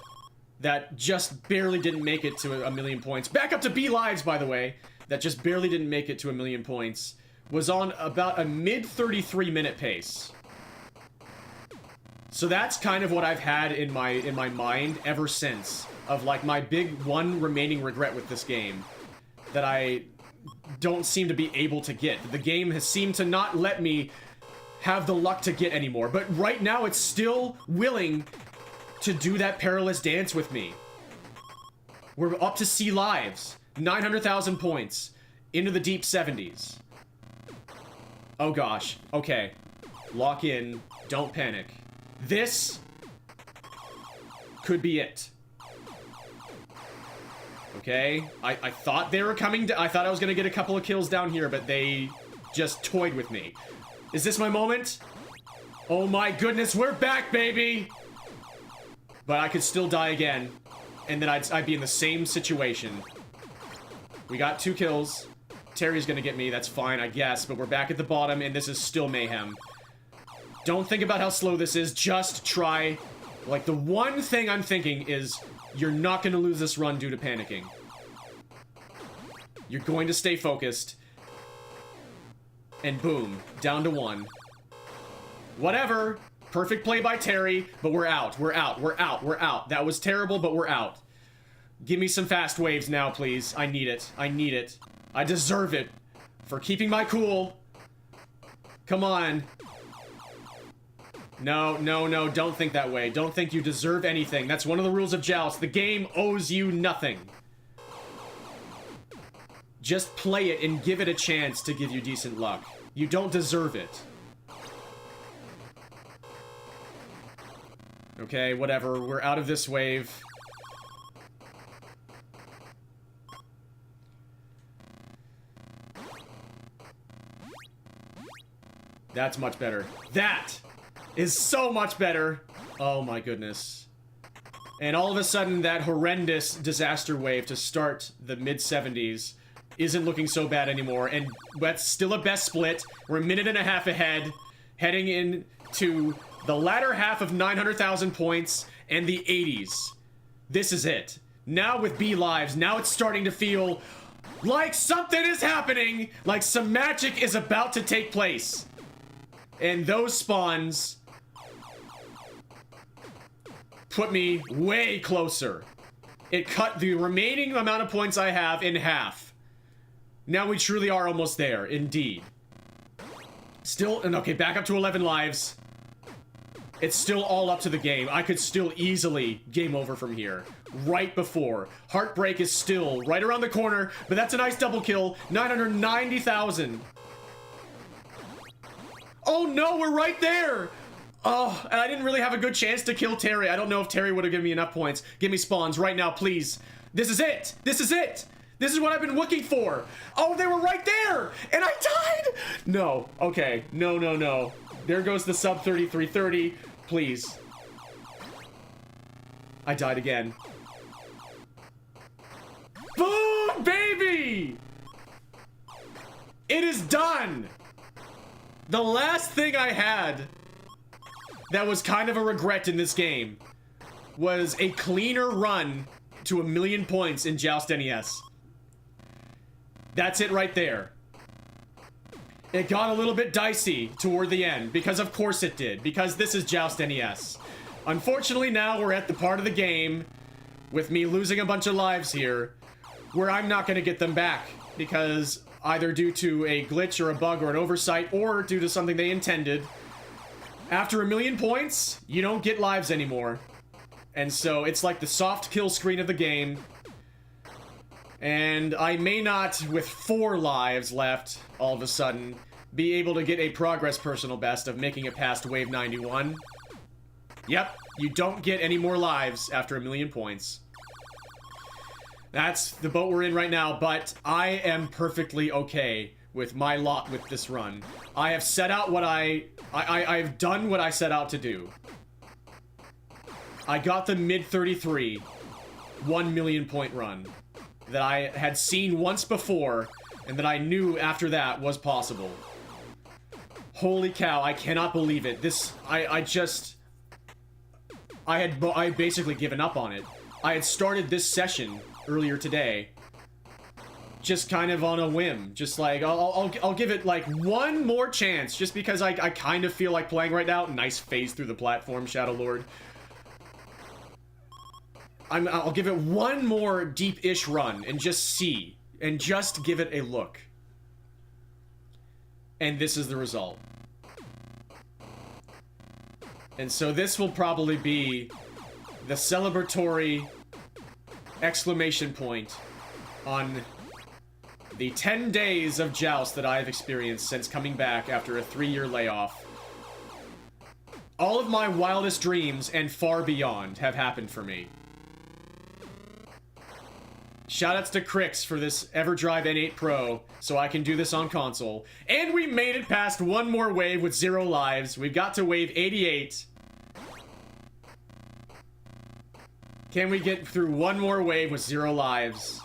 that just barely didn't make it to 1,000,000 points. Back up to B lives, by the way. That just barely didn't make it to 1,000,000 points. Was on about a mid 33 minute pace. So that's kind of what I've had in my mind ever since, of like my big one remaining regret with this game that I don't seem to be able to get. The game has seemed to not let me have the luck to get anymore, but right now it's still willing to do that perilous dance with me. We're up to C lives, 900,000 points, into the deep 70s. Oh gosh, okay. Lock in, don't panic. This could be it. Okay, I thought they were coming I thought I was gonna get a couple of kills down here, but they just toyed with me. Is this my moment? Oh my goodness, we're back, baby! But I could still die again, and then I'd be in the same situation. We got 2 kills. Terry's gonna get me, that's fine, I guess, but we're back at the bottom, and this is still mayhem. Don't think about how slow this is, just try. Like, the one thing I'm thinking is, you're not gonna lose this run due to panicking. You're going to stay focused. And boom, down to 1. Whatever. Perfect play by Terry, but we're out, we're out, we're out, we're out. That was terrible, but we're out. Give me some fast waves now, please. I need it. I need it. I deserve it. For keeping my cool. Come on. No, no, no, don't think that way. Don't think you deserve anything. That's one of the rules of Joust. The game owes you nothing. Just play it and give it a chance to give you decent luck. You don't deserve it. Okay, whatever. We're out of this wave. That's much better. That is so much better. Oh my goodness. And all of a sudden, that horrendous disaster wave to start the mid-70s isn't looking so bad anymore. And that's still a best split. We're a minute and a half ahead, heading into the latter half of 900,000 points and the 80s. This is it. Now with B lives, now it's starting to feel like something is happening, like some magic is about to take place. And those spawns put me way closer. It cut the remaining amount of points I have in half. Now we truly are almost there, indeed. Still, and okay, back up to 11 lives. It's still all up to the game. I could still easily game over from here. Right before. Heartbreak is still right around the corner, but that's a nice double kill. 990,000. Oh no, we're right there! Oh, and I didn't really have a good chance to kill Terry. I don't know if Terry would have given me enough points. Give me spawns right now, please. This is it! This is it! This is what I've been looking for! Oh, they were right there! And I died! No. Okay. No, no, no. There goes the sub 3330. Please. I died again. Boom, baby! It is done! The last thing I had that was kind of a regret in this game was a cleaner run to 1,000,000 points in Joust NES. That's it right there. It got a little bit dicey toward the end, because of course it did, because this is Joust NES. Unfortunately, now we're at the part of the game, with me losing a bunch of lives here, where I'm not going to get them back, because either due to a glitch or a bug or an oversight, or due to something they intended, after 1,000,000 points, you don't get lives anymore. And so it's like the soft kill screen of the game. And I may not, with 4 lives left, all of a sudden, be able to get a progress personal best of making it past wave 91. Yep, you don't get any more lives after 1,000,000 points. That's the boat we're in right now, but I am perfectly okay with my lot with this run. I have set out what I've done what I set out to do. I got the mid-33 1,000,000 point run that I had seen once before, and that I knew after that was possible. Holy cow, I cannot believe it. This, I had basically given up on it. I had started this session earlier today, just kind of on a whim. Just like, I'll give it like one more chance, just because I kind of feel like playing right now. Nice phase through the platform, Shadow Lord. I'll give it one more deep-ish run and just see, and just give it a look. And this is the result. And so this will probably be the celebratory exclamation point on the 10 days of Joust that I have experienced since coming back after a 3-year layoff. All of my wildest dreams and far beyond have happened for me. Shoutouts to Crix for this EverDrive N8 Pro, so I can do this on console. And we made it past one more wave with 0 lives. We've got to wave 88. Can we get through one more wave with 0 lives?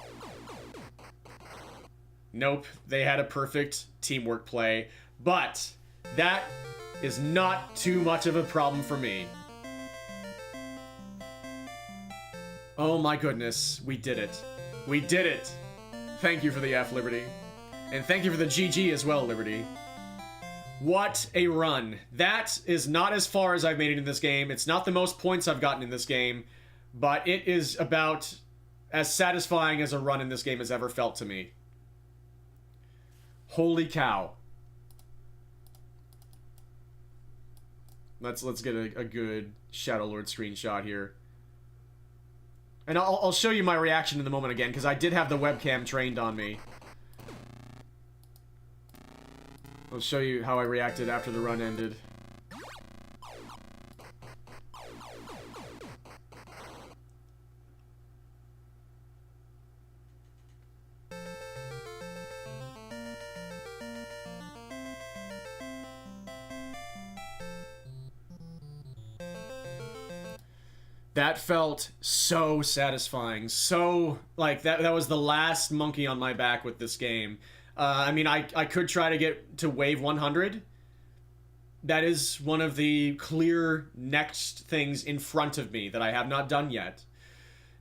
Nope, they had a perfect teamwork play. But that is not too much of a problem for me. Oh my goodness, we did it. We did it! Thank you for the F, Liberty. And thank you for the GG as well, Liberty. What a run. That is not as far as I've made it in this game. It's not the most points I've gotten in this game. But it is about as satisfying as a run in this game has ever felt to me. Holy cow. Let's get a good Shadow Lord screenshot here. And I'll show you my reaction in a moment again, because I did have the webcam trained on me. I'll show you how I reacted after the run ended. That felt so satisfying. So, like, that was the last monkey on my back with this game. I mean, I could try to get to wave 100. That is one of the clear next things in front of me that I have not done yet.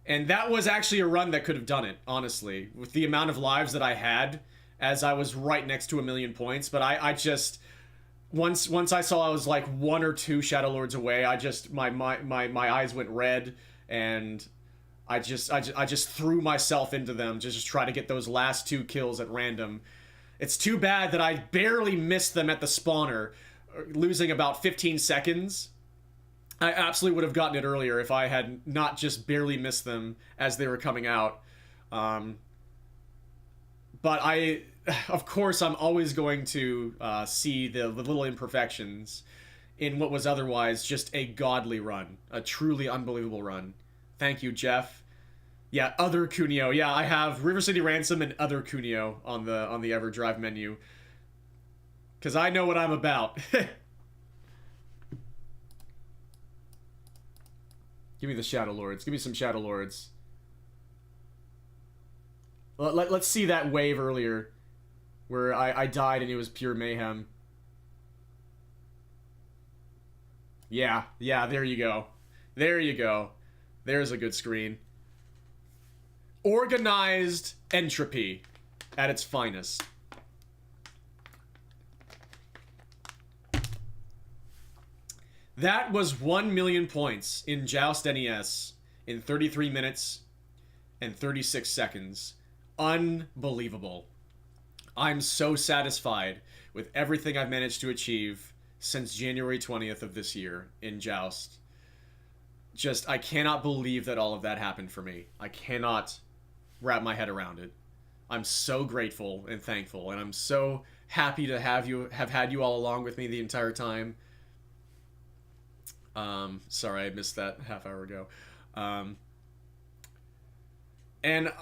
And that was actually a run that could have done it, honestly. With the amount of lives that I had, as I was right next to 1,000,000 points. But I just... Once I saw I was like 1 or 2 Shadow Lords away, I just my eyes went red, and I just threw myself into them to just try to get those last 2 kills at random. It's too bad that I barely missed them at the spawner, losing about 15 seconds. I absolutely would have gotten it earlier if I had not just barely missed them as they were coming out. But of course, I'm always going to see the little imperfections in what was otherwise just a godly run. A truly unbelievable run. Thank you, Jeff. Yeah, other Cuneo. Yeah, I have River City Ransom and other Cuneo on the EverDrive menu. Because I know what I'm about. Give me the Shadow Lords. Give me some Shadow Lords. Let's see that wave earlier, where I died and it was pure mayhem. Yeah, there you go. There you go. There's a good screen. Organized entropy at its finest. That was 1,000,000 points in Joust NES in 33 minutes and 36 seconds. Unbelievable. I'm so satisfied with everything I've managed to achieve since January 20th of this year in Joust. Just, I cannot believe that all of that happened for me. I cannot wrap my head around it. I'm so grateful and thankful, and I'm so happy to have had you all along with me the entire time. Sorry, I missed that half hour ago. And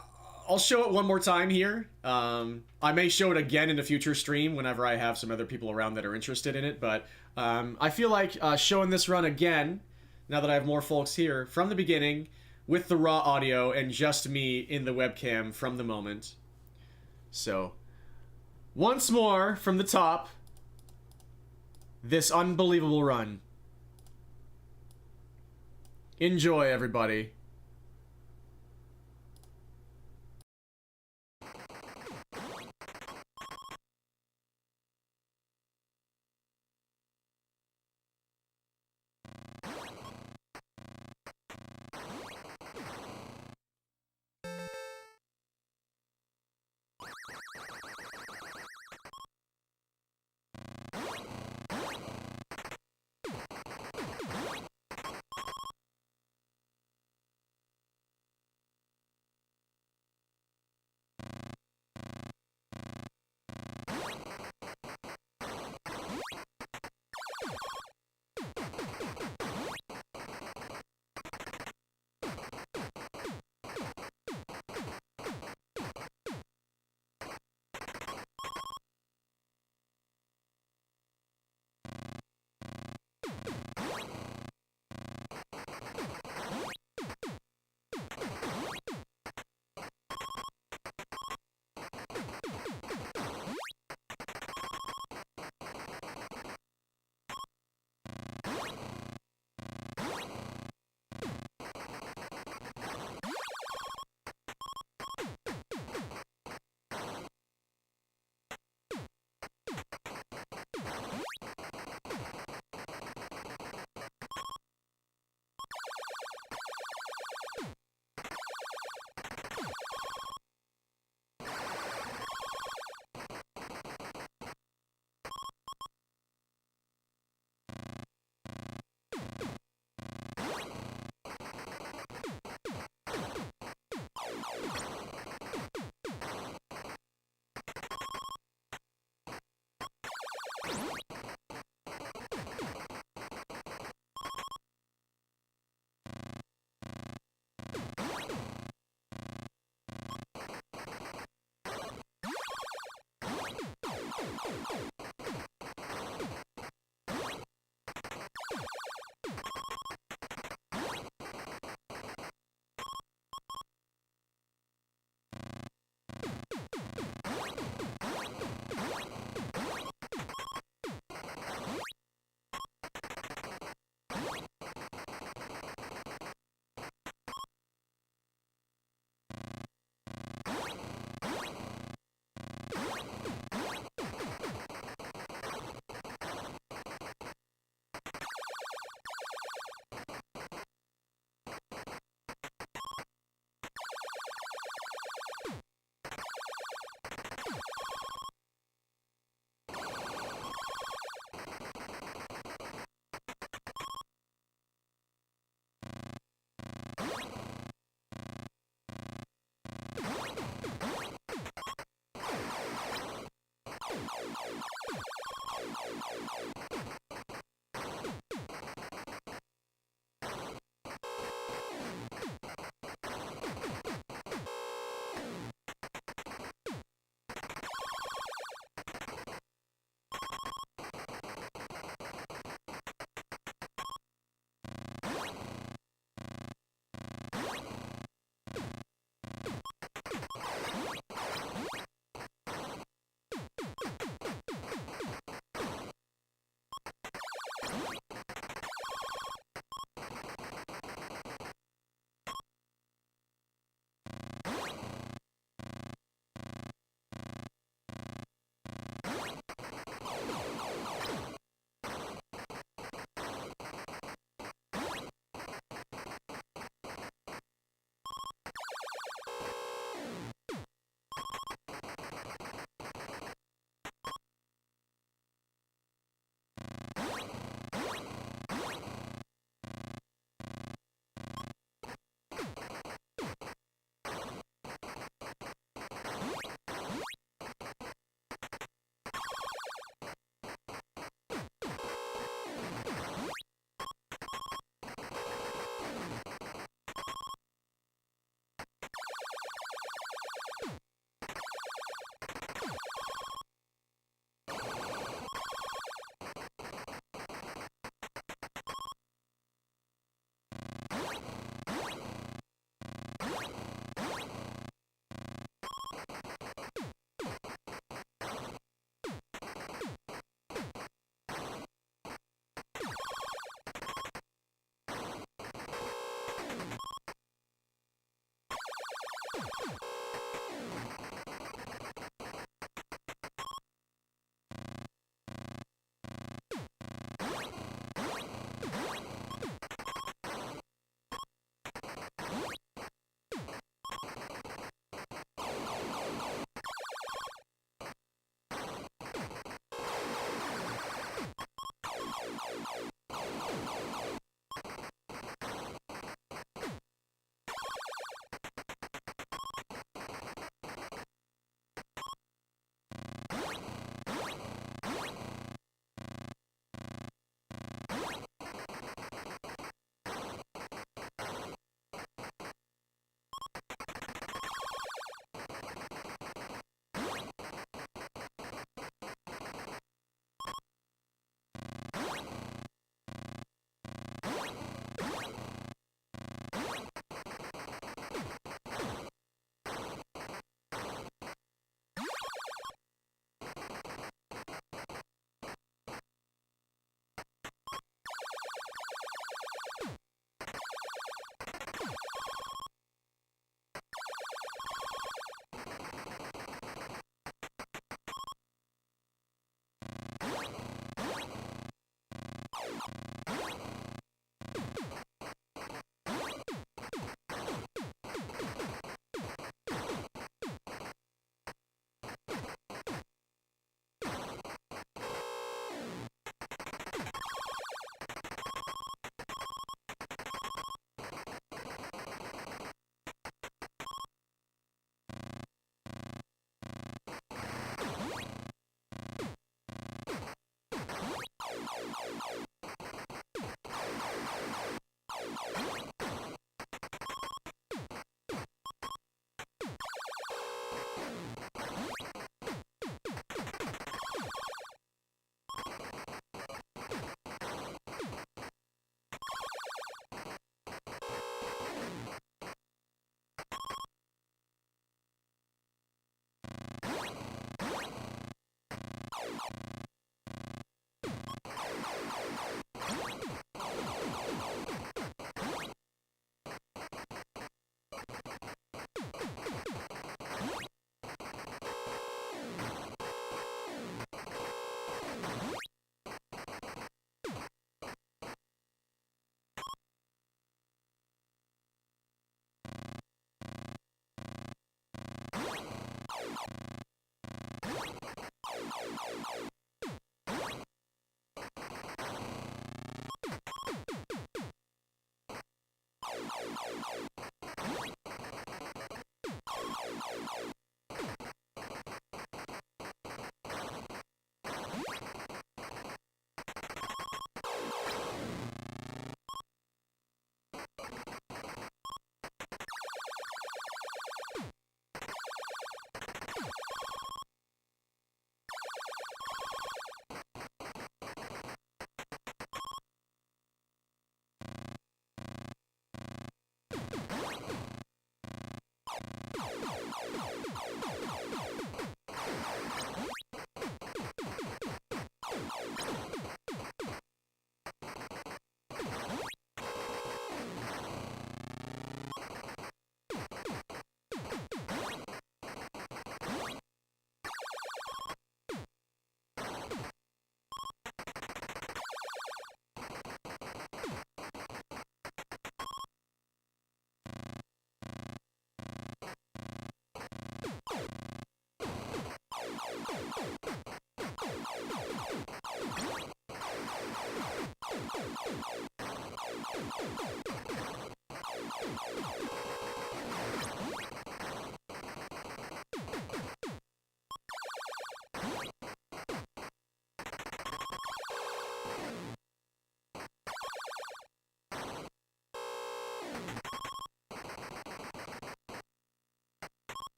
I'll show it one more time here. I may show it again in a future stream whenever I have some other people around that are interested in it, but I feel like showing this run again, now that I have more folks here, from the beginning, with the raw audio and just me in the webcam from the moment. So, once more from the top, this unbelievable run. Enjoy, everybody.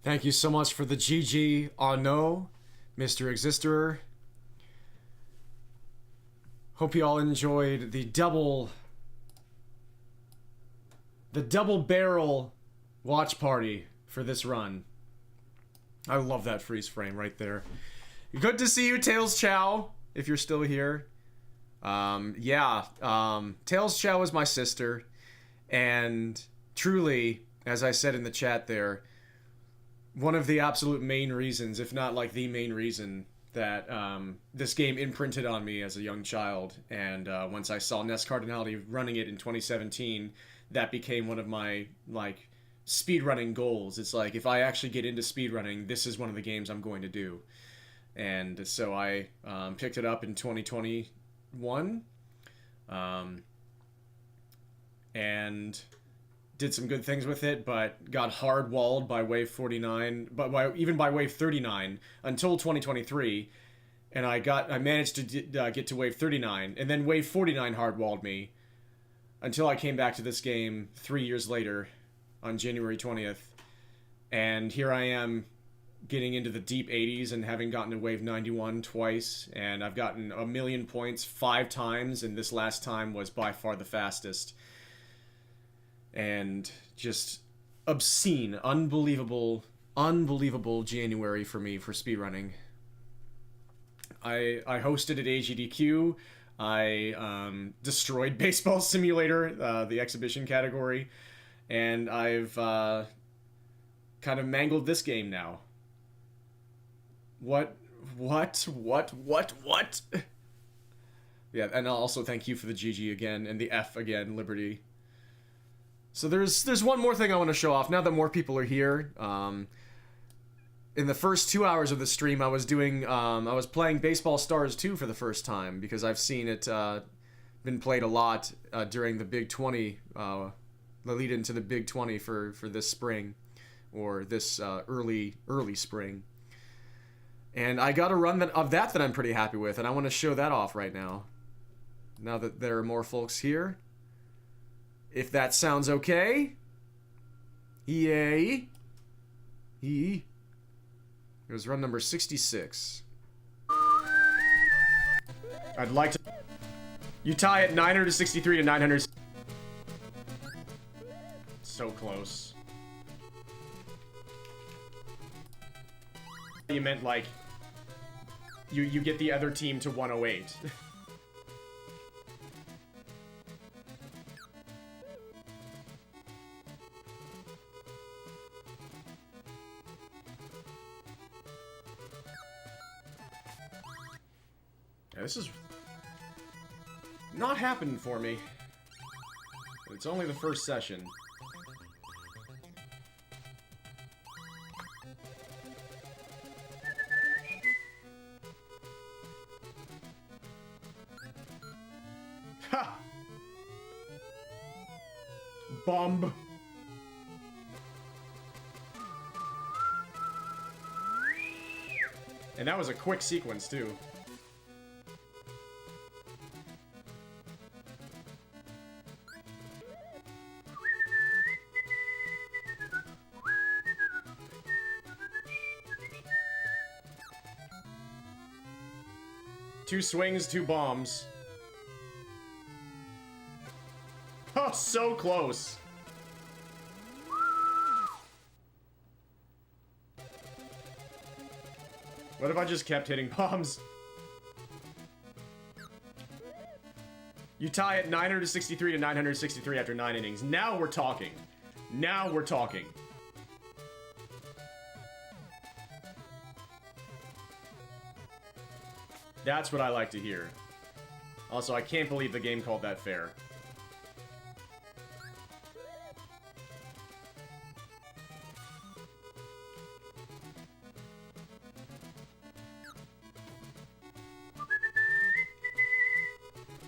Thank you so much for the GG on no, Mr. Exister. Hope you all enjoyed the double barrel watch party for this run. I love that freeze frame right there. Good to see you, Tails Chow, if you're still here. Tails Chow is my sister, and truly, as I said in the chat there, one of the absolute main reasons, if not like the main reason, that this game imprinted on me as a young child. And once I saw Ness Cardinality running it in 2017, that became one of my like speedrunning goals. It's like, if I actually get into speedrunning, this is one of the games I'm going to do. And so I picked it up in 2021 and did some good things with it, but got hard walled by wave 49, but even by wave 39 until 2023, and I managed to get to wave 39, and then wave 49 hard walled me until I came back to this game 3 years later on January 20th, and here I am getting into the deep 80s and having gotten to wave 91 twice, and I've gotten 1,000,000 points 5 times, and this last time was by far the fastest. And just obscene, unbelievable January for me for speedrunning. I hosted at AGDQ. I destroyed Baseball Simulator, the exhibition category, and I've kind of mangled this game now. What? Yeah, and I'll also thank you for the GG again, and the F again, Liberty. So there's one more thing I want to show off now that more people are here. In the first 2 hours of the stream, I was playing Baseball Stars 2 for the first time, because I've seen it been played a lot during the Big 20, the lead into the Big 20 for this spring, or this early spring. And I got a run of that I'm pretty happy with, and I want to show that off right now. Now that there are more folks here. If that sounds okay. Yay. It was run number 66. I'd like to... You tie at 963 to 900... So close. You meant like... You get the other team to 108. This is not happened for me. It's only the first session. Ha! Bomb. And that was a quick sequence, too. Two swings, two bombs. Oh, so close. What if I just kept hitting bombs? You tie at 963 to 963 after 9 innings. Now we're talking. Now we're talking. That's what I like to hear. Also, I can't believe the game called that fair.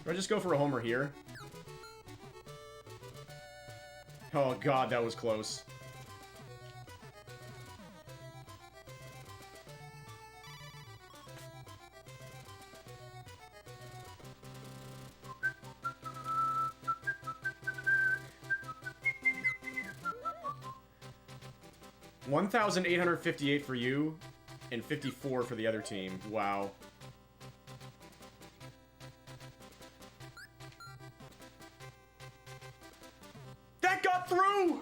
Do I just go for a homer here? Oh god, that was close. 1,858 for you, and 54 for the other team. Wow. That got through!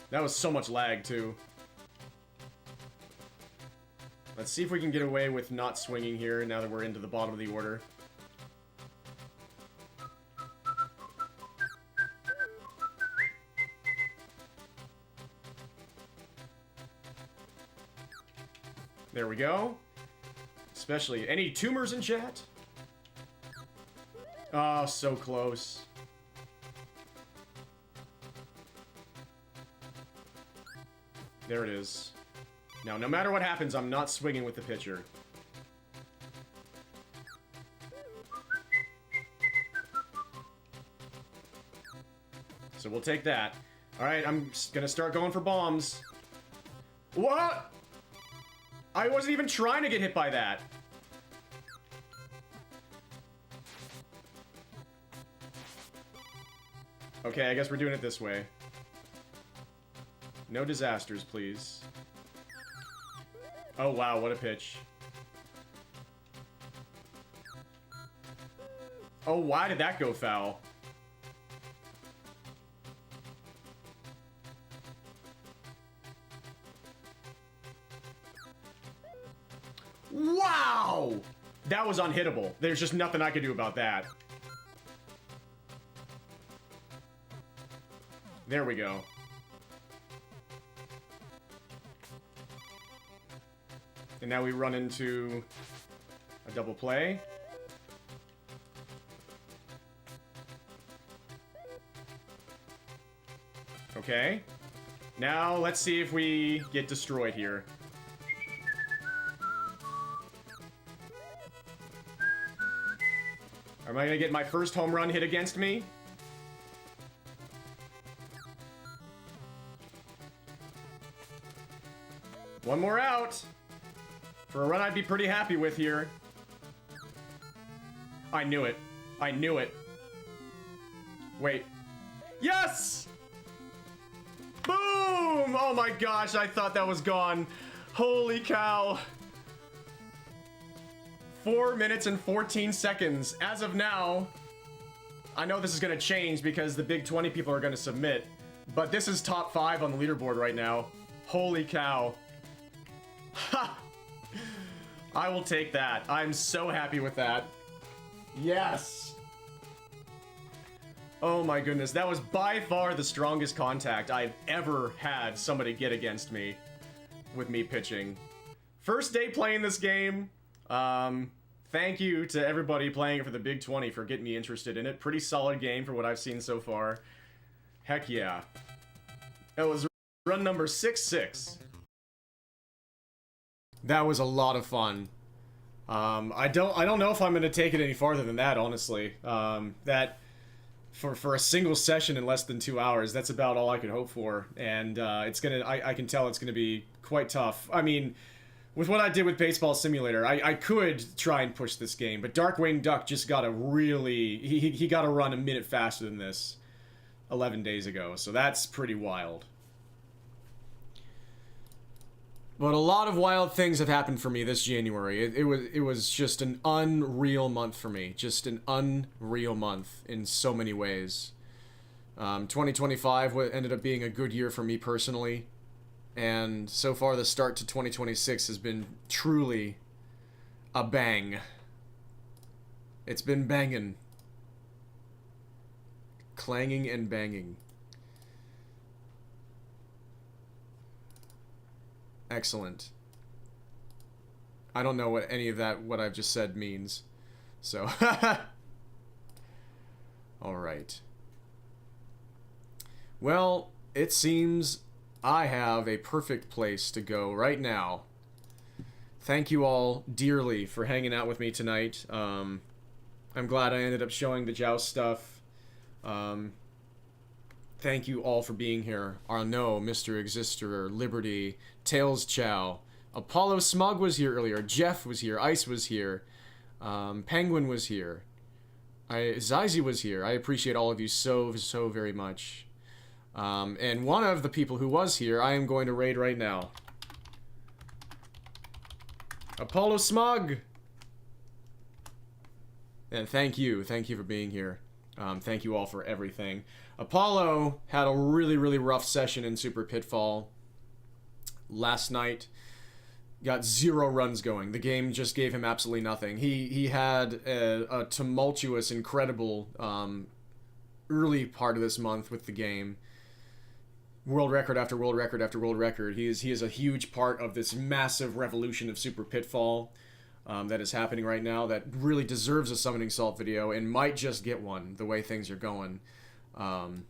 That was so much lag, too. Let's see if we can get away with not swinging here now that we're into the bottom of the order. There we go. Especially, any tumors in chat? Oh, so close. There it is. Now, no matter what happens, I'm not swinging with the pitcher. So we'll take that. Alright, I'm gonna start going for bombs. What? I wasn't even trying to get hit by that. Okay, I guess we're doing it this way. No disasters, please. Oh, wow, what a pitch. Oh, why did that go foul? Wow! That was unhittable. There's just nothing I could do about that. There we go. And now we run into a double play. Okay. Now let's see if we get destroyed here. Am I gonna get my first home run hit against me? One more out. For a run I'd be pretty happy with here. I knew it. I knew it. Wait. Yes! Boom! Oh my gosh, I thought that was gone. Holy cow. 4 minutes and 14 seconds. As of now, I know this is going to change because the big 20 people are going to submit, but this is top 5 on the leaderboard right now. Holy cow. Ha! I will take that. I'm so happy with that. Yes! Oh my goodness, that was by far the strongest contact I've ever had somebody get against me with me pitching. First day playing this game. Thank you to everybody playing it for the Big 20 for getting me interested in it. Pretty solid game for what I've seen so far. Heck yeah. That was run number 6-6. That was a lot of fun. I don't know if I'm gonna take it any farther than that, honestly. That for a single session in less than 2 hours, that's about all I could hope for. And it's gonna I can tell it's gonna be quite tough. I mean, with what I did with Baseball Simulator, I could try and push this game, but Darkwing Duck just got a really... He got to run a minute faster than this 11 days ago, so that's pretty wild. But a lot of wild things have happened for me this January. It was just an unreal month for me. Just an unreal month in so many ways. 2025 ended up being a good year for me personally. And so far, the start to 2026 has been truly a bang. It's been banging. Clanging and banging. Excellent. I don't know what any of that, what I've just said means. So, alright. Well, it seems I have a perfect place to go right now. Thank you all dearly for hanging out with me tonight. I'm glad I ended up showing the Joust stuff. Thank you all for being here. Arnaud, Mr. Exister, Liberty, Tails Chow, Apollo Smug was here earlier, Jeff was here, Ice was here, Penguin was here, Zizi was here. I appreciate all of you so very much. And one of the people who was here, I am going to raid right now. Apollo Smug! And thank you for being here. Thank you all for everything. Apollo had a really, really rough session in Super Pitfall last night. Got 0 runs going. The game just gave him absolutely nothing. He had a tumultuous, incredible early part of this month with the game. World record after world record after world record. He is a huge part of this massive revolution of Super Pitfall that is happening right now that really deserves a Summoning Salt video and might just get one the way things are going. In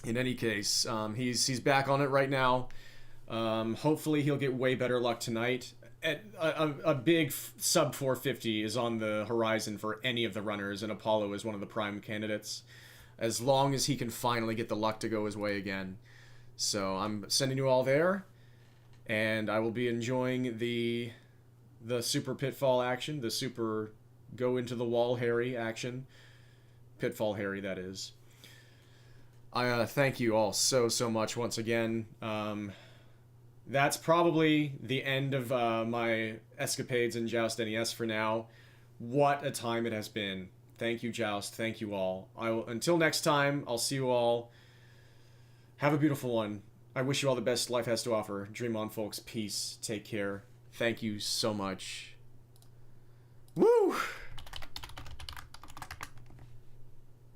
any case, he's back on it right now. Hopefully he'll get way better luck tonight. A big sub 450 is on the horizon for any of the runners, and Apollo is one of the prime candidates. As long as he can finally get the luck to go his way again. So I'm sending you all there, and I will be enjoying the Super Pitfall action, the Super Go Into the Wall Harry action. Pitfall Harry, that is. I thank you all so much once again. That's probably the end of my escapades in Joust NES for now. What a time it has been. Thank you, Joust. Thank you all. Until next time, I'll see you all. Have a beautiful one. I wish you all the best life has to offer. Dream on, folks. Peace. Take care. Thank you so much. Woo!